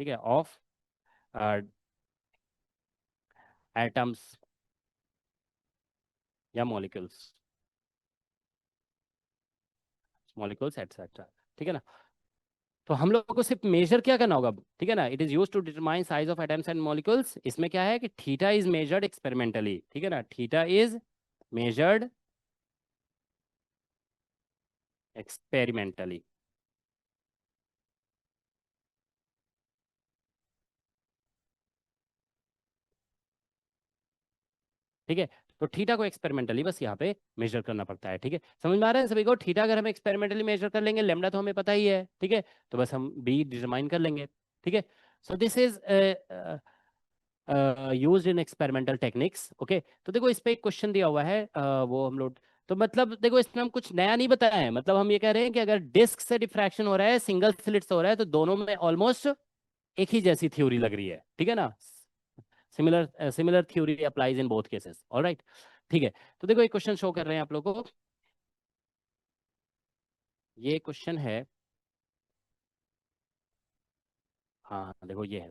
ठीक है, of atoms या molecules etc, ठीक है ना। तो हम लोग को सिर्फ मेजर क्या करना होगा, ठीक है ना, it is use to determine size of atoms and molecules. इसमें क्या है कि थीटा इज मेजर्ड एक्सपेरिमेंटली, ठीक है ना, थीटा इज मेजर्ड एक्सपेरिमेंटली, ठीक है। तो थीटा को एक्सपेरिमेंटली बस यहाँ पे मेजर करना पड़ता है, ठीक है। समझ में आ रहा है सभी को, थीटा अगर हम एक्सपेरिमेंटली मेजर कर लेंगे, लेमडा तो हमें पता ही है, ठीक है, तो बस हम बी डिटरमाइन कर लेंगे, ठीक है। So this is used in experimental techniques, okay. तो देखो इस पे एक क्वेश्चन दिया हुआ है, वो हम लोग, तो मतलब देखो इसमें हम कुछ नया नहीं बताया है, मतलब हम ये कह रहे हैं कि अगर डिस्क से डिफ्रैक्शन हो रहा है, सिंगल स्लिट से हो रहा है, तो दोनों में ऑलमोस्ट एक ही जैसी थ्योरी लग रही है, ठीक है ना। Similar theory applies in both cases, alright, ठीक है। तो देखो एक क्वेश्चन शो कर रहे हैं आप लोगों को, ये क्वेश्चन है, हाँ देखो ये है,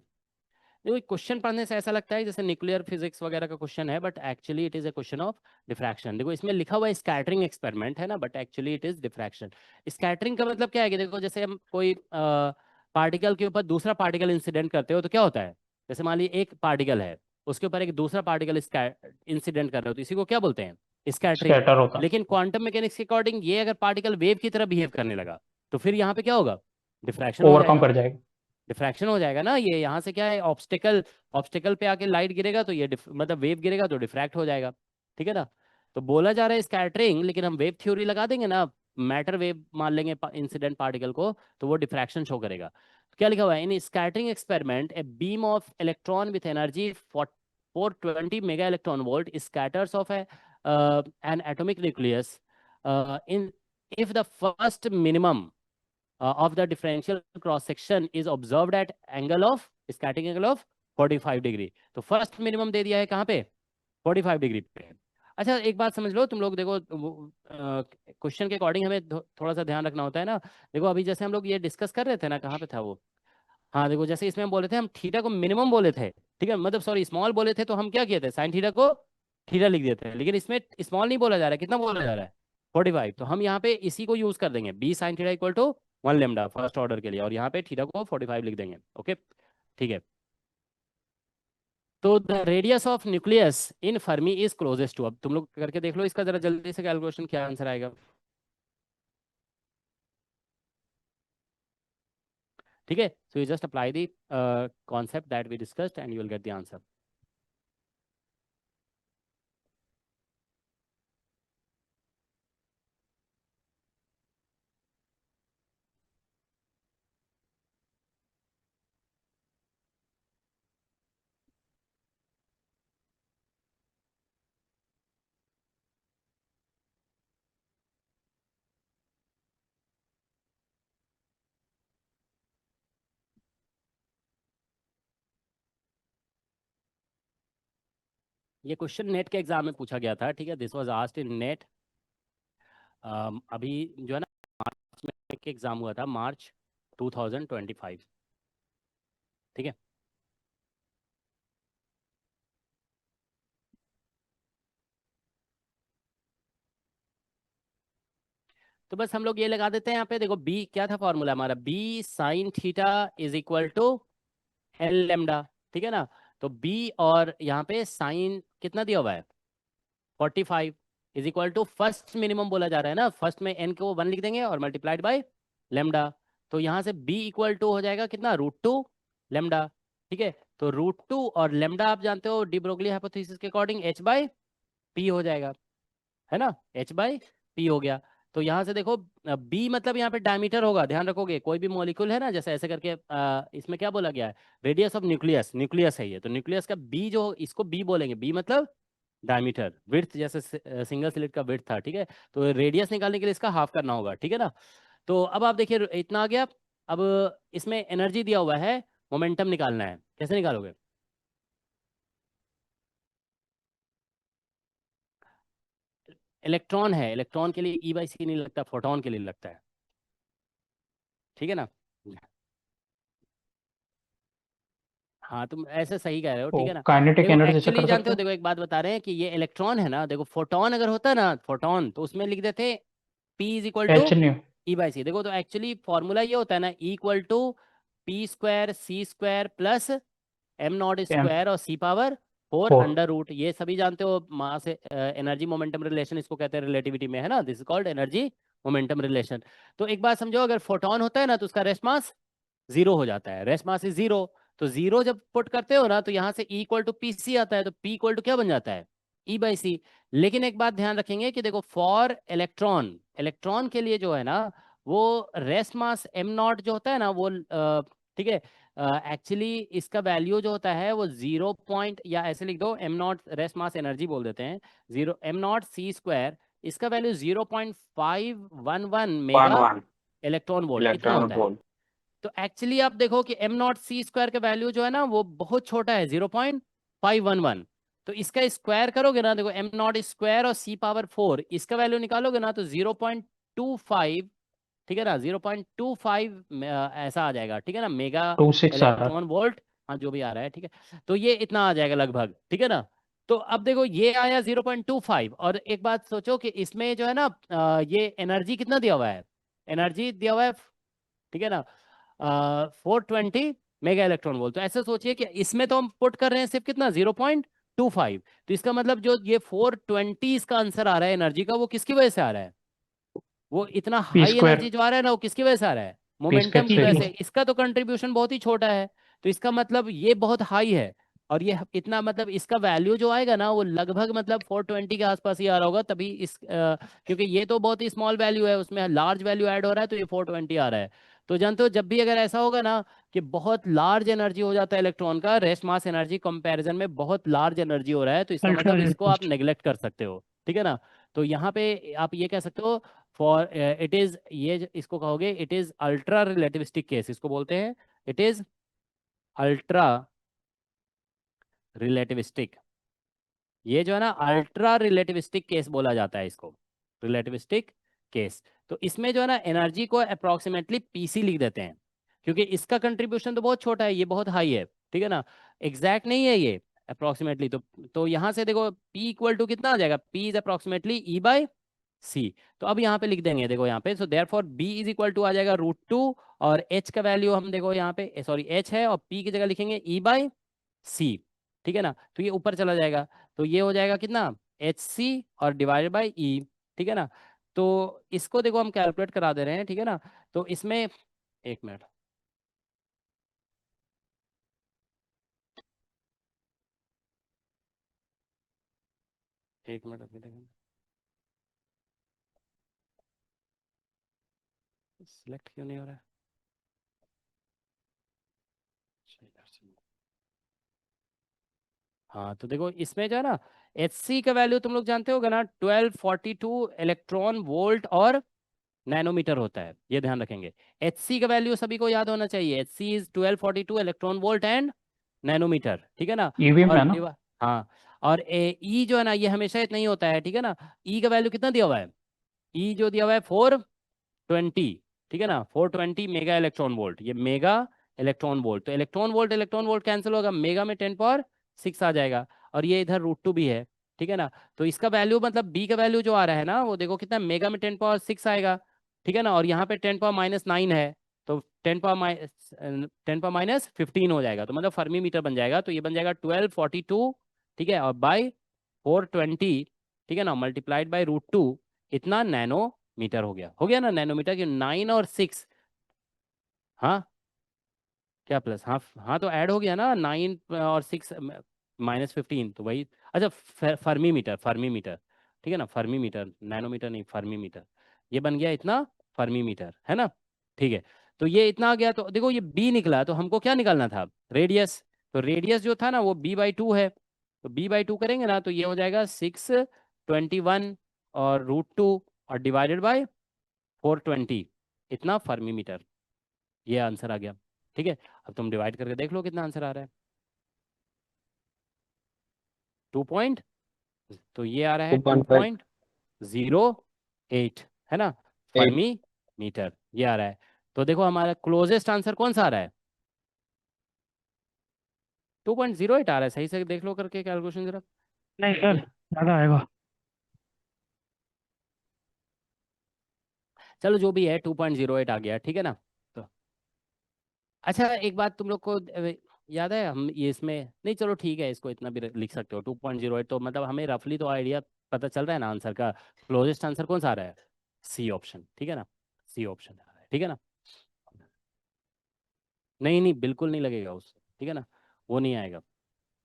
देखो क्वेश्चन पढ़ने से ऐसा लगता है जैसे न्यूक्लियर फिजिक्स वगैरह का क्वेश्चन है, but actually it is a question of diffraction. देखो इसमें लिखा हुआ है स्कैटरिंग एक्सपेरिमेंट है ना, but actually it is diffraction. Scattering का मतलब क्या है कि देखो जैसे हम कोई पार्टिकल के ऊपर दूसरा पार्टिकल इंसिडेंट करते हो तो क्या होता है, जैसे मान लीजिए एक पार्टिकल है, उसके ऊपर एक दूसरा पार्टिकल इंसिडेंट कर रहे हो, तो इसी को क्या बोलते हैं, स्कैटरिंग। स्कैटर होता है। लेकिन क्वांटम मैकेनिक्स के अकॉर्डिंग ये अगर पार्टिकल वेव की तरह बिहेव करने लगा, तो फिर यहाँ पे क्या होगा, डिफ्रैक्शन हो ओवरकम जाएगा, कर जाएगा। डिफ्रैक्शन हो जाएगा ना। ये यहाँ से क्या है, ऑब्स्टिकल, ऑब्स्टिकल पे आके लाइट गिरेगा तो ये मतलब वेव गिरेगा तो डिफ्रैक्ट हो जाएगा, ठीक है ना। तो बोला जा रहा है स्कैटरिंग, लेकिन हम वेव थ्योरी लगा देंगे ना, मैटर वेव मान लेंगे इंसिडेंट पार्टिकल को, तो वो डिफ्रैक्शन शो करेगा। तो क्या लिखा हुआ है, in scattering experiment a beam of electron with energy 420 mega electron volt scatters off an atomic nucleus in if the first minimum of the differential cross section is observed at angle of scattering angle of 45 degree. तो first minimum दे दिया है कहाँ पे, 45 degree पे। अच्छा एक बात समझ लो तुम लोग, देखो क्वेश्चन के अकॉर्डिंग हमें थोड़ा सा ध्यान रखना होता है ना। देखो अभी जैसे हम लोग ये डिस्कस कर रहे थे ना, कहाँ पे था वो, हाँ देखो जैसे इसमें हम बोले थे, हम थीटा को मिनिमम बोले थे, ठीक है, मतलब सॉरी स्मॉल बोले थे, तो हम क्या किए थे, साइन थीटा को थीटा लिख देते हैं, लेकिन इसमें स्मॉल नहीं बोला जा रहा है, कितना बोला जा रहा है 45। तो हम यहाँ पे इसी को यूज कर देंगे, b sine theta equal to 1 lambda first order के लिए, और यहाँ पे थीटा को 45 लिख देंगे, ओके, ठीक है। तो the radius of nucleus in fermi is closest to, अब तुम लोग करके देख लो इसका जरा जल्दी से कैलकुलेशन, क्या आंसर आएगा, ठीक है। So you just apply the concept that we discussed and you will get the answer. ये क्वेश्चन नेट के एग्जाम में पूछा गया था, ठीक है, this was asked in NET. अभी जो है ना मार्च में एक एग्जाम हुआ था, मार्च 2025, ठीक है। तो बस हम लोग ये लगा देते हैं यहाँ पे, देखो बी क्या था फॉर्मूला हमारा, b sine theta is equal to l lambda, ठीक है ना। तो बी और यहाँ पे साइन कितना दिया हुआ है 45 is equal to first minimum बोला जा रहा है ना, फर्स्ट में एन को 1 लिख देंगे और मल्टीप्लाइड बाय लेमडा। तो यहाँ से बी इक्वल टू हो जाएगा कितना √2 लेमडा, ठीक है। तो √2 और लेमडा आप जानते हो डी ब्रोगली हाइपोथेसिस के अकॉर्डिंग h/p हो जाएगा, है ना, h/p हो गया। तो यहाँ से देखो बी मतलब यहाँ पे डायमीटर होगा, ध्यान रखोगे कोई भी मॉलिक्यूल है ना, जैसे ऐसे करके इसमें क्या बोला गया है, रेडियस ऑफ न्यूक्लियस, न्यूक्लियस है ये, तो न्यूक्लियस का बी जो इसको बी बोलेंगे, बी मतलब डायमीटर, विड्थ जैसे सिंगल स्लिट का विड्थ था, ठीक है। तो रेडियस निकालने के लिए इसका हाफ करना होगा, ठीक है ना। तो अब आप देखिए इतना आ गया। अब इसमें एनर्जी दिया हुआ है, मोमेंटम निकालना है, कैसे निकालोगे? इलेक्ट्रॉन है, इलेक्ट्रॉन के लिए E/c नहीं लगता, फोटोन के लिए लगता है, ठीक है ना। हाँ तुम ऐसे सही कह रहे हो, ठीक है ना। काइनेटिक देखो एनर्जी से एक्चुअली कर जानते सकते हो, हैं। देखो एक बात बता रहे हैं कि ये इलेक्ट्रॉन है ना, देखो फोटोन अगर होता ना, फोटोन तो उसमें लिख देते P is equal to h nu E/c। देखो तो एक्चुअली फॉर्मूला ये होता है ना, E equal to P² C² plus m0 m square और C⁴ फोर अंडर रूट, ये सभी जानते हो मास एनर्जी मोमेंटम रिलेशन इसको कहते हैं रिलेटिविटी में, है ना, this is called energy momentum relation. तो एक बात समझो, अगर फोटोन होता है ना तो उसका रेस्ट मास 0 हो जाता है, रेस्ट मास इज 0। तो 0 जब पुट करते हो ना तो यहाँ से E इक्वल टू PC आता है, तो P इक्वल टू क्या बन जाता है E/c। लेकिन एक बात ध्यान रखेंगे कि देखो फॉर इलेक्ट्रॉन, इलेक्ट्रॉन के लिए जो है ना वो रेस्ट मास m0 जो होता है ना वो ठीक है, एक्चुअली इसका वैल्यू जो होता है वो 0 पॉइंट, या ऐसे लिख दो m0 रेस्ट मास एनर्जी बोल देते हैं, 0 m0 C², इसका वैल्यू 0.511 मेगा 1 इलेक्ट्रॉन वोल्ट इतना इलेक्ट्रॉन होता है। वोल्ट। तो एक्चुअली आप देखो कि m0 C² का वैल्यू जो है ना वो बहुत छोटा है, 0.511। तो इसका स्क्वायर करोगे ना, देखो m0 स्क्वायर और C⁴ इसका वैल्यू निकालोगे ना तो 0.25, ठीक है ना, 0.25 ऐसा आ जाएगा, ठीक है ना, मेगा 26 आ रहा है। इलेक्ट्रॉन वोल्ट, हाँ जो भी आ रहा है, ठीक है। तो ये इतना आ जाएगा लगभग, ठीक है ना। तो अब देखो ये आया 0.25, और एक बात सोचो कि इसमें जो है ना ये एनर्जी कितना दिया हुआ है, एनर्जी दिया हुआ है, ठीक है ना, 420 मेगा इलेक्ट्रॉन वोल्ट। तो ऐसे सोचिए कि इसमें तो हम पुट कर रहे हैं सिर्फ कितना 0.25, तो इसका मतलब जो ये 420 इसका आंसर आ रहा है एनर्जी का, वो किसकी वजह से आ रहा है, वो इतना पी हाई स्क्वायर एनर्जी जो आ रहा है ना वो किसकी वजह से आ रहा है, पी मोमेंटम की स्क्वायर वजह से से। इसका तो कंट्रीब्यूशन बहुत ही छोटा है, तो इसका मतलब ये बहुत हाई है, और ये इतना मतलब इसका वैल्यू जो आएगा ना वो लगभग मतलब 420 के आसपास ही आ रहा होगा, तभी इस क्योंकि ये तो बहुत ही स्मॉल वैल्यू है, उसमें लार्ज वैल्यू ऐड हो रहा है, तो ये 420 आ रहा है। तो जानते हो जब भी अगर ऐसा होगा ना कि बहुत लार्ज एनर्जी हो जाता है इलेक्ट्रॉन का, रेस्ट मास एनर्जी कंपैरिजन में बहुत लार्ज एनर्जी हो रहा है, तो इसका अल्ट्रा मतलब इसको आप रिलेटिविस्टिक। नेग्लेक्ट कर सकते हो, ठीक है ना। तो यहाँ पे आप ये कह सकते हो फॉर इट इज, ये इसको कहोगे it is ultra relativistic case, इसको बोलते हैं इट इज अल्ट्रा रिलेटिविस्टिक। ये जो है ना अल्ट्रा रिलेटिविस्टिक केस बोला जाता है इसको, रिलेटिविस्टिक केस। तो इसमें जो है ना एनर्जी को अप्रोक्सीमेटली PC लिख देते हैं, क्योंकि इसका कंट्रीब्यूशन तो बहुत छोटा है, ये बहुत हाई है, ठीक है ना, एग्जैक्ट नहीं है ये, अप्रोक्सीमेटली। तो यहाँ से देखो P इक्वल टू कितना आ जाएगा, P इज अप्रोक्सीमेटली E/c। तो अब यहाँ पे लिख देंगे, देखो यहाँ पे, so therefore B is equal to आ जाएगा √2, और H का वैल्यू हम देखो यहाँ पे, सॉरी H है और P की जगह लिखेंगे E/c, ठीक है ना। तो ये ऊपर चला जाएगा, तो ये हो जाएगा कितना HC और डिवाइडेड बाई E, ठीक है ना। तो इसको देखो हम कैलकुलेट करा दे रहे हैं, ठीक है ना। तो इसमें एक मिनट, एक मिनट अभी देखें, सिलेक्ट क्यों नहीं हो रहा है, हाँ तो देखो इसमें जो है ना HC का वैल्यू तुम लोग जानते होगा ना 1242 इलेक्ट्रॉन वोल्ट और नैनोमीटर होता है, ये ध्यान रखेंगे। HC का वैल्यू सभी को याद होना चाहिए, HC is 1242 electron volt and nanometre, ठीक है ना। ईवी में और है ना। हाँ और ई जो है ना ये हमेशा इतना ही होता है, ठीक है ना। ई का वैल्यू कितना दिया हुआ है, ई जो दिया हुआ है 420, ठीक है ना, 420 मेगा इलेक्ट्रॉन वोल्ट, ये मेगा इलेक्ट्रॉन वोल्ट। तो इलेक्ट्रॉन वोल्ट कैंसिल होगा, मेगा में 10 पावर 6 आ जाएगा, और ये इधर √2 भी है, ठीक है ना। तो इसका वैल्यू मतलब बी का वैल्यू जो आ रहा है ना वो देखो कितना, मेगा में 10 पावर 6 आएगा, ठीक है ना, और यहाँ पे 10 पावर -9 है, तो 10 पावर-15 हो जाएगा, तो मतलब फर्मी मीटर बन जाएगा। तो ये बन जाएगा 1242, ठीक है, और बाई 420, ठीक है ना, मल्टीप्लाइड बाई √2, इतना नैनोमीटर हो गया ना नैनोमीटर की 9 और 6। हाँ क्या प्लस, हाँ हाँ, तो ऐड हो गया ना 9 और 6 -15, तो वही। अच्छा फर्मी मीटर, ठीक है ना, फर्मी मीटर, नैनोमीटर नहीं, फर्मी मीटर, ये बन गया इतना फर्मी मीटर, है ना। ठीक है, तो ये इतना आ गया, तो देखो ये बी निकला, तो हमको क्या निकालना था, रेडियस। तो रेडियस जो था ना वो b/2 है, तो b/2 करेंगे ना तो ये हो जाएगा 621 और √2 और डिवाइडेड बाय 420, इतना फर्मी मीटर, ये आंसर आ गया। ठीक है, अब तुम डिवाइड करके देख लो कितना आंसर आ रहा है। 2 पॉइंट, तो ये आ रहा है 2.5 2.08, है ना, 8 फर्मी मीटर ये आ रहा है। तो देखो हमारा क्लोजेस्ट आंसर कौन सा आ रहा है, 2.08 आ रहा है, सही से देख लो करके कैलकुलेशन जरा। नहीं सर, ज्यादा आएगा। चलो जो भी है 2.08 आ गया, ठीक है ना। तो अच्छा एक बात तुम लोग को याद है, हम ये इसमें नहीं, चलो ठीक है, इसको इतना भी लिख सकते हो 2.08, तो मतलब हमें रफली तो आइडिया पता चल रहा है ना आंसर का। क्लोजेस्ट आंसर कौन सा आ रहा है, सी ऑप्शन, ठीक है ना, सी ऑप्शन आ रहा है, ठीक है ना। नहीं नहीं बिल्कुल नहीं लगेगा उससे, ठीक है ना, वो नहीं आएगा,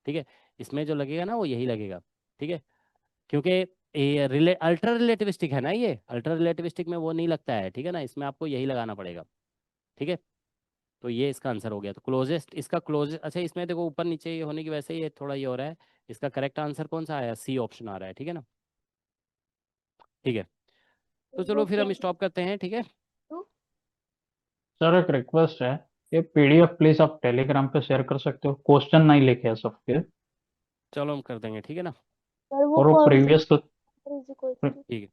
ठीक है। इसमें जो लगेगा ना वो यही लगेगा, ठीक है, क्योंकि ये अल्ट्रा रिलेटिविस्टिक है ना, ये अल्ट्रा रिलेटिविस्टिक में वो नहीं लगता है, ठीक है ना, इसमें आपको यही लगाना पड़ेगा, ठीक है। तो ये इसका आंसर हो गया, तो क्लोजेस्ट, इसका क्लोजेस्ट, अच्छा इसमें देखो ऊपर नीचे ये होने की वजह से ये थोड़ा ये हो रहा है। इसका करेक्ट आंसर कौन सा आया, सी ऑप्शन आ रहा है, ठीक है ना। ठीक है, तो चलो वो फिर क्या हम स्टॉप करते हैं, ठीक है। सर एक रिक्वेस्ट है, ये पीडीएफ प्लीज आप टेलीग्राम पे शेयर कर सकते हो, क्वेश्चन नहीं लिखे हैं सबके। चलो हम कर देंगे, ठीक है ना। पर वो और वो कौन सा प्रीवियस इज इक्वल टू ठीक है,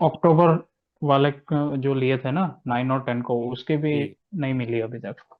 अक्टूबर वाले जो लिए थे ना 9 और 10 को, उसकी भी ठीक नहीं मिली अभी तक।